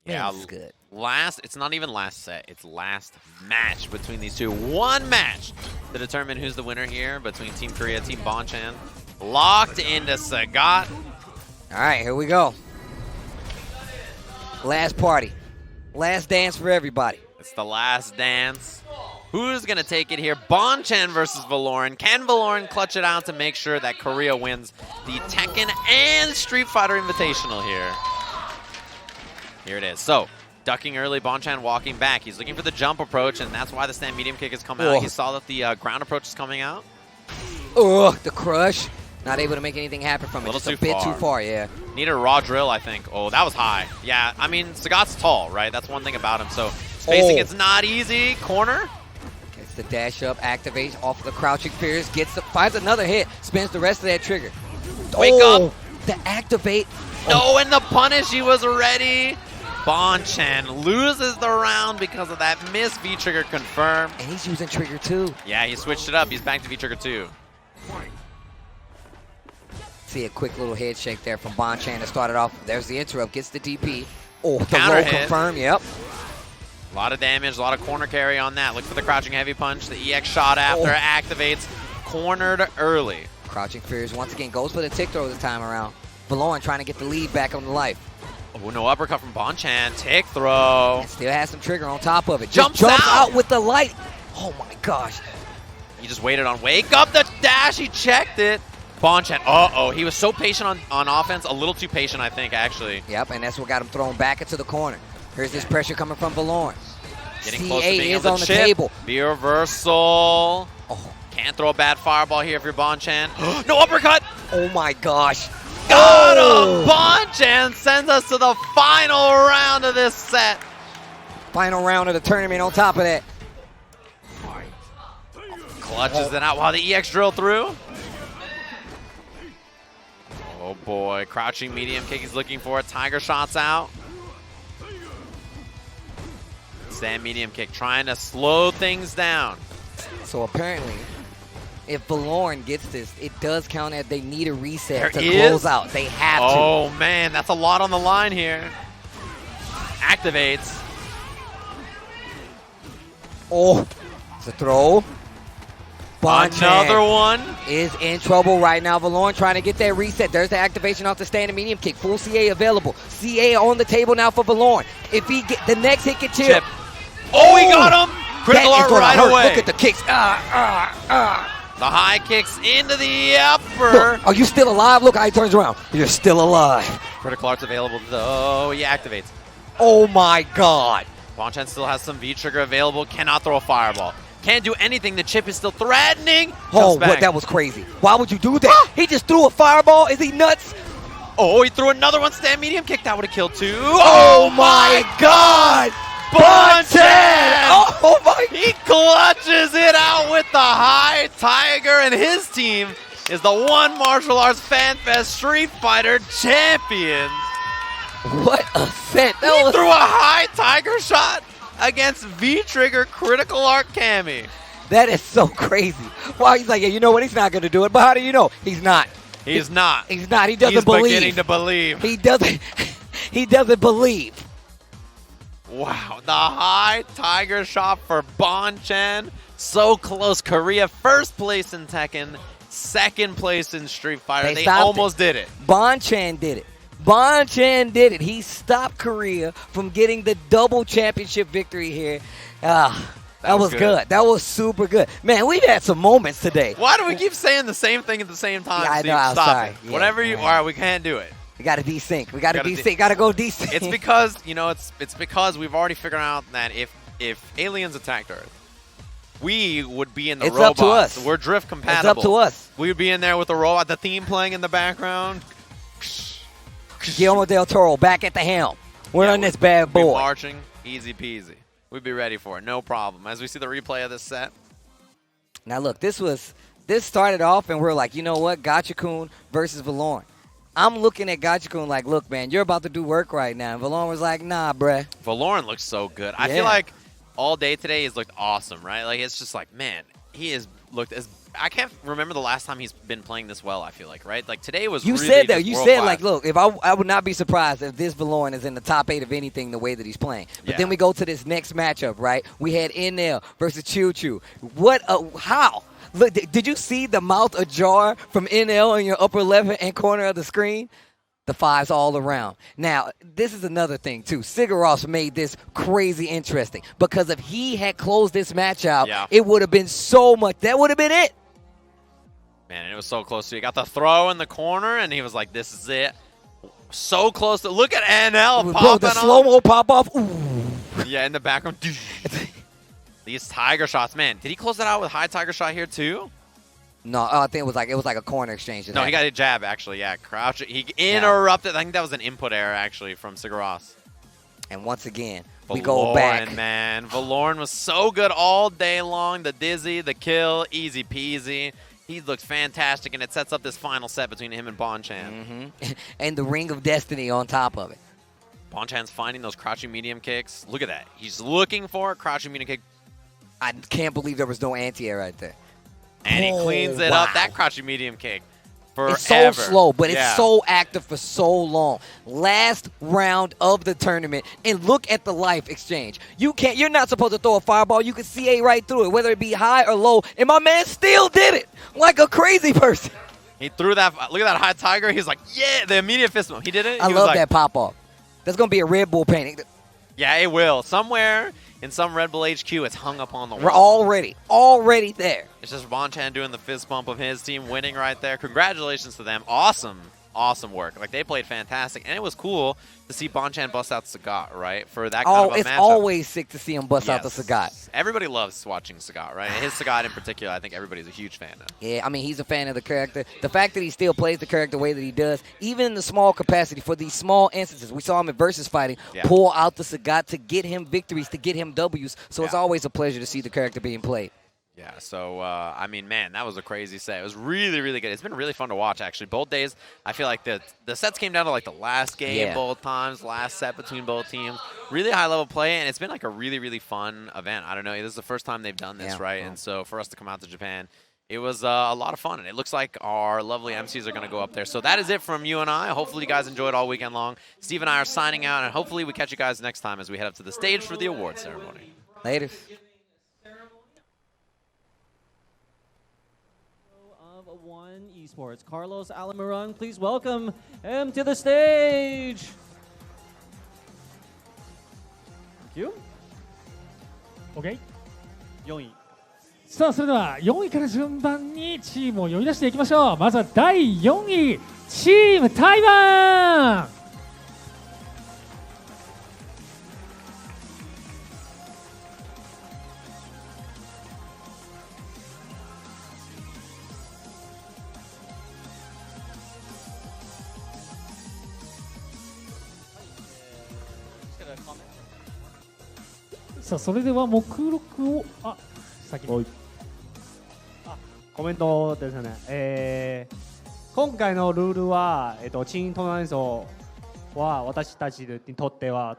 Yeah, this is good. It's not even last set. It's last match between these two. One match to determine who's the winner here between Team Korea, Team Bonchan. Locked into Sagat. All right, here we go. Last party. Last dance for everybody. It's the last dance. Who's going to take it here? Bonchan versus Valoran. Can Valoran clutch it out to make sure that Korea wins the Tekken and Street Fighter Invitational here? Here it is. So, ducking early, Bonchan walking back. He's looking for the jump approach, and that's why the stand medium kick has come out. He saw that the ground approach is coming out. Oh, the crush. Not able to make anything happen from it. Just a bit too far, yeah. Needed a raw drill, I think. Oh, that was high. Yeah, I mean, Sagat's tall, right? That's one thing about him. So, spacing it's not easy. Corner. Gets the dash up, activates off of the crouching fears, finds another hit, spins the rest of that trigger. Wake up. The activate. No, and the punish, he was ready. Bonchan loses the round because of that miss. V-trigger confirmed. And he's using trigger 2. Yeah, he switched it up. He's back to V-trigger 2. See a quick little head shake there from Bonchan to start it off. There's the interrupt, gets the DP. Oh, the Counter low hit. confirm, yep. A lot of damage, a lot of corner carry on that. Look for the crouching heavy punch. The EX shot after activates. Cornered early. Crouching Furious once again goes for the tick throw this time around. Valoran trying to get the lead back on the life. Oh, no uppercut from Bonchan. Tick throw. And still has some trigger on top of it. Jumps out with the light. Oh my gosh. He just waited on wake up the dash. He checked it. Bonchan. Uh-oh. He was so patient on offense. A little too patient, I think, actually. Yep, and that's what got him thrown back into the corner. Here's this pressure coming from Valoran. Getting close to being is able on to the chip. table. Be reversal. Oh. Can't throw a bad fireball here if you're Bonchan. No uppercut. Oh my gosh. Got him. Bonchan sends us to the final round of this set. Final round of the tournament on top of that. Clutches it out while the EX drill through. Oh boy, crouching medium kick he's looking for. Tiger shots out. Stand medium kick, trying to slow things down. So apparently, if Valoran gets this, it does count as they need a reset There to is? close out. They have to. Oh man, that's a lot on the line here. Activates. Oh, it's a throw. Bonchan Another one. is in trouble right now. Valoran trying to get that reset. There's the activation off the standing medium kick. Full CA available. CA on the table now for Valoran. If he get the next hit can chip. Oh, he got him. Critical That is art gonna right hurt. away. Look at the kicks. The high kicks into the upper. Look, are you still alive? Look how he turns around. You're still alive. Critical art's available though. He activates. Oh my God. Bonchan still has some V-trigger available. Cannot throw a fireball. Can't do anything. The chip is still threatening. Oh, what? That was crazy. Why would you do that? He just threw a fireball. Is he nuts? Oh, he threw another one. Stand medium kick. That would have killed two. Oh my God. Bonchan! Oh my! He clutches it out with the high tiger, and his team is the One Martial Arts Fan Fest Street Fighter champion. What a set! He threw a high tiger shot against V-Trigger Critical Art Cammy. That is so crazy. Wow, he's like, yeah, you know what? He's not going to do it. But how do you know? He's not. He's not. He's not. He doesn't He's believe. beginning to believe. He doesn't. He doesn't believe. Wow, the high tiger shot for Bonchan. So close. Korea first place in Tekken, second place in Street Fighter. They stopped almost did it. Bonchan did it. Bonchan did it. He stopped Korea from getting the double championship victory here. That was good. That was super good. Man, we've had some moments today. Why do we keep saying the same thing at the same time? Yeah, I Steve? know, I'm Stop sorry. it. Yeah, Whatever you man. are, we can't do it. We got to desync. We got to Gotta desync. Got to go desync. It's because, it's because we've already figured out that if aliens attacked Earth, we would be in the It's robots. up to us. We're drift compatible. It's up to us. We would be in there with the robot, the theme playing in the background. Guillermo del Toro back at the helm. We're on this bad Be boy. marching, easy peasy. We'd be ready for it, no problem. As we see the replay of this set. Now look, this started off and we're like, you know what? Gotcha-kun versus Valoran. I'm looking at Gotcha-kun like, look, man, you're about to do work right now. And Valoran was like, nah, bruh. Valoran looks so good. I Yeah. feel like all day today he's looked awesome, right? Like, it's just like, man, he has looked as... I can't remember the last time he's been playing this well, I feel like, right? Like, today was You really said that. just You world said, class. like, look, if I would not be surprised if this Valoran is in the top 8 of anything the way that he's playing. But Yeah. then we go to this next matchup, right? We had NL versus Choo Choo. What? How? Look, did you see the mouth ajar from NL in your upper left-hand corner of the screen? The fives all around. Now, this is another thing, too. Sigaros made this crazy interesting because if he had closed this match out, it would have been so much. That would have been it. Man, it was so close to you. Got the throw in the corner, and he was like, this is it. So close to... Look at NL popping Bro, the slow-mo pop-off. Ooh. Yeah, in the background. These tiger shots, man. Did he close that out with high tiger shot here, too? No, I think it was like a corner exchange. No, he got a jab, actually. Yeah, crouch. He interrupted. I think that was an input error, actually, from Sigaros. And once again, we go back. Man. Valoran was so good all day long. The dizzy, the kill, easy peasy. He looked fantastic, and it sets up this final set between him and Bonchan. And the Ring of Destiny on top of it. Bonchan's finding those crouching medium kicks. Look at that. He's looking for a crouching medium kick. I can't believe there was no anti-air right there. And he cleans it up. That crouching medium kick. Forever. It's so slow, but Yeah. it's so active for so long. Last round of the tournament, and look at the life exchange. You're not supposed to throw a fireball. You can CA right through it, whether it be high or low, and my man still did it like a crazy person. He threw that. Look at that high tiger. He's like, yeah, the immediate fist bump. He did it. I He was love like, that pop-off. That's going to be a Red Bull painting. Yeah, it will. Somewhere in some Red Bull HQ, it's hung up on the We're wall. already there. It's just Bonchan doing the fist bump of his team winning right there. Congratulations to them. Awesome work. Like, they played fantastic. And it was cool to see Bonchan bust out Sagat, right? For that kind of a It's matchup. always sick to see him bust out the Yes. Sagat. Everybody loves watching Sagat, right? His Sagat in particular, I think everybody's a huge fan of. Yeah, I mean, he's a fan of the character. The fact that he still plays the character the way that he does, even in the small capacity, for these small instances, we saw him in Versus fighting, pull out the Sagat to get him victories, to get him W's. So it's always a pleasure to see the character being played. Yeah, so, I mean, man, that was a crazy set. It was really, really good. It's been really fun to watch, actually. Both days, I feel like the sets came down to, like, the last game both times, last set between both teams. Really high-level play, and it's been, like, a really, really fun event. I don't know. This is the first time they've done this, right? And so for us to come out to Japan, it was a lot of fun, and it looks like our lovely MCs are going to go up there. So that is it from you and I. Hopefully you guys enjoyed all weekend long. Steve and I are signing out, and hopefully we catch you guys next time as we head up to the stage for the award ceremony. Later. Of One Esports, Carlos Alamirón, please welcome him to the stage. Thank you. OK。 4位。さあそれでは4位から順番にチームを呼び出していきましょう。まずは第4位チーム台湾。さあそれでは目録を先に。コメントですね。今回のルールは、チームトーナメントは私たちにとっては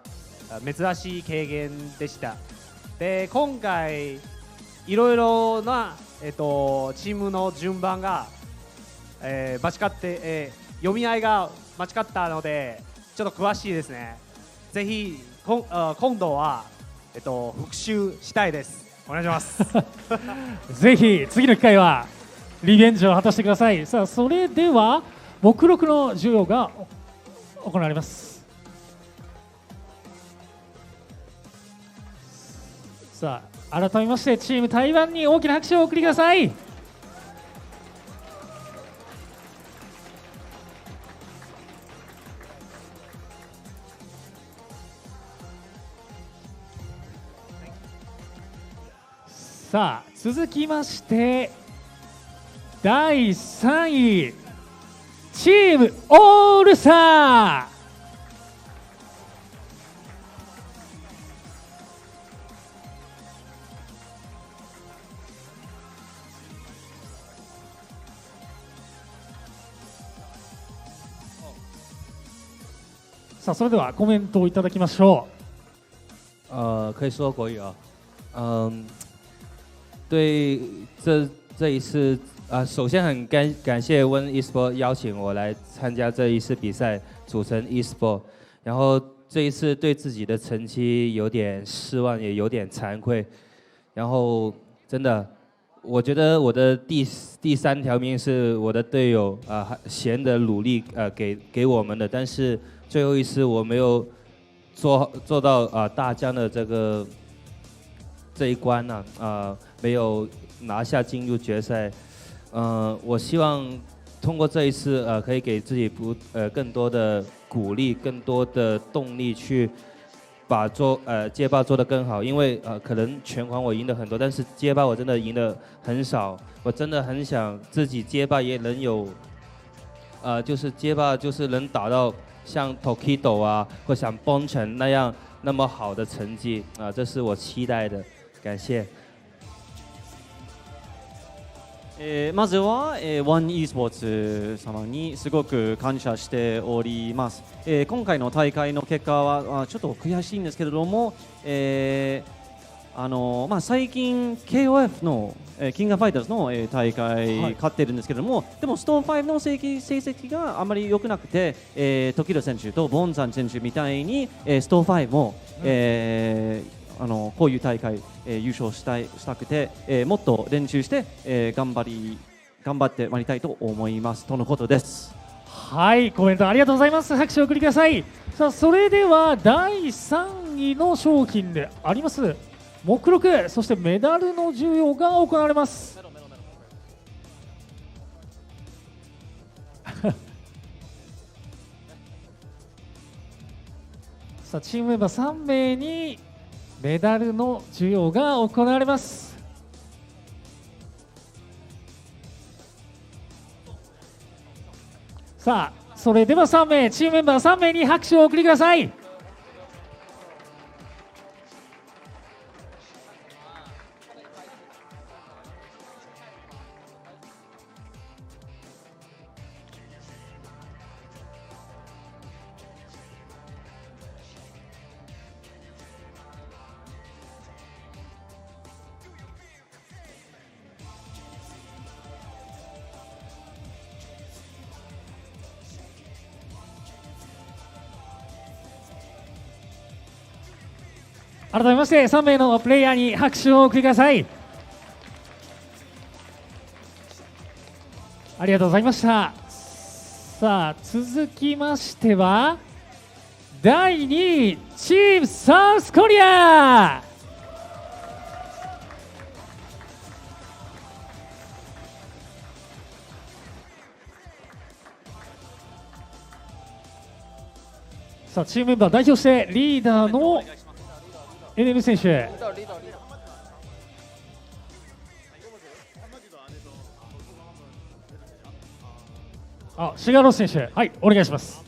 珍しい経験でした。で、今回いろいろな、チームの順番が、間違って、読み合いが間違ったのでちょっと詳しいですね。ぜひ今度は、復習したいです。お願いしますぜひ次の機会はリベンジを果たしてください。さあそれでは目録の授与が行われます。さあ改めましてチーム台湾に大きな拍手をお送りください。さあ続きまして第3位チームオールスター。さあそれではコメントをいただきましょう。可以说国语啊。对这一次首先很感谢温 eSport 邀请我来参加这一次比赛，组成 eSport。然后这一次对自己的成绩有点失望，也有点惭愧。然后真的，我觉得我的第3条命是我的队友贤的努力给我们的，但是最后一次我没有做到大江的这一关呢，没有拿下进入决赛。我希望通过这一次可以给自己更多的鼓励，更多的动力去把街霸做得更好。因为可能拳皇我赢得很多，但是街霸我真的赢得很少。我真的很想自己街霸也能有，就是街霸就是能打到像 Tokido 啊，或像 Bonchan 那样那么好的成绩这是我期待的。感謝。まずは、ワン e スポーツ様にすごく感謝しております。今回の大会の結果はちょっと悔しいんですけれども、最近 KOF のキングファイターズの大会勝ってるんですけれども、でもストーン5の成績があまり良くなくて、トキロ選手とボンザン選手みたいにストーン5も、こういう大会優勝したくて、もっと練習して、頑張ってまいりたいと思いますとのことです。はい、コメントありがとうございます。拍手をお送りください。さあ、それでは第3位の商品であります目録、そしてメダルの授与が行われます。さあ、チームメンバー3名にメダルの授与が行われます。さあ、それでは3名、チームメンバー3名に拍手をお送りください。改めまして3名のプレイヤーに拍手をお送りください。ありがとうございました。さあ、続きましては第2位チームサウスコリア。さあ、チームメンバー代表してリーダーのNM 選手、シガロス選手、はい、お願いします。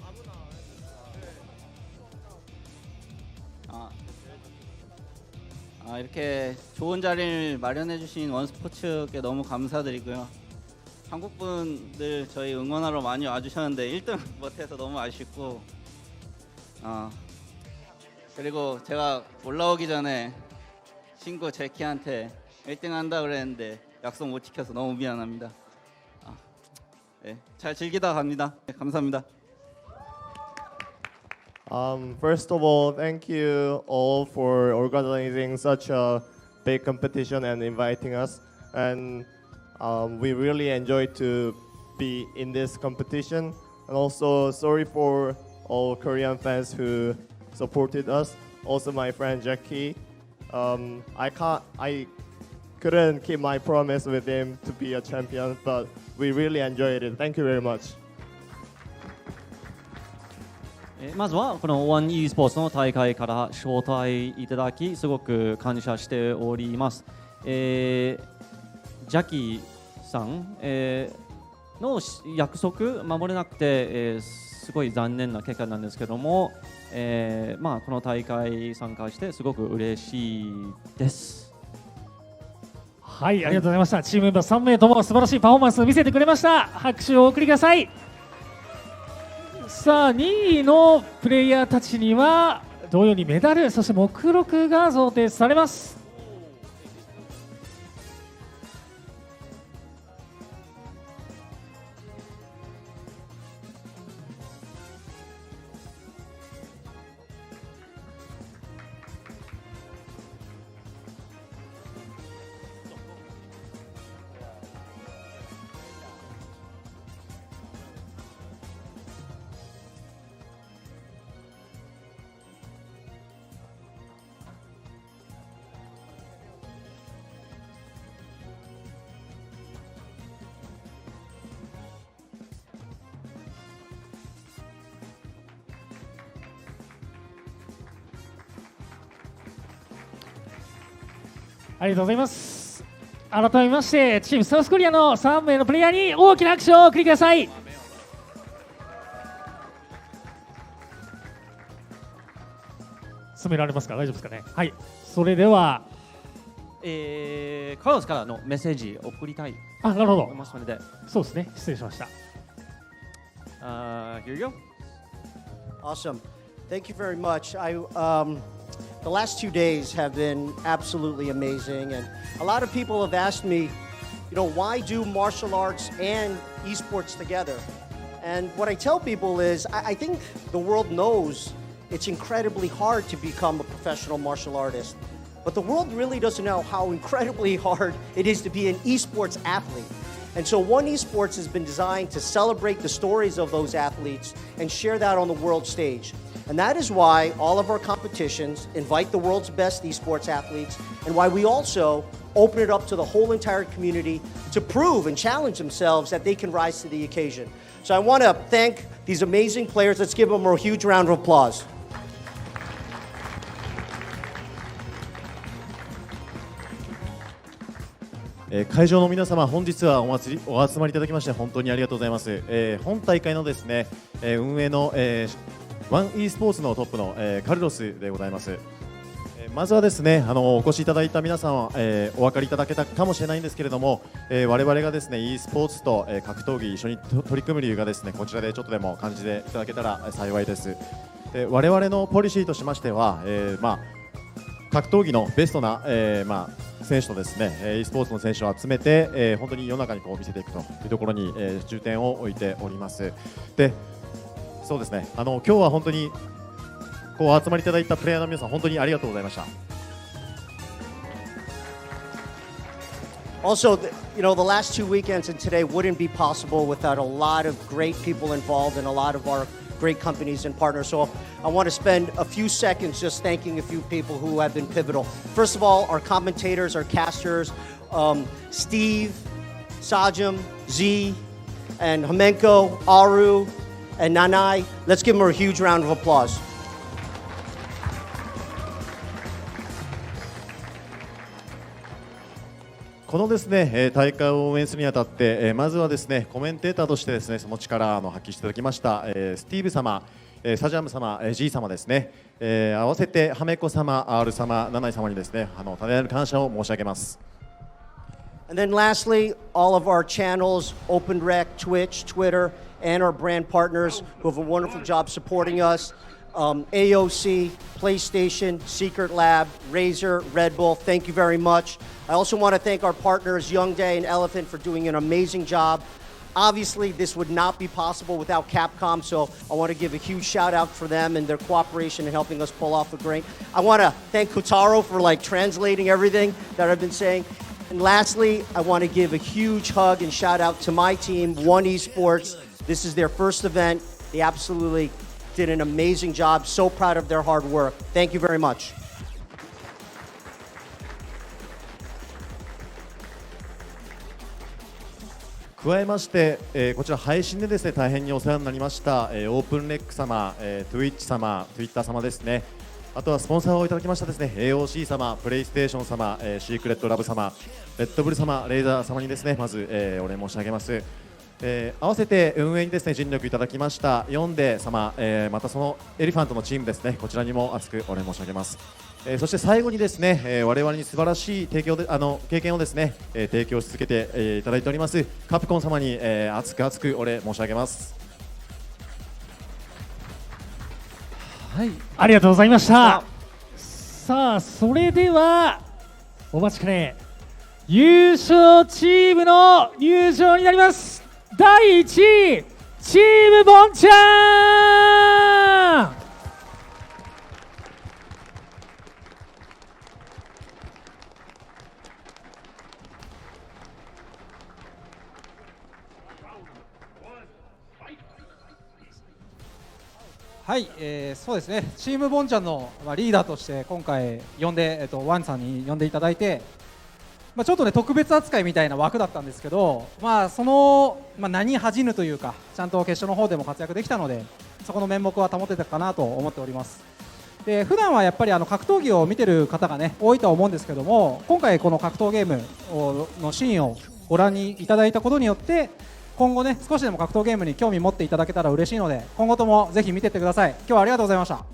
이렇게 좋은 자리를 마련해 주신 원스포츠께 너무 감사드리고요. 한국 분들 저희 응원하러 많이 와주셨는데 1등 못해서 너무 아쉽고, 그리고 제가 올라오기 전에 친구 제키한테 1등 한다 그랬는데 약속 못 지켜서 너무 미안합니다. 네, 잘 즐기다 갑니다. 네, 감사합니다. First of all, thank you all for organizing such a big competition and inviting us. And we really enjoyed to be in this competition. And also, sorry for all Korean fans who supported us. Also, my friend Jackie. I couldn't keep my promise with him to be a champion, but we really enjoyed it. Thank you very much. まずはこの ONE スポーツの大会から招待いただきすごく感謝しております。ジャキーさん、の約束守れなくて、すごい残念な結果なんですけども、この大会参加してすごく嬉しいです。はい、ありがとうございました。チームメンバー3名とも素晴らしいパフォーマンスを見せてくれました。拍手をお送りください。さあ、2位のプレイヤーたちには同様にメダル、そして目録が贈呈されます。ありがとうございます。改めましてチームサウスコリアの3名のプレイヤーに大きな拍手をお送りください。進められますか、大丈夫ですかね。はい、それでは、カーロスからのメッセージを送りたい。なるほど。そうですね、失礼しました。Here you go. Awesome. Thank you very much. the last 2 days have been absolutely amazing, and a lot of people have asked me, why do martial arts and esports together? And what I tell people is, I think the world knows it's incredibly hard to become a professional martial artist, but the world really doesn't know how incredibly hard it is to be an esports athlete. And so One Esports has been designed to celebrate the stories of those athletes and share that on the world stage. And that is why all of our competitions invite the world's best esports athletes, and why we also open it up to the whole entire community to prove and challenge themselves that they can rise to the occasion. So I want to thank these amazing players. Let's give them a huge round of applause.「会場の皆様、本日はお集まりいただきまして本当にありがとうございます。本大会のですね、運営の、ワン e スポーツのトップの、カルロスでございます。まずはですね、お越しいただいた皆さんは、お分かりいただけたかもしれないんですけれども、我々がですね e スポーツと、格闘技一緒に取り組む理由がですね、こちらでちょっとでも感じていただけたら幸いです。我々のポリシーとしましては、格闘技のベストな、選手とですね e スポーツの選手を集めて、本当に世の中にこう見せていくというところに、重点を置いております。で、そうですね、今日は本当にこう集まりいただいたプレイヤーの皆さん、本当にありがとうございました。Also, the last 2 weekends and today wouldn't be possible without a lot of great people involved and a lot of our great companies and partners. So I want to spend a few seconds just thanking a few people who have been pivotal. First of all, our commentators, our casters, Steve, Sajam, Z, and Homenko, Aru, and Nanai. Let's give them a huge round of applause. このですね、大会を応援するにあたって、まずはですね、コメンテーターとしてですね、その力を発揮していただきました、スティーブ様、サジャム様、G 様ですね、合わせてハメコ様、R 様、ナナイ様にですね、多大なる感謝を申し上げます。And then lastly, all of our channels, OpenRec, Twitch, Twitter, and our brand partners who have a wonderful job supporting us. AOC, PlayStation, Secret Lab, Razer, Red Bull, thank you very much. I also want to thank our partners, Youngdae and Elephant, for doing an amazing job. Obviously, this would not be possible without Capcom, so I want to give a huge shout out for them and their cooperation in helping us pull off the great. I want to thank Kotaro for translating everything that I've been saying. And lastly, I want to give a huge hug and shout out to my team, One Esports. This is their first event. They absolutely did an amazing job. So proud of their hard work. Thank you very much. 加えまして、こちら配信でですね、大変にお世話になりました、オープンレック様、Twitch 様、Twitter 様ですね。あとはスポンサーをいただきましたですね、AOC 様、プレイステーション様、シークレットラブ様、レッドブル様、レイザー様にですね、まず、お礼申し上げます。合わせて運営にですね尽力いただきましたヨンデ様、またそのエリファントのチームですね、こちらにも厚くお礼申し上げます。そして最後にですね、我々に素晴らしい経験をですね、提供し続けて、いただいておりますカプコン様に、厚く厚くお礼申し上げます。はい、ありがとうございました。さあ、それではお待ちかね、優勝チームの入場になります。第1位、チームボンチャン。はい、そうですね、チームボンちゃんのリーダーとして今回呼んで、ワンさんに呼んでいただいて、ちょっとね特別扱いみたいな枠だったんですけど、その、名に恥じぬというか、ちゃんと決勝の方でも活躍できたので、そこの面目は保てたかなと思っております。で、普段はやっぱり格闘技を見てる方がね多いとは思うんですけども、今回この格闘ゲームのシーンをご覧にいただいたことによって、今後ね少しでも格闘ゲームに興味持っていただけたら嬉しいので、今後ともぜひ見てってください。今日はありがとうございました。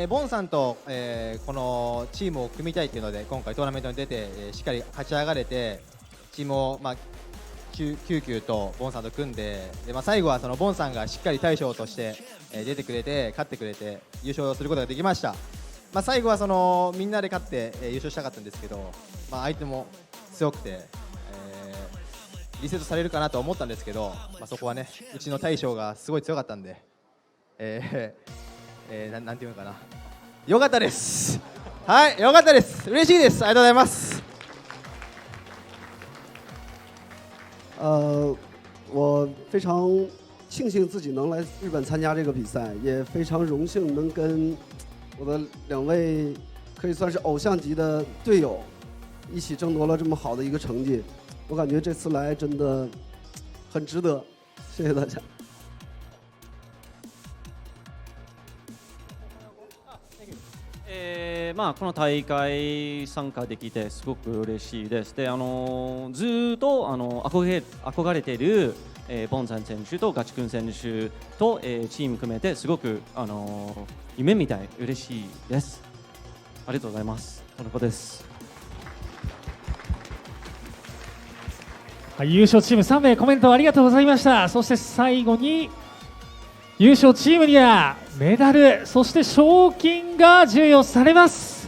ボンさんと、このチームを組みたいというので今回トーナメントに出て、しっかり勝ち上がれてチームを、キューとボンさんと組んで、最後はそのボンさんがしっかり大将として、出てくれて勝ってくれて優勝することができました。最後はそのみんなで勝って、優勝したかったんですけど、相手も強くて、リセットされるかなと思ったんですけど、そこはね、うちの大将がすごい強かったんで、なんていうのかな、よかったです。はい、よかったです。嬉しいです。ありがとうございます。我非常庆幸自己能来日本参加这个比赛，也非常荣幸能跟我的2位可以算是偶像级的队友一起争夺了这么好的一个成绩。我感觉这次来真的很值得，谢谢大家。この大会参加できてすごく嬉しいです。で、ずっと憧れている、ボンちゃん選手とガチ君選手と、チーム組めてすごく、夢みたい嬉しいです。ありがとうございます。この子です。優勝チーム3名コメントありがとうございました。そして最後に優勝チームにはメダル、そして賞金が授与されます。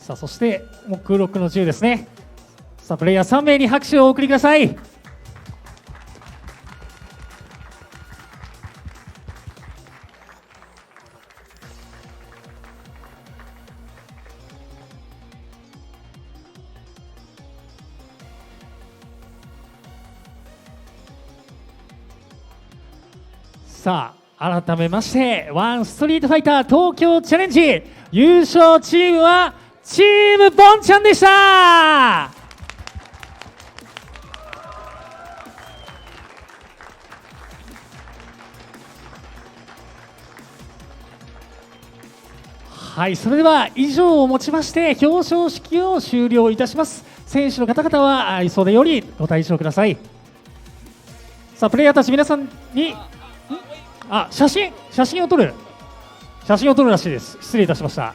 さあ、そして目録の10ですね。さあ、プレイヤー3名に拍手をお送りください。さあ、改めましてワンストリートファイター東京チャレンジ優勝チームはチームボンちゃんでした。はい、それでは以上をもちまして表彰式を終了いたします。選手の方々は袖よりご退場ください。さあ、プレイヤーたち皆さんに写真を撮るらしいです。失礼いたしました。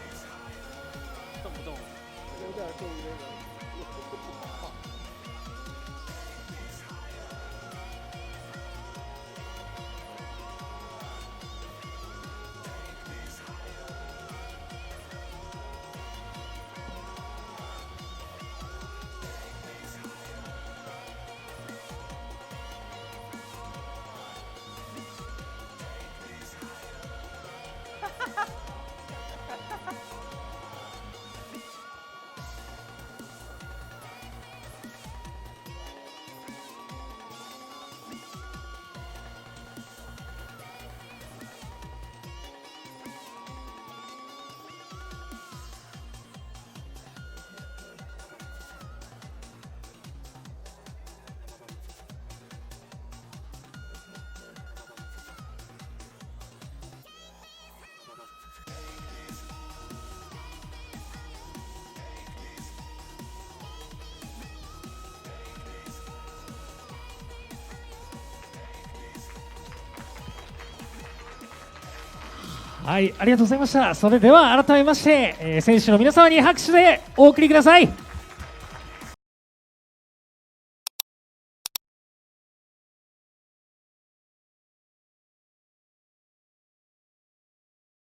はい、ありがとうございました。それでは改めまして、選手の皆様に拍手でお送りください。